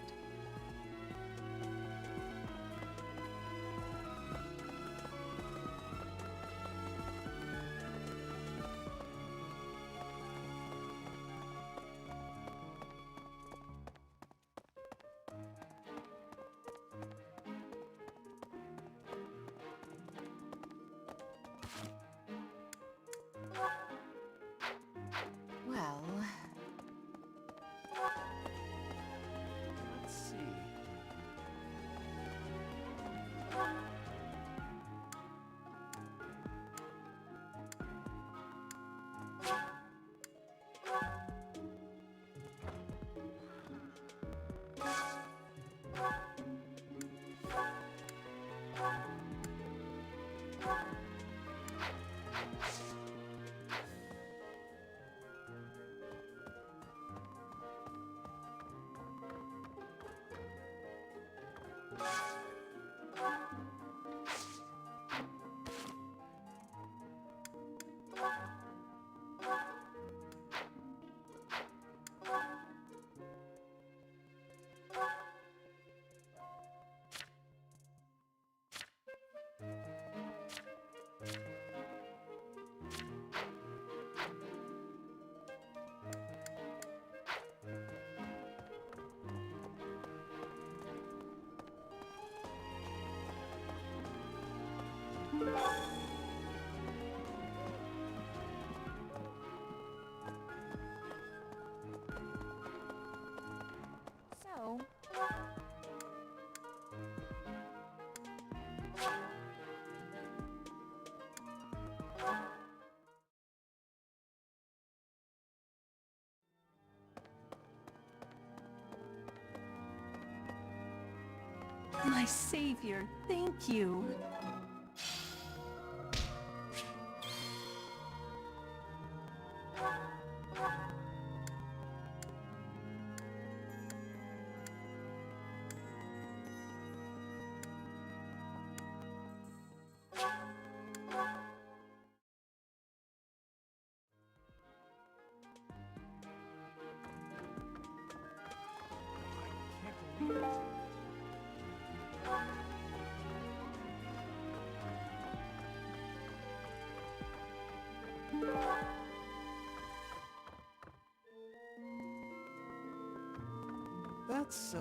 S1: Well...
S6: Let's see.
S15: My savior, thank you.
S6: That's so...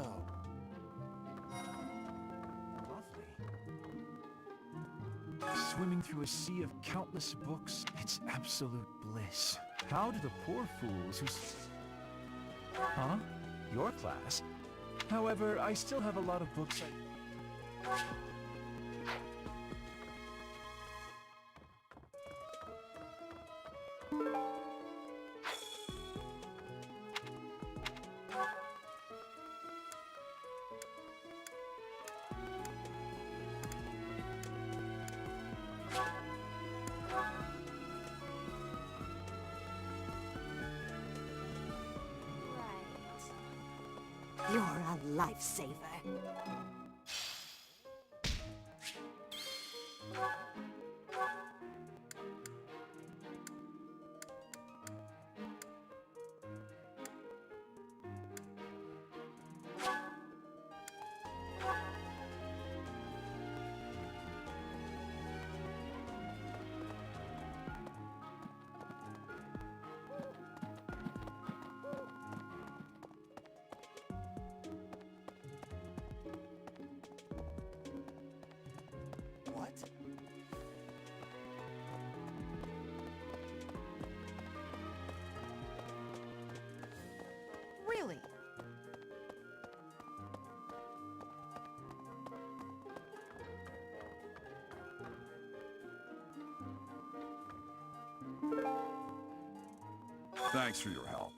S6: lovely. Swimming through a sea of countless books, it's absolute bliss. How do the poor fools who... Huh? Your class? However, I still have a lot of books
S20: You're a lifesaver.
S6: What?
S7: Really?
S4: Thanks for your help.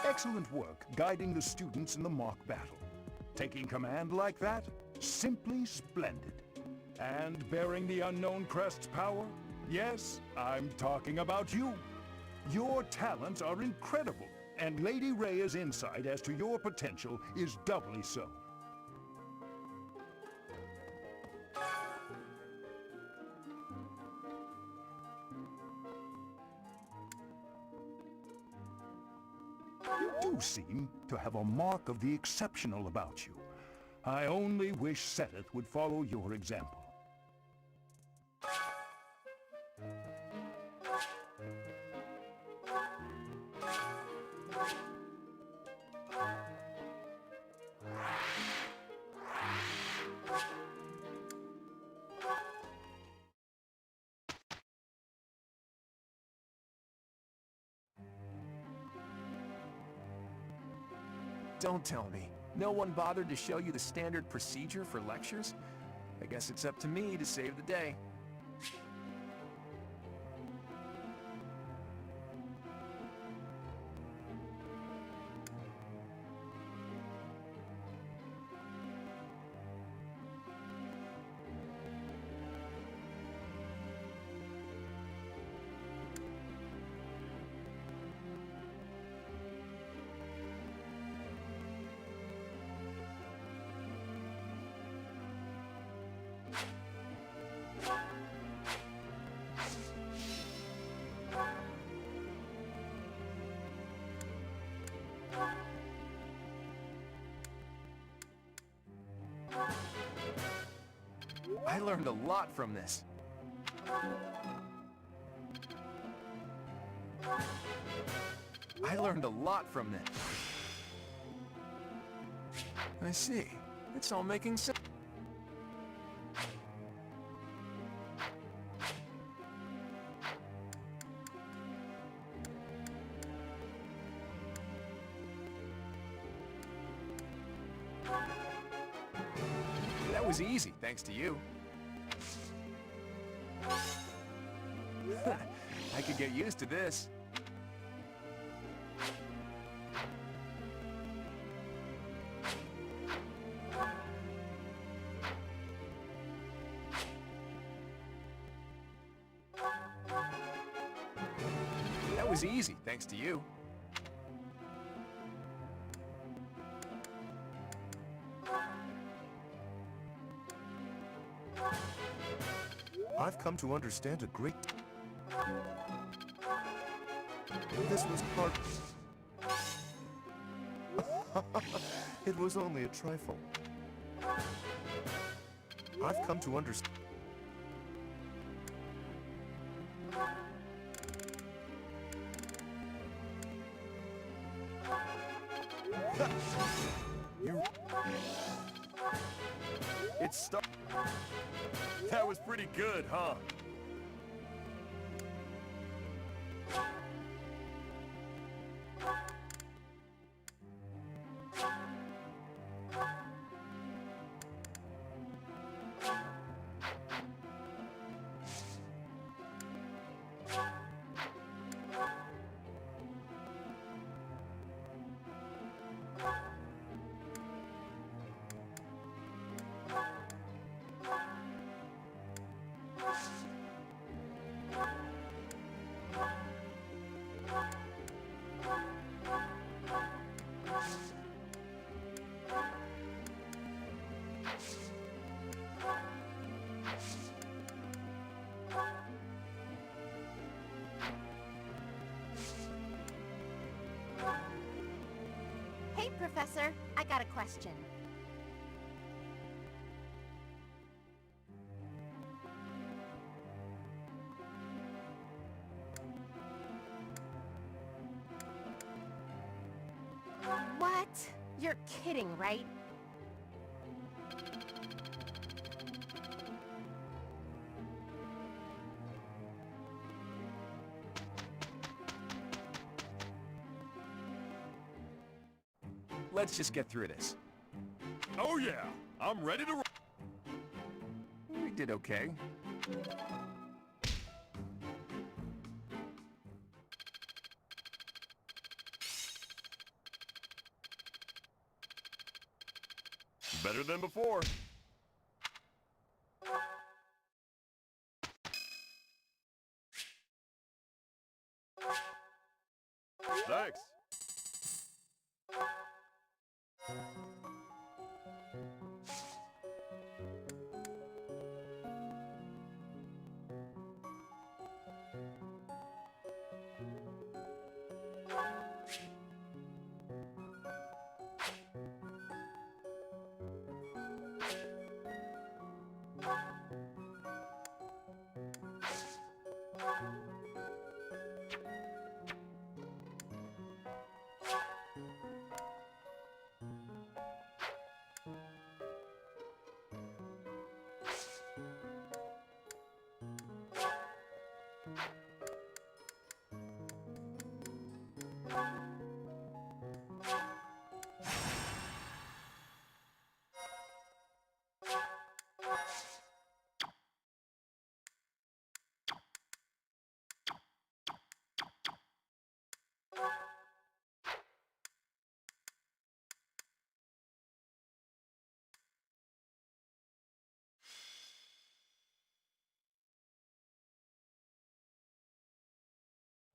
S10: Excellent work guiding the students in the mock battle. Taking command like that? Simply splendid. And bearing the unknown crest's power? Yes, I'm talking about you. Your talents are incredible, and Lady Rhea's insight as to your potential is doubly so. You do seem to have a mark of the exceptional about you. I only wish Seteth would follow your example.
S8: Don't tell me. No one bothered to show you the standard procedure for lectures? I guess it's up to me to save the day. I learned a lot from this. I learned a lot from this. I see. It's all making sense. That was easy, thanks to you. I could get used to this. That was easy, thanks to you.
S16: I've come to understand a great... This was part... It was only a trifle. I've come to understand...
S11: It's That was pretty good, huh?
S20: Hey, Professor, I got a question. What? You're kidding, right?
S8: Let's just get through this.
S11: Oh yeah, I'm ready to...
S8: We did okay.
S11: Better than before. Thanks.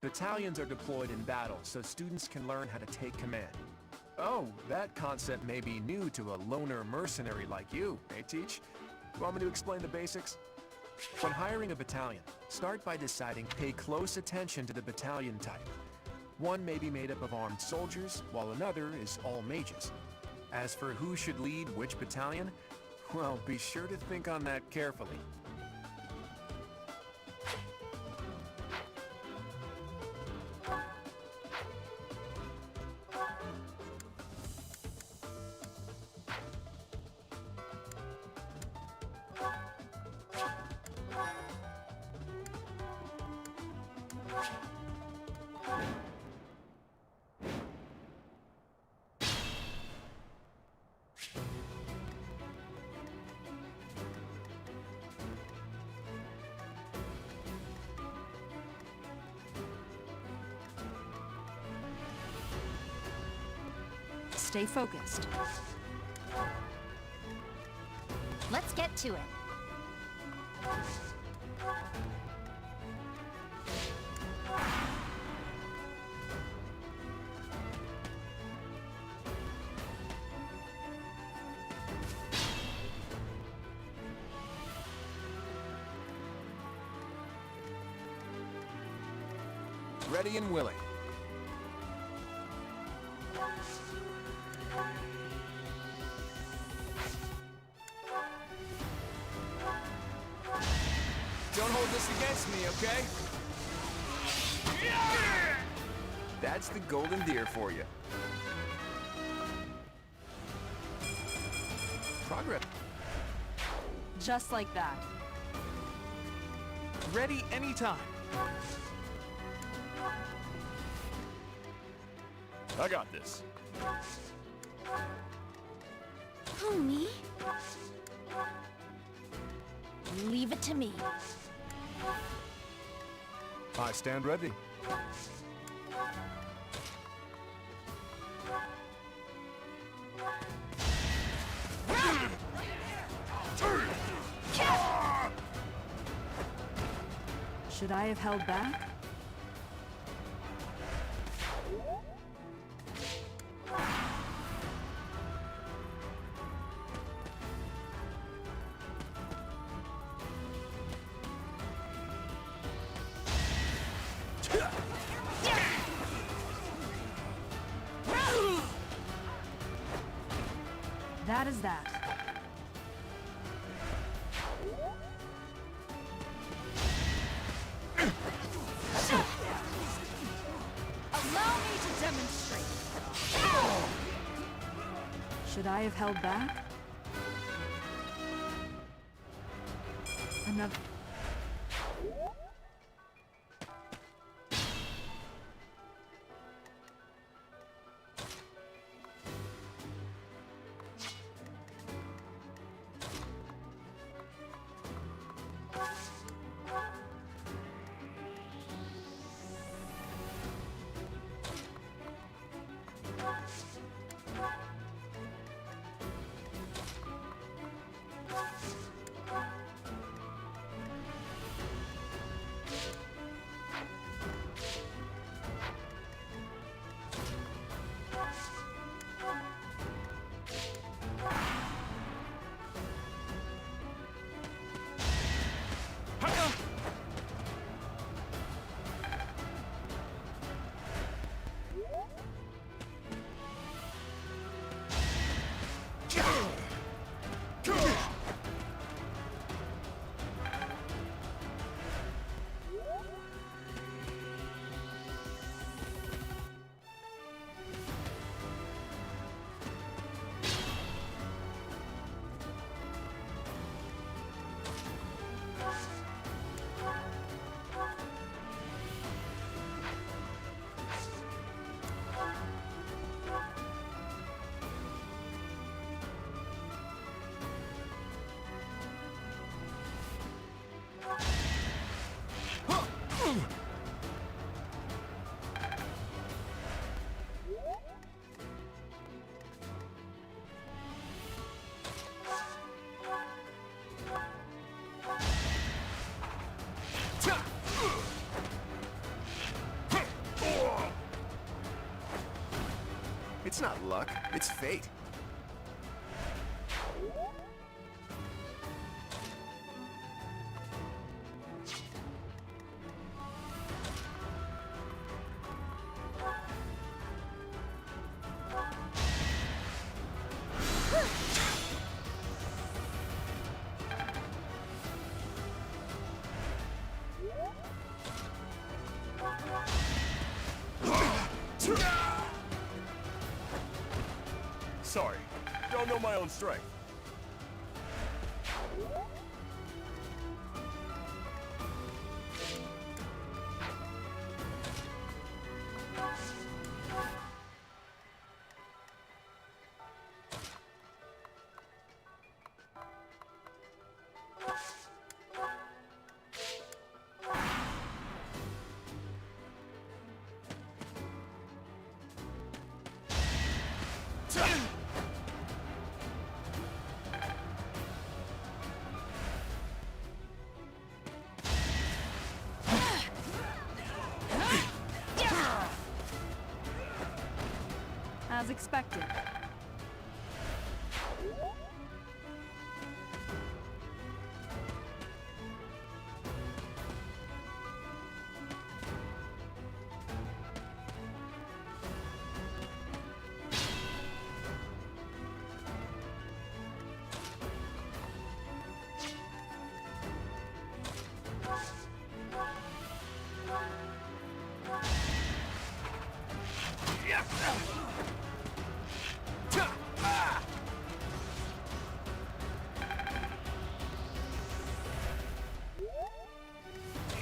S8: Battalions are deployed in battle so students can learn how to take command. Oh, that concept may be new to a loner mercenary like you, eh, Teach? You want me to explain the basics? When hiring a battalion, start by deciding pay close attention to the battalion type. One may be made up of armed soldiers, while another is all mages. As for who should lead which battalion, well, be sure to think on that carefully.
S18: Stay focused.
S20: Let's get to it.
S8: Ready and willing. Don't hold this against me, okay? That's the golden deer for you. Progress.
S3: Just like that.
S12: Ready anytime.
S11: I got this.
S20: Who, me? Leave it to me.
S6: I stand ready.
S3: Should I have held back? That is that.
S18: Allow me to demonstrate.
S3: Should I have held back? Another...
S8: It's not luck, it's fate.
S11: Sorry, don't know my own strength.
S18: As expected.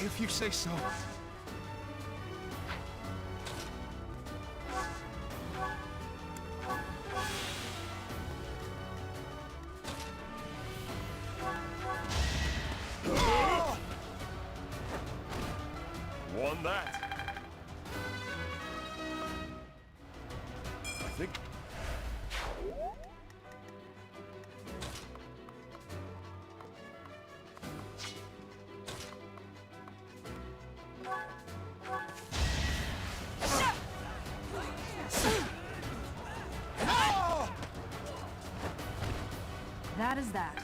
S12: If you say so.
S11: Won that. I think...
S18: That is that.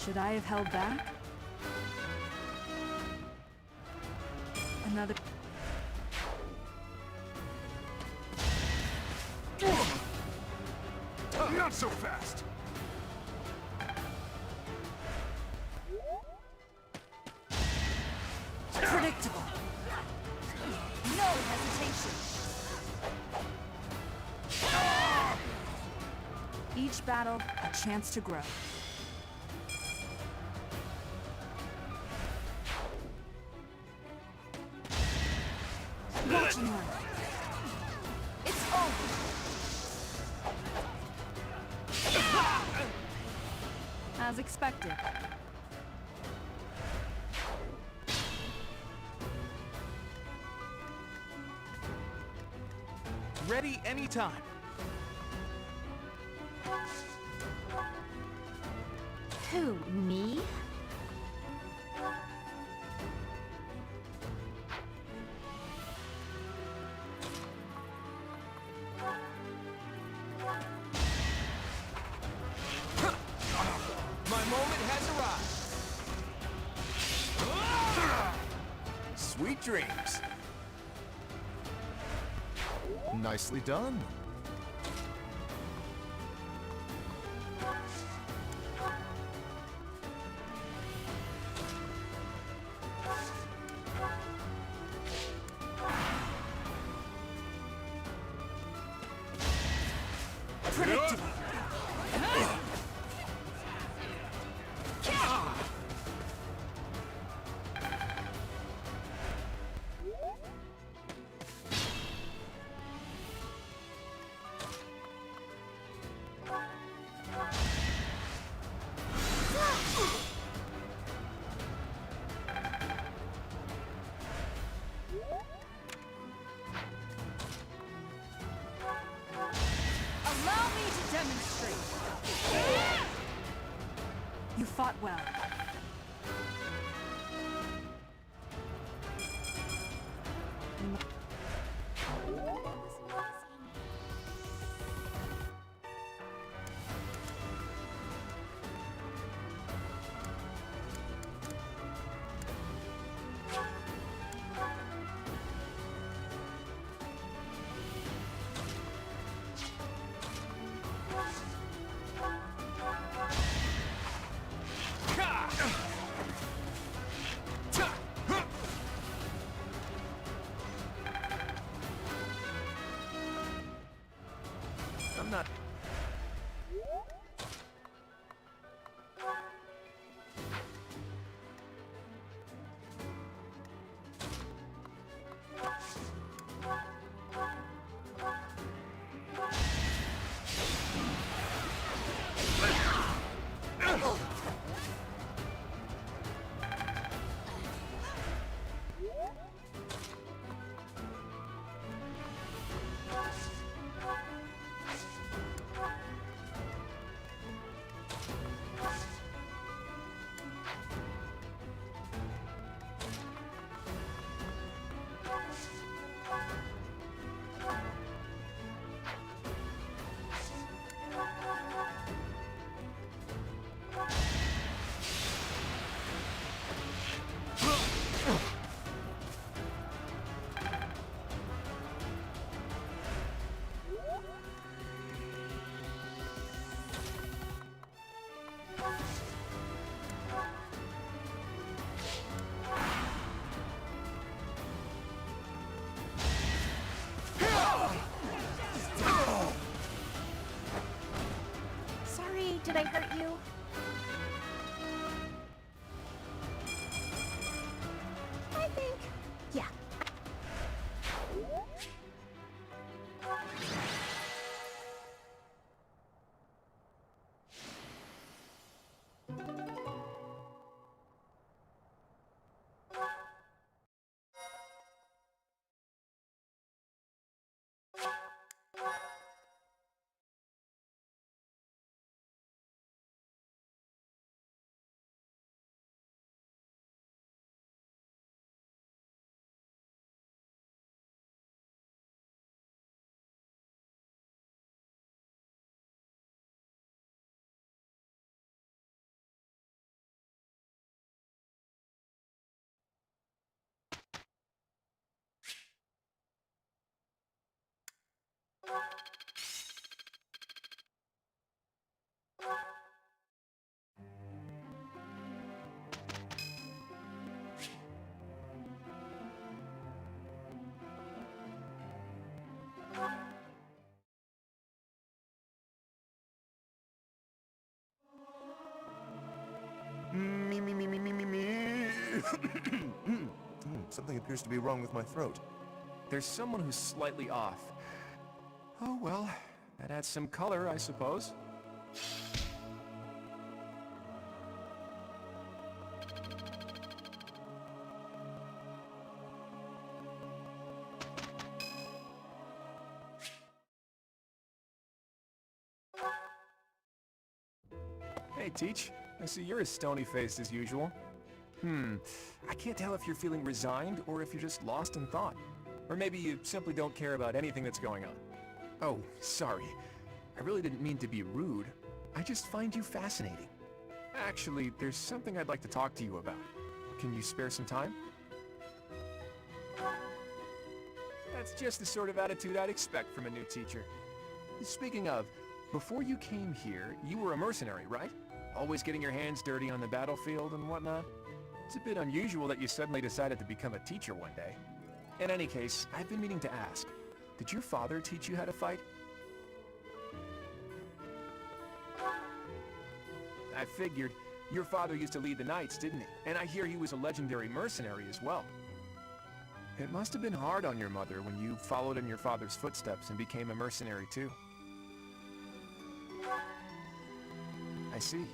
S18: Should I have held back? Another...
S5: Not so fast!
S18: Predictable. No hesitation. Each battle, a chance to grow. Watch and learn. It's over. As expected.
S12: Ready anytime.
S20: Who, me?
S8: My moment has arrived. Sweet dreams.
S16: Nicely done.
S18: Predictable.
S3: You fought well.
S8: I'm not...
S20: Sorry, did I hurt you? I think... yeah.
S16: Something appears to be wrong with my throat.
S8: There's someone who's slightly off. Oh well, that adds some color, I suppose. Hey, Teach. I see you're as stony-faced as usual. I can't tell if you're feeling resigned or if you're just lost in thought. Or maybe you simply don't care about anything that's going on. Oh, sorry. I really didn't mean to be rude. I just find you fascinating. Actually, there's something I'd like to talk to you about. Can you spare some time? That's just the sort of attitude I'd expect from a new teacher. Speaking of, before you came here, you were a mercenary, right? Always getting your hands dirty on the battlefield and whatnot? It's a bit unusual that you suddenly decided to become a teacher one day. In any case, I've been meaning to ask, did your father teach you how to fight? I figured. Your father used to lead the knights, didn't he? And I hear he was a legendary mercenary as well. It must have been hard on your mother when you followed in your father's footsteps and became a mercenary too. I see.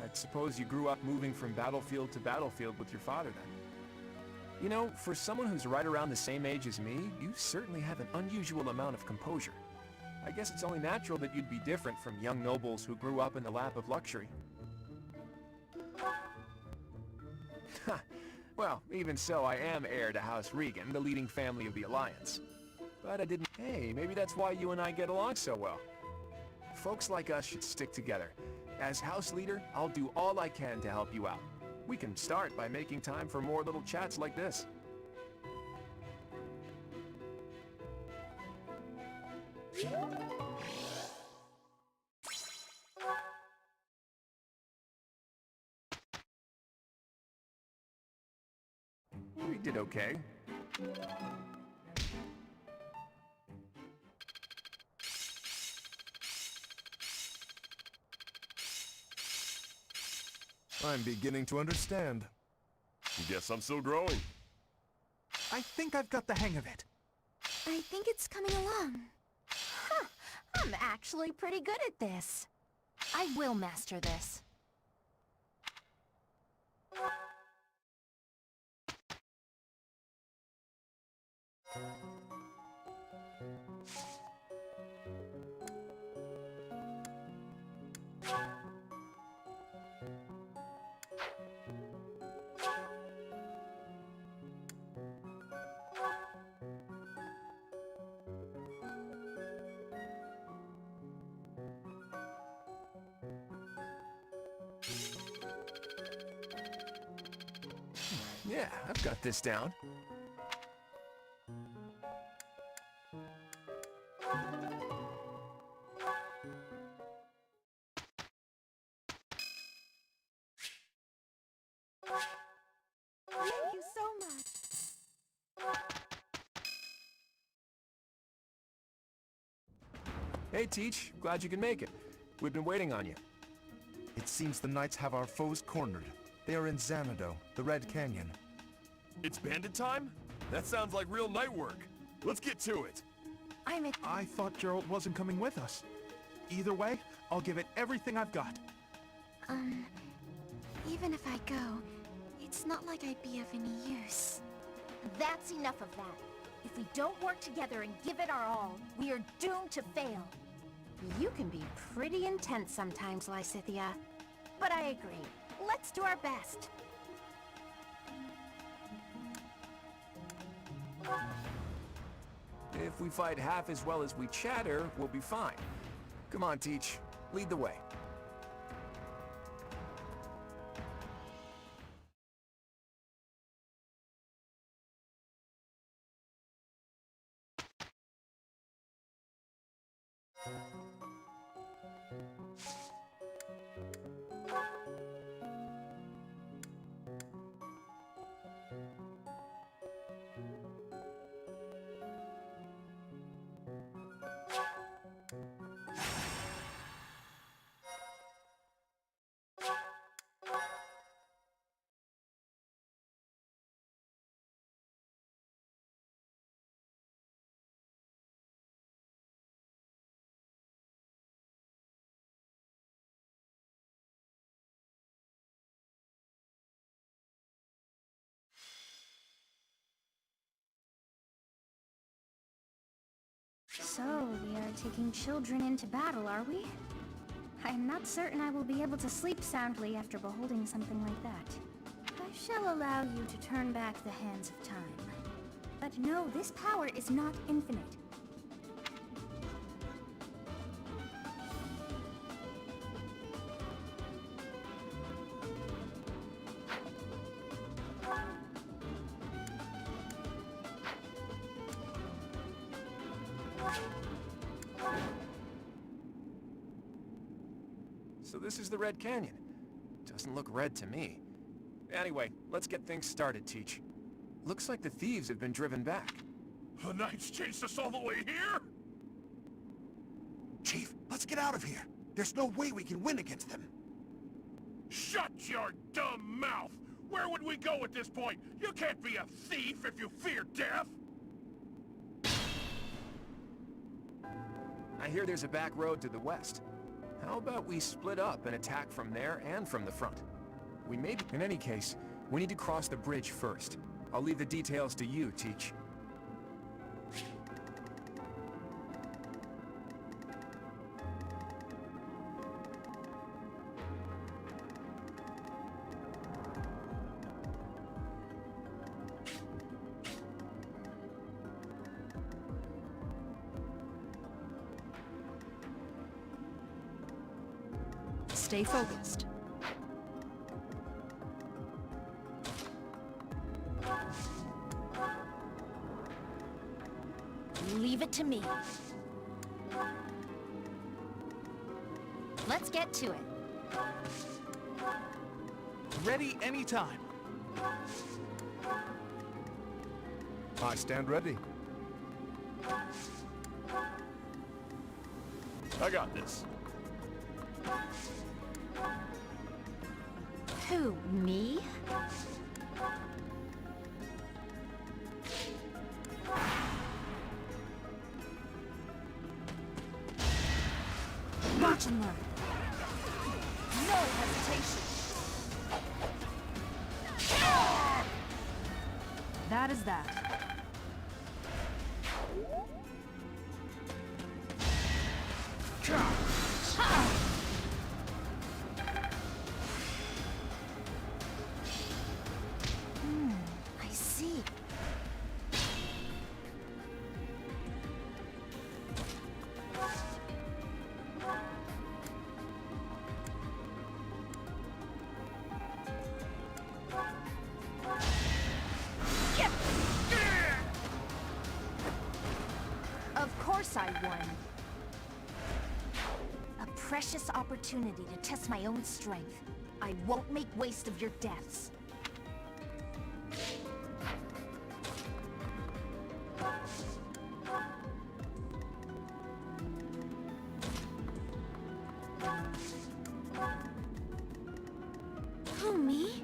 S8: I suppose you grew up moving from battlefield to battlefield with your father then. You know, for someone who's right around the same age as me, you certainly have an unusual amount of composure. I guess it's only natural that you'd be different from young nobles who grew up in the lap of luxury. Well, even so, I am heir to House Regan, the leading family of the Alliance. But I didn't... Hey, maybe that's why you and I get along so well. Folks like us should stick together. As House Leader, I'll do all I can to help you out. We can start by making time for more little chats like this. We did okay.
S6: I'm beginning to understand.
S11: Guess I'm still growing.
S12: I think I've got the hang of it.
S2: I think it's coming along.
S20: Huh, I'm actually pretty good at this. I will master this.
S8: Yeah, I've got this down.
S2: Thank you so much.
S8: Hey, Teach. Glad you can make it. We've been waiting on you.
S16: It seems the Knights have our foes cornered. They are in Xanadu, the Red Canyon.
S11: It's bandit time? That sounds like real night work. Let's get to it.
S12: I thought Gerald wasn't coming with us. Either way, I'll give it everything I've got.
S2: Even if I go, it's not like I'd be of any use.
S20: That's enough of that. If we don't work together and give it our all, we are doomed to fail. You can be pretty intense sometimes, Lysithia. But I agree. Let's do our best.
S8: If we fight half as well as we chatter, we'll be fine. Come on, Teach. Lead the way.
S2: So, we are taking children into battle, are we? I am not certain I will be able to sleep soundly after beholding something like that. I shall allow you to turn back the hands of time. But no, this power is not infinite.
S8: So this is the Red Canyon. Doesn't look red to me. Anyway, let's get things started, Teach. Looks like the thieves have been driven back.
S5: The Knights chased us all the way here?
S14: Chief, let's get out of here. There's no way we can win against them.
S5: Shut your dumb mouth! Where would we go at this point? You can't be a thief if you fear death!
S8: I hear there's a back road to the west. How about we split up and attack from there and from the front? We may be... In any case, we need to cross the bridge first. I'll leave the details to you, Teach.
S18: Stay focused.
S20: Leave it to me. Let's get to it.
S12: Ready anytime.
S6: I stand ready.
S11: I got this.
S20: Who, me?
S18: Watch and learn. No hesitation. That is that.
S20: I see. Of course I won. A precious opportunity to test my own strength. I won't make waste of your deaths. Who, me?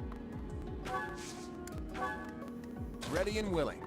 S8: Ready and willing.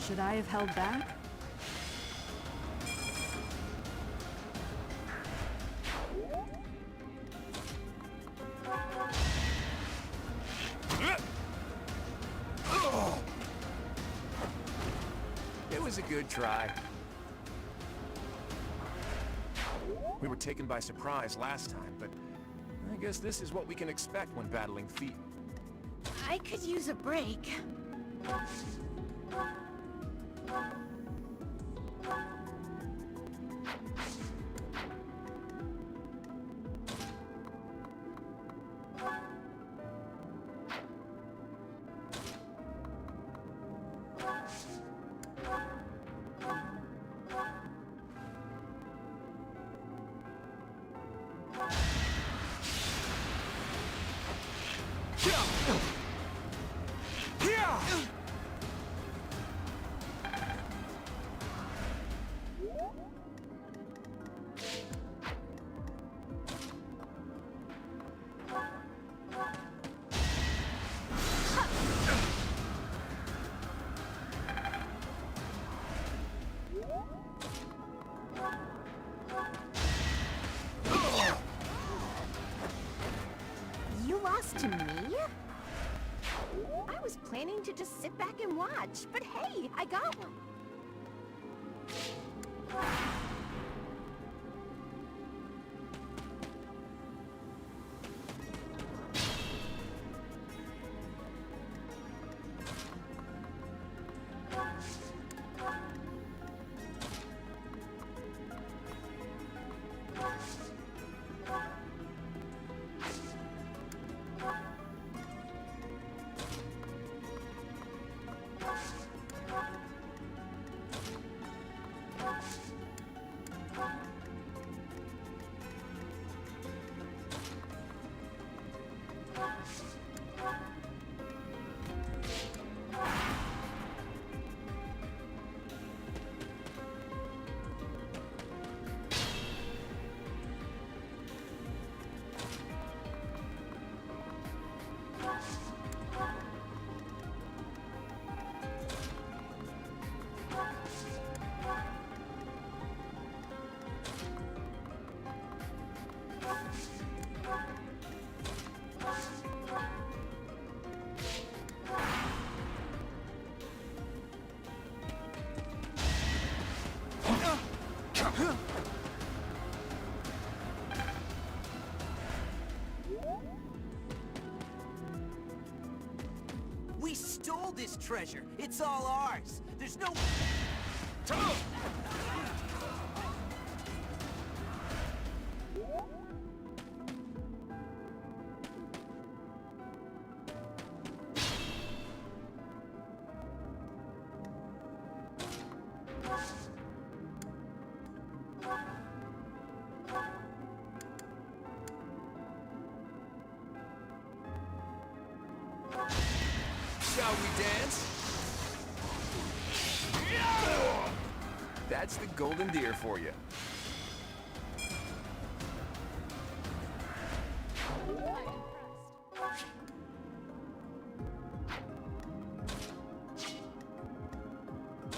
S18: Should I have held back?
S8: It was a good try. We were taken by surprise last time, but I guess this is what we can expect when battling feet.
S20: I could use a break. was planning to just sit back and watch, but hey, I got one.
S19: We stole this treasure. It's all ours. There's no...
S8: Shall we dance? That's the golden deer for you.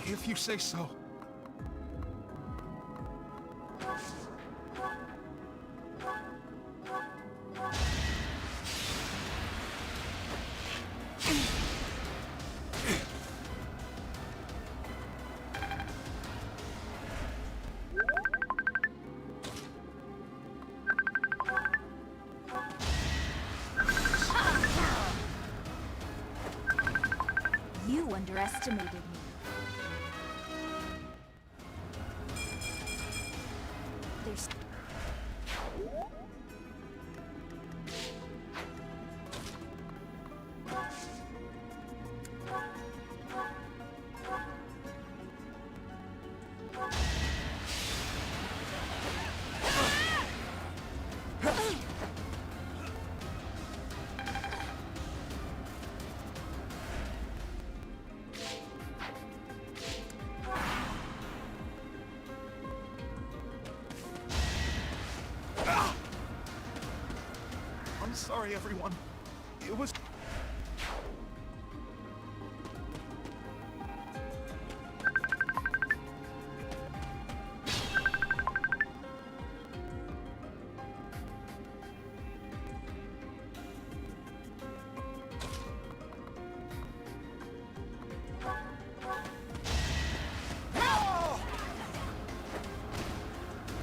S12: If you say so.
S2: You underestimated me. There's...
S12: I'm sorry, everyone. It was...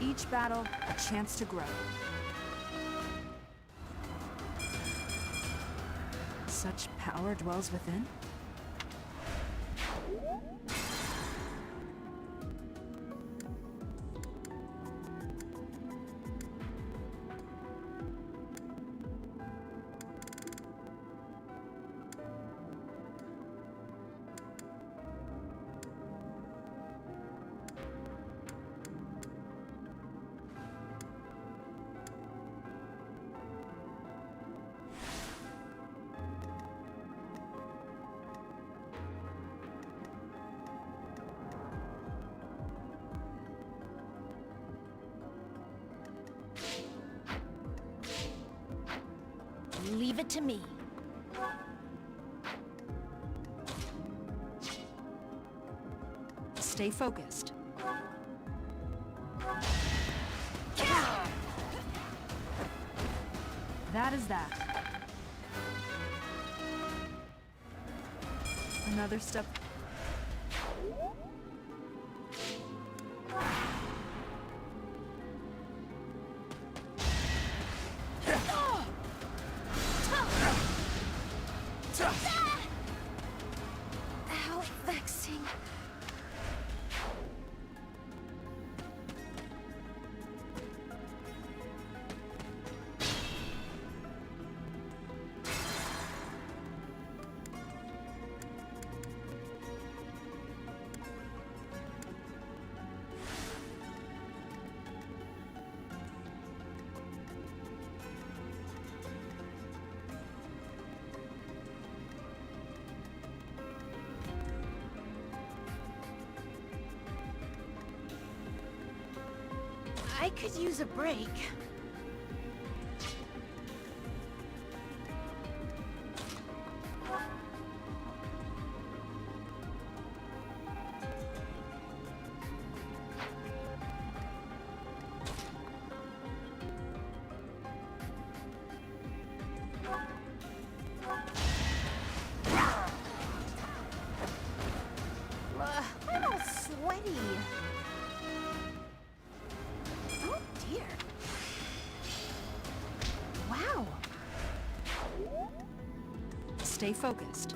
S1: Each battle, a chance to grow. Such power dwells within?
S2: Leave it to me.
S1: Stay focused. That is that.
S3: Another step.
S20: How vexing. I could use a break. I'm all sweaty. Oh dear. Wow.
S1: Stay focused.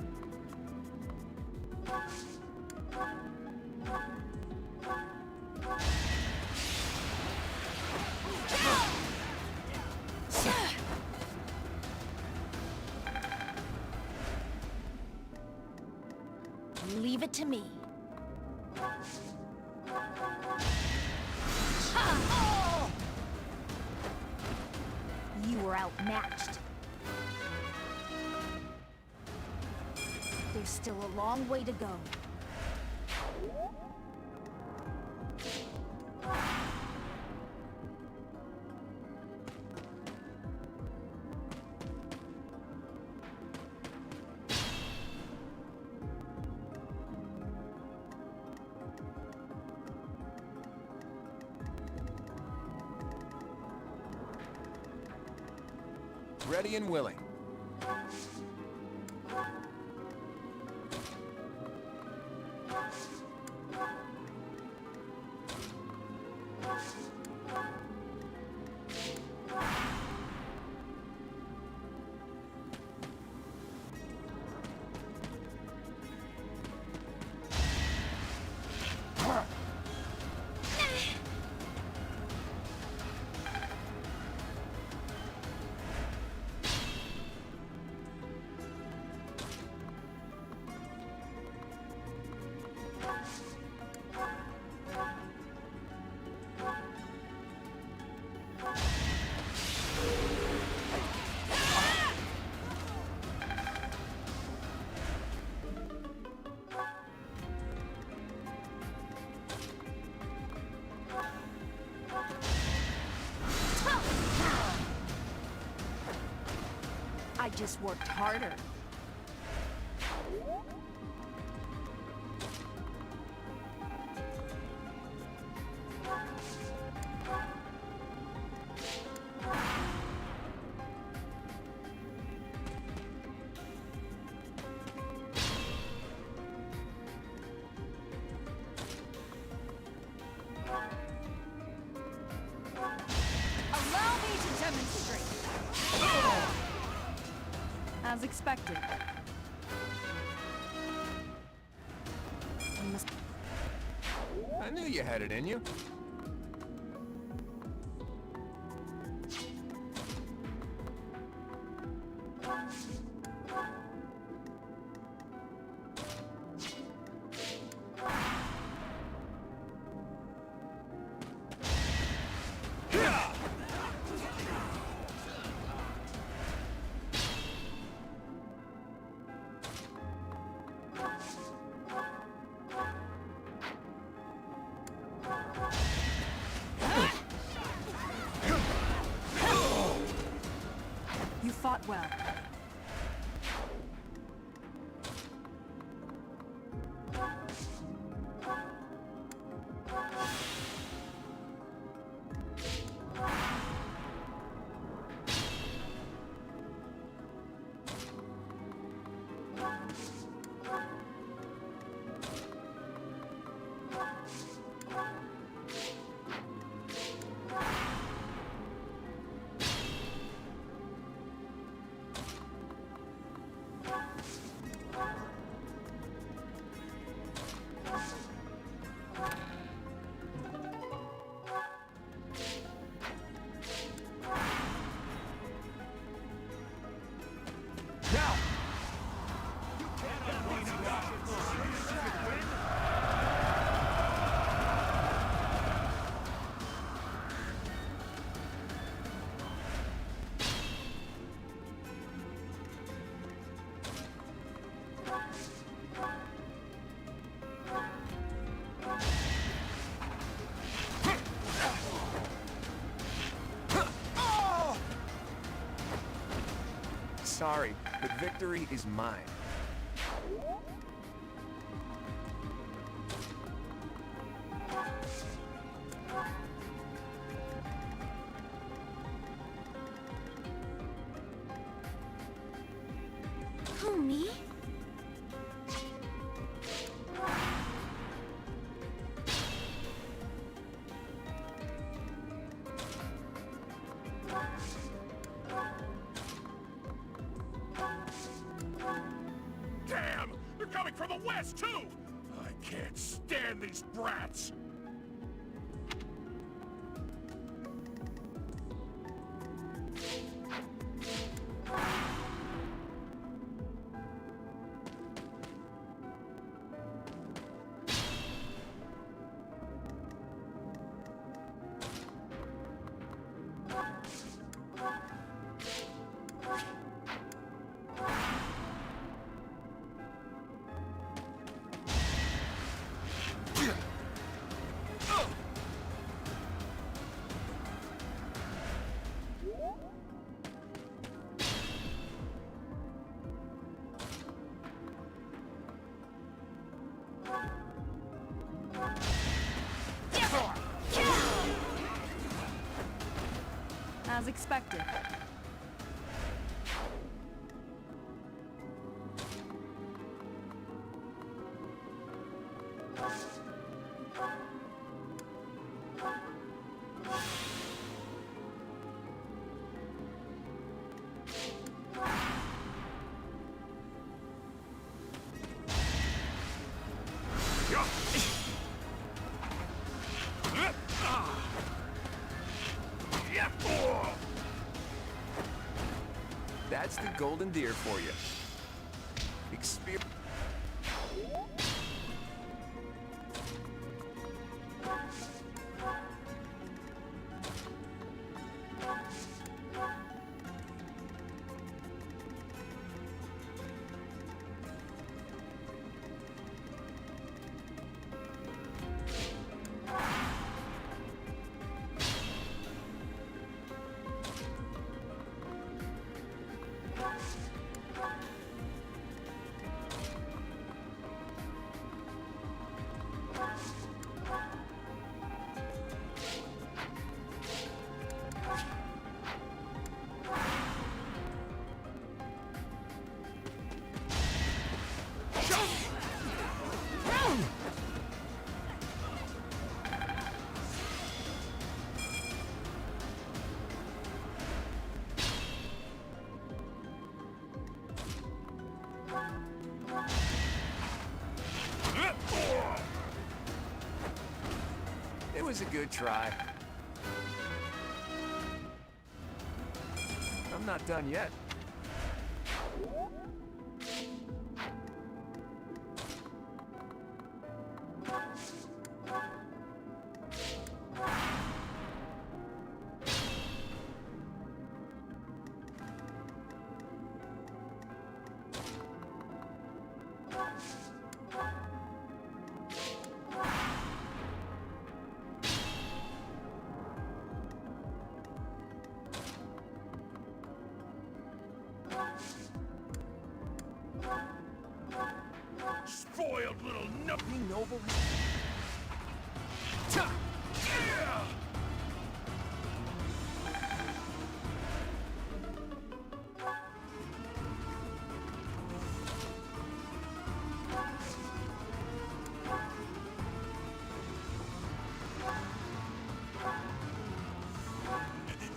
S20: Leave it to me. You were outmatched. There's still a long way to go.
S8: Ready and willing.
S20: I just worked harder.
S1: Allow me to demonstrate. As expected.
S8: I knew you had it in you.
S1: You fought well.
S8: sorry, but victory is mine.
S2: Who, me?
S5: Damn! They're coming from the west, too! I can't stand these brats!
S3: As expected.
S8: That's the golden deer for you. Experience. It was a good try. I'm not done yet.
S5: Spoiled little numpy
S8: noble.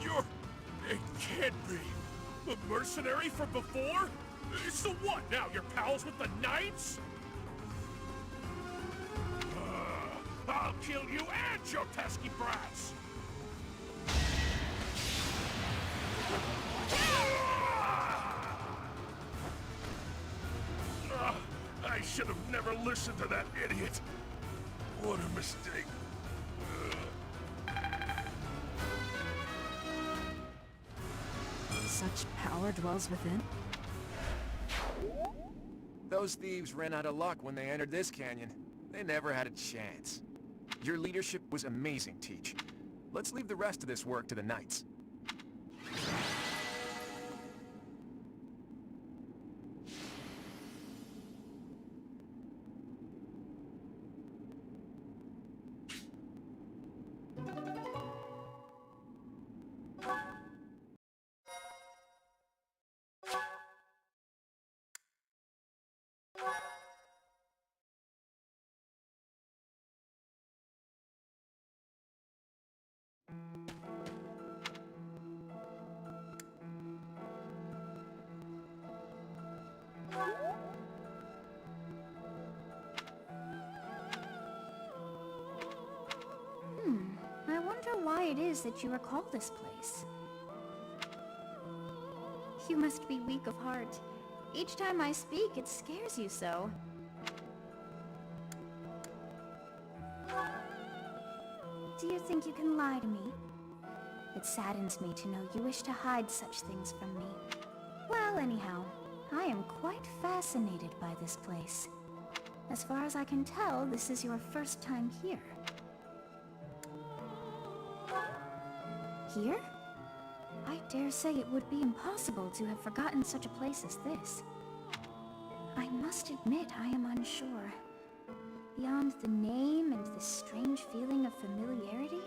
S5: You're... It can't be. The mercenary from before? So what now, you're pals with the Knights? I'll kill you and your pesky brats! I should have never listened to that idiot. What a mistake.
S3: Such power dwells within?
S8: Those thieves ran out of luck when they entered this canyon. They never had a chance. Your leadership was amazing, Teach. Let's leave the rest of this work to the Knights.
S2: I wonder why it is that you recall this place. You must be weak of heart. Each time I speak, it scares you so. Do you think you can lie to me? It saddens me to know you wish to hide such things from me. Well, anyhow, I am quite fascinated by this place. As far as I can tell, this is your first time here. Here? I dare say it would be impossible to have forgotten such a place as this. I must admit I am unsure. Beyond the name and this strange feeling of familiarity,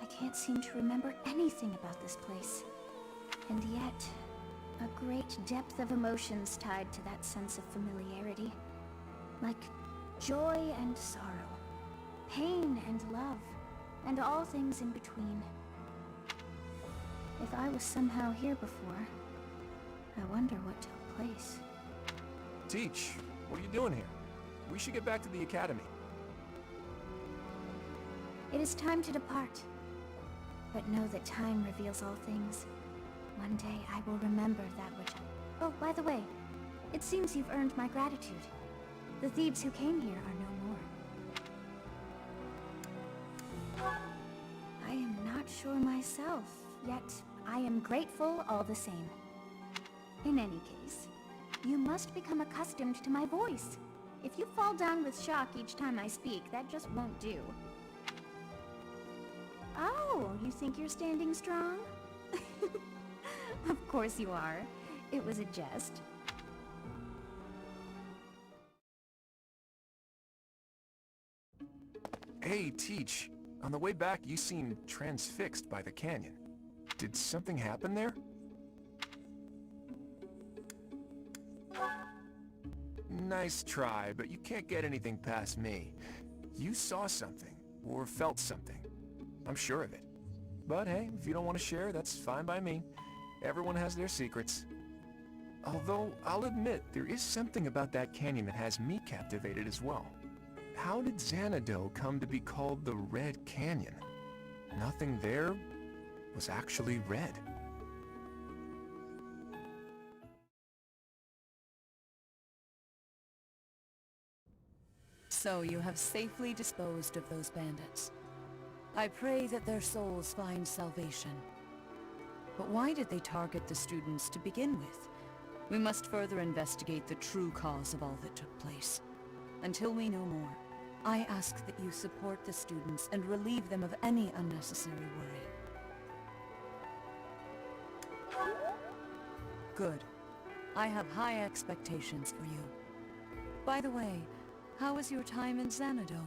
S2: I can't seem to remember anything about this place. And yet, a great depth of emotions tied to that sense of familiarity. Like joy and sorrow, pain and love, and all things in between. If I was somehow here before, I wonder what took place.
S8: Teach, what are you doing here? We should get back to the academy.
S2: It is time to depart. But know that time reveals all things. One day I will remember that which I... Oh, by the way, it seems you've earned my gratitude. The thieves who came here are no more. I am not sure myself, yet I am grateful all the same. In any case, you must become accustomed to my voice. If you fall down with shock each time I speak, that just won't do. Oh, you think you're standing strong? Of course you are. It was a jest.
S8: Hey, Teach. On the way back, you seemed transfixed by the canyon. Did something happen there? Nice try, but you can't get anything past me. You saw something, or felt something. I'm sure of it. But hey, if you don't want to share, that's fine by me. Everyone has their secrets. Although, I'll admit, there is something about that canyon that has me captivated as well. How did Xanadu come to be called the Red Canyon? Nothing there was actually red.
S1: So you have safely disposed of those bandits. I pray that their souls find salvation. But why did they target the students to begin with? We must further investigate the true cause of all that took place. Until we know more, I ask that you support the students and relieve them of any unnecessary worry. Good. I have high expectations for you. By the way, how was your time in Xanadu?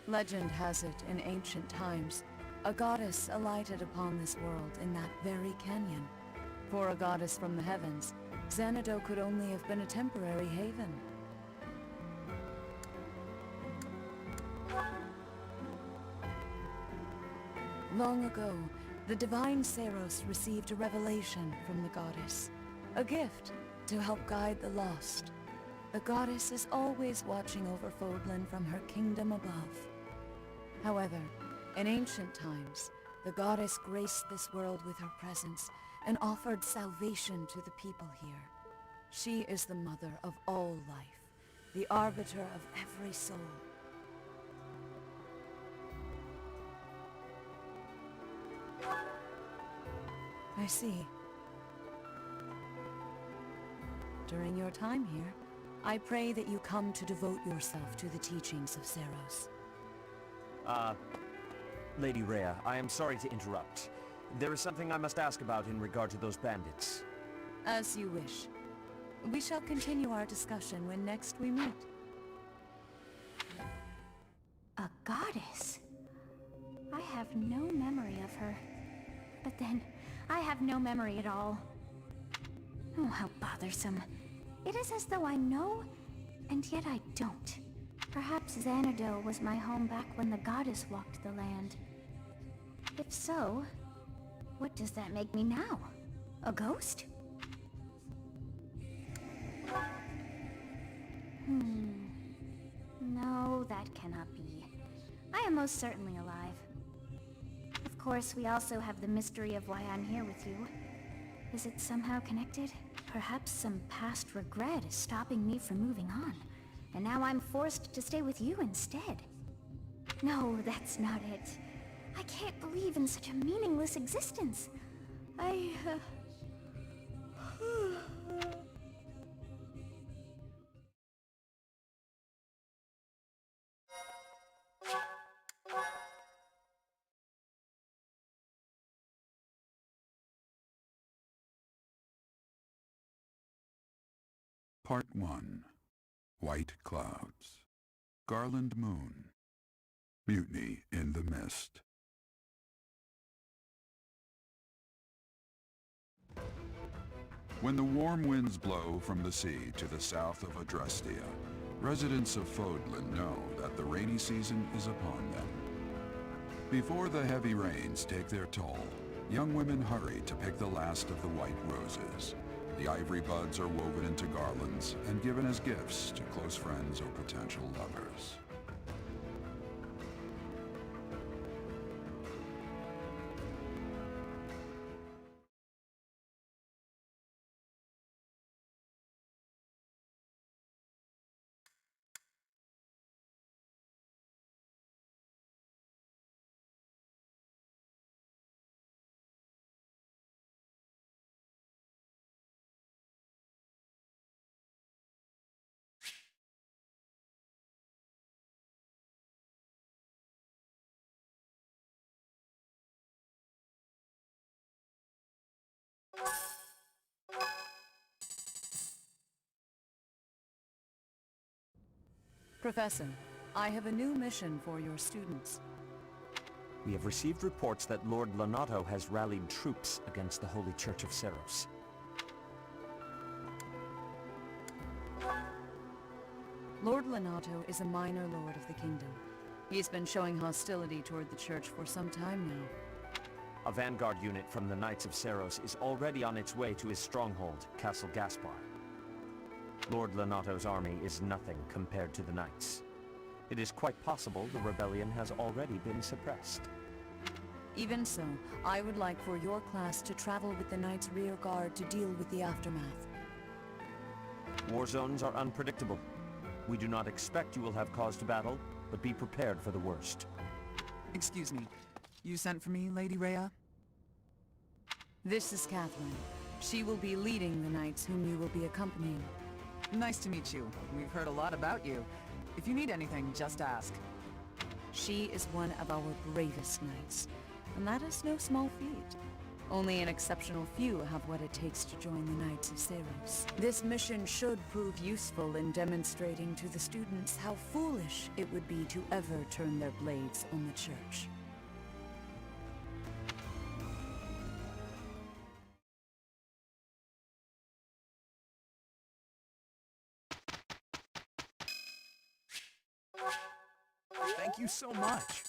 S1: Legend has it, in ancient times, a goddess alighted upon this world in that very canyon. For a goddess from the heavens, Xanadu could only have been a temporary haven. Long ago, the divine Seros received a revelation from the goddess. A gift to help guide the lost. The goddess is always watching over Fodlan from her kingdom above. However, in ancient times, the goddess graced this world with her presence and offered salvation to the people here. She is the mother of all life, the arbiter of every soul. I see. During your time here, I pray that you come to devote yourself to the teachings of Seros.
S9: Lady Rhea, I am sorry to interrupt. There is something I must ask about in regard to those bandits.
S1: As you wish. We shall continue our discussion when next we meet.
S2: A goddess? I have no memory of her. But then, I have no memory at all. Oh, how bothersome. It is as though I know, and yet I don't. Perhaps Xanadu was my home back when the goddess walked the land. If so, what does that make me now? A ghost? No, that cannot be. I am most certainly alive. Of course, we also have the mystery of why I'm here with you. Is it somehow connected? Perhaps some past regret is stopping me from moving on, and now I'm forced to stay with you instead. No, that's not it. I can't believe in such a meaningless existence.
S4: Part 1. White Clouds. Garland Moon. Mutiny in the Mist. When the warm winds blow from the sea to the south of Adrestia, residents of Fodlan know that the rainy season is upon them. Before the heavy rains take their toll, young women hurry to pick the last of the white roses. The ivory buds are woven into garlands and given as gifts to close friends or potential lovers.
S1: Professor, I have a new mission for your students.
S9: We have received reports that Lord Lonato has rallied troops against the Holy Church of Seros.
S1: Lord Lonato is a minor lord of the kingdom. He's been showing hostility toward the church for some time now.
S9: A vanguard unit from the Knights of Seros is already on its way to his stronghold, Castle Gaspar. Lord Lonato's army is nothing compared to the Knights. It is quite possible the rebellion has already been suppressed.
S1: Even so, I would like for your class to travel with the Knights' rear guard to deal with the aftermath.
S9: War zones are unpredictable. We do not expect you will have cause to battle, but be prepared for the worst.
S13: Excuse me. You sent for me, Lady Rhea?
S1: This is Catherine. She will be leading the Knights whom you will be accompanying.
S13: Nice to meet you. We've heard a lot about you. If you need anything, just ask.
S1: She is one of our bravest Knights, and that is no small feat. Only an exceptional few have what it takes to join the Knights of Seros. This mission should prove useful in demonstrating to the students how foolish it would be to ever turn their blades on the Church.
S12: Thank you so much.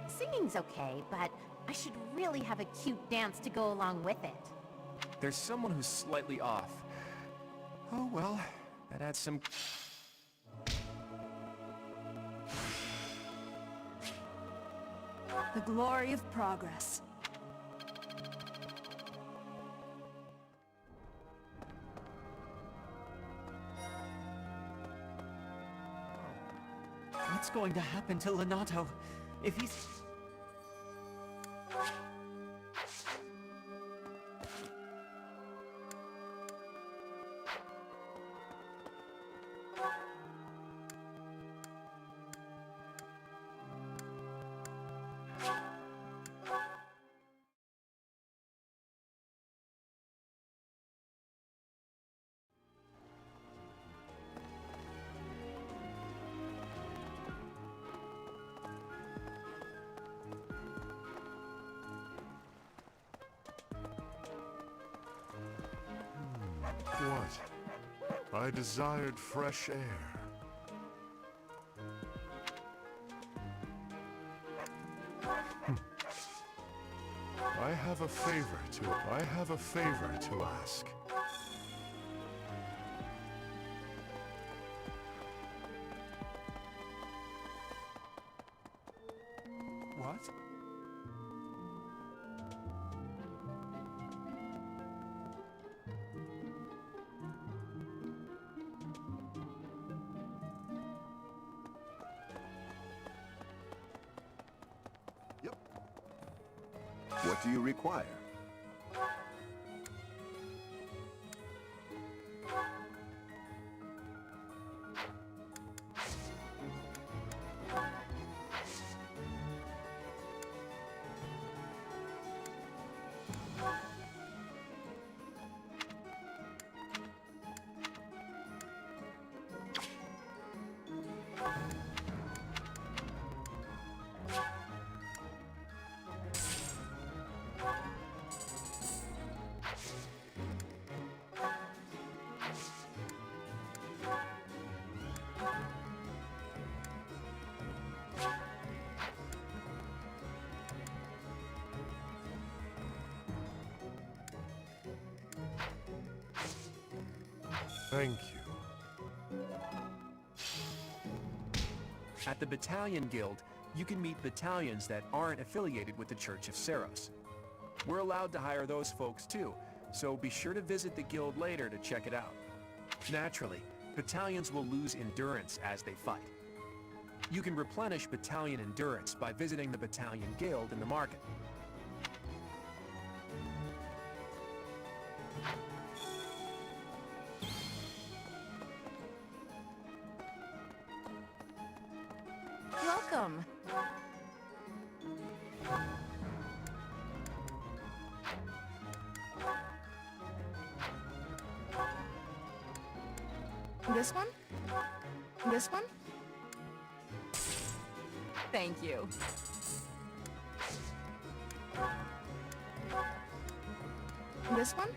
S20: Singing's okay, but I should really have a cute dance to go along with it.
S8: There's someone who's slightly off. Oh well, that adds some...
S15: The glory of progress.
S13: What's going to happen to Lenato if he's...
S5: What? I desired fresh air. I have a favor to ask.
S8: What?
S17: What do you require?
S5: Thank you.
S8: At the Battalion Guild, you can meet battalions that aren't affiliated with the Church of Seros. We're allowed to hire those folks too, so be sure to visit the guild later to check it out. Naturally, battalions will lose endurance as they fight. You can replenish battalion endurance by visiting the Battalion Guild in the market.
S3: Welcome. This one? This one? Thank you. This one?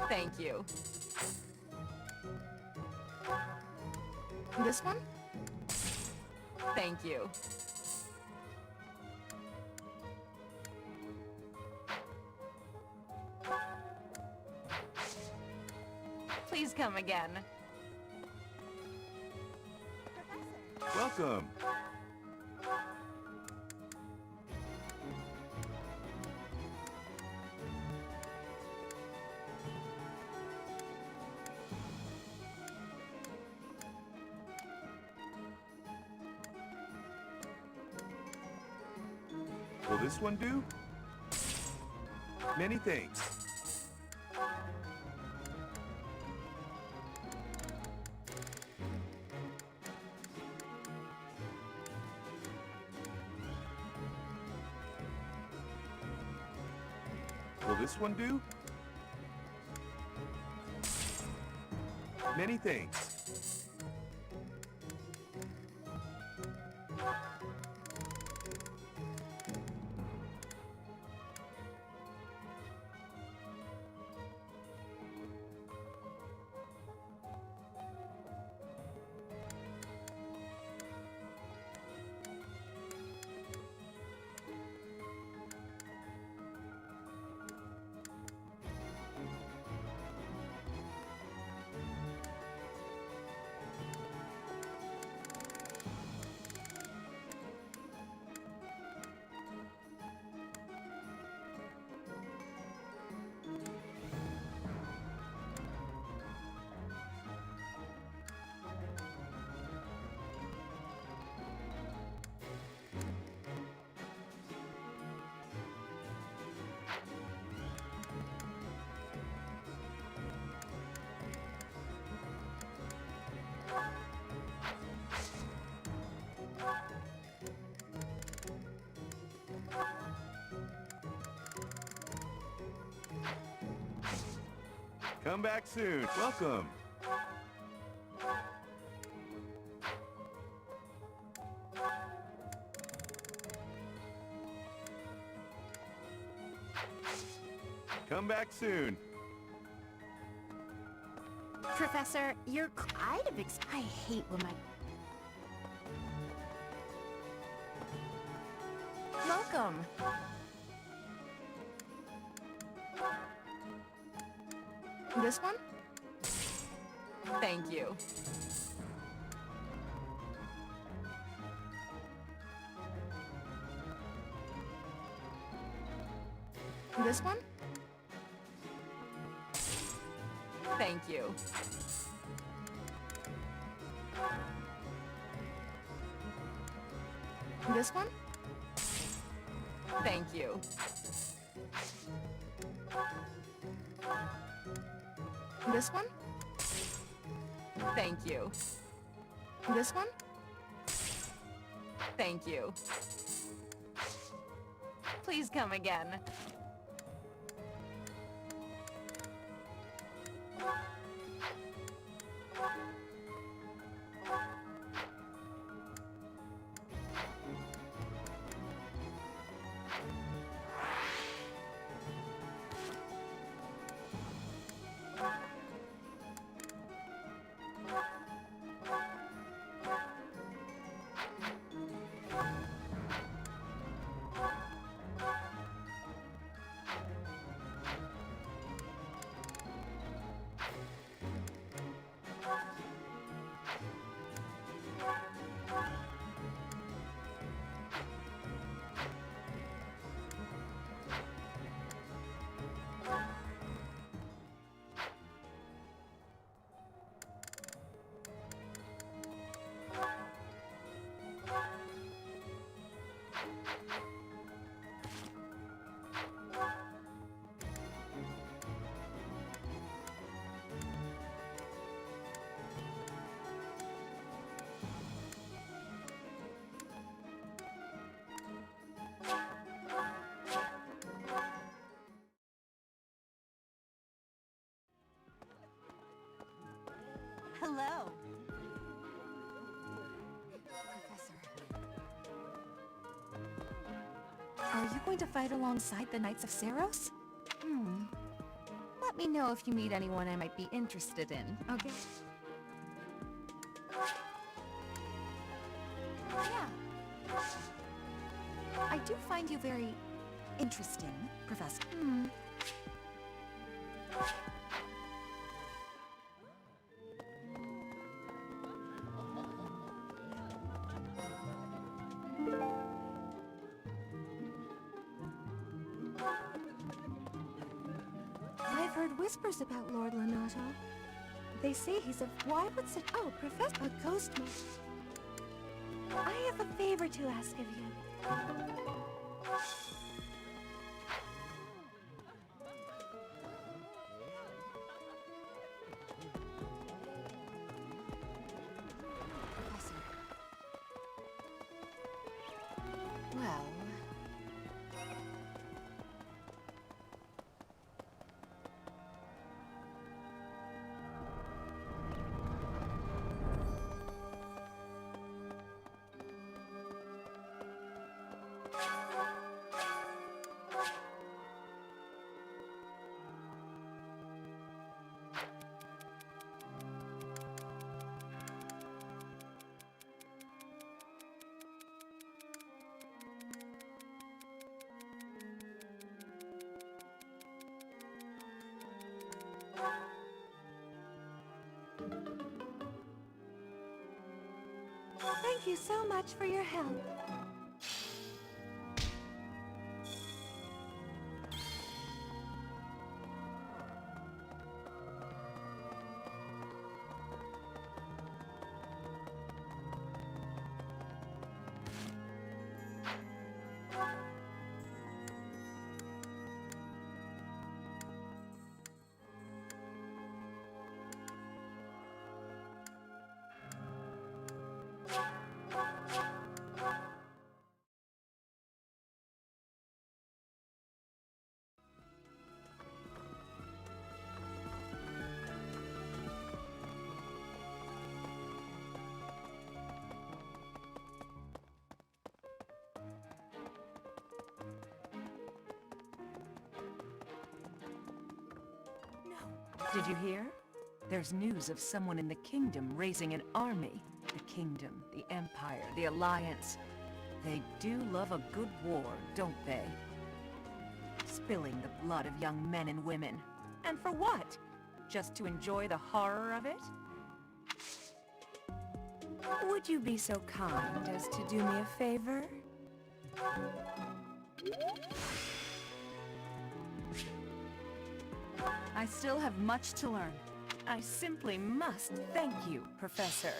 S3: Thank you. This one? Thank you. Please come again.
S17: Welcome. Will this one do? Many thanks. Will this one do? Many thanks. Come back soon. Welcome. Come back soon.
S20: Professor, I hate when my...
S3: Welcome. This one? Thank you. This one? Thank you. This one? Thank you. This one? Thank you. This one? Thank you. Please come again.
S20: Hello.
S1: Are you going to fight alongside the Knights of Saros? Let me know if you meet anyone I might be interested in, okay? Yeah. I do find you very interesting, Professor.
S2: I've heard whispers about Lord Lenato. They say he's a... Why would such... Oh, Professor... A ghost man. I have a favor to ask of you.
S1: Well...
S2: Thank you so much for your help.
S3: Did you hear? There's news of someone in the kingdom raising an army. The kingdom, the empire, the alliance. They do love a good war, don't they? Spilling the blood of young men and women. And for what? Just to enjoy the horror of it? Would you be so kind as to do me a favor? I still have much to learn. I simply must thank you, Professor.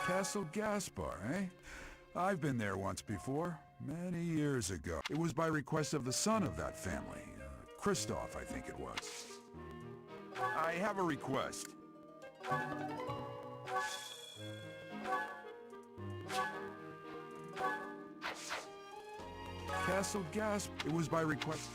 S4: Castle Gaspar, eh? I've been there once before, many years ago. It was by request of the son of that family. Christoph, I think it was. I have a request. Castle Gaspar. It was by request.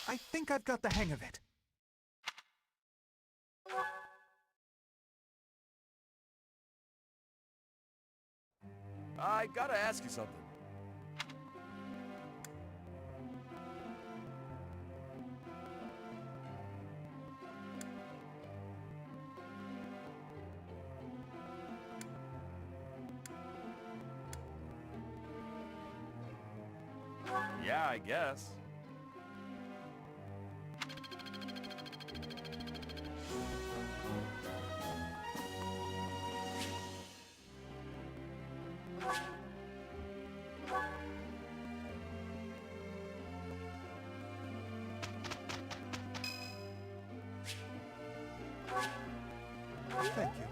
S12: I think I've got the hang of it.
S11: I gotta ask you something. Yeah, I guess.
S12: Thank you.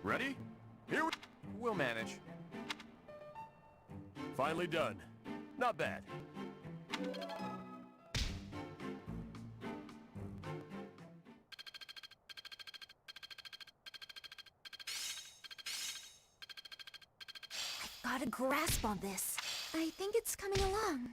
S11: Ready? Here we... We'll manage. Finally done. Not bad.
S2: Got a grasp on this. I think it's coming along.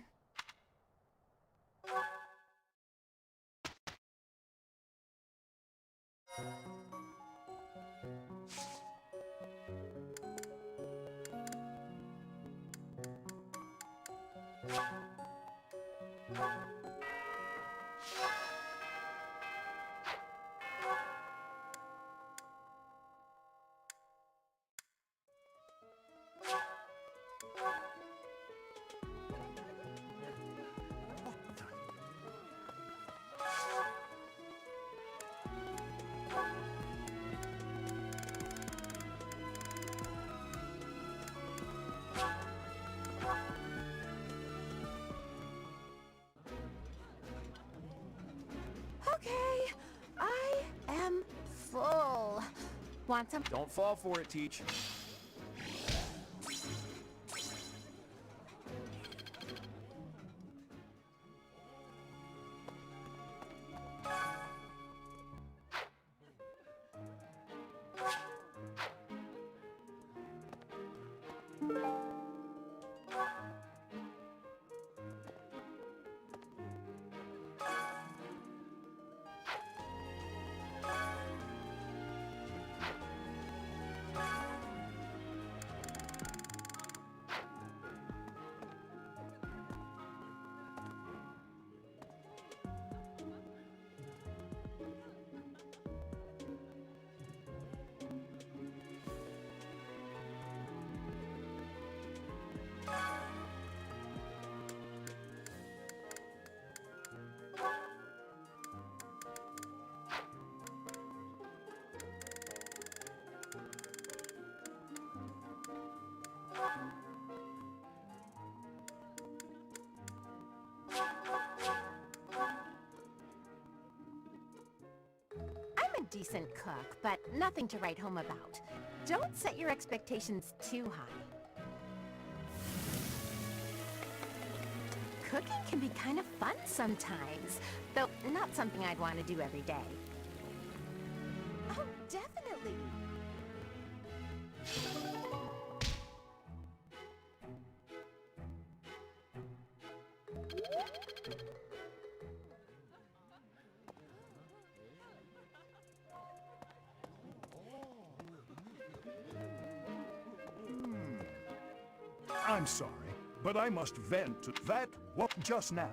S20: Okay, I am full. Want some?
S8: Don't fall for it, Teach.
S20: decent cook, but nothing to write home about. Don't set your expectations too high. Cooking can be kind of fun sometimes, though not something I'd want to do every day.
S15: Oh, definitely.
S10: I'm sorry, but I must vent to that just now.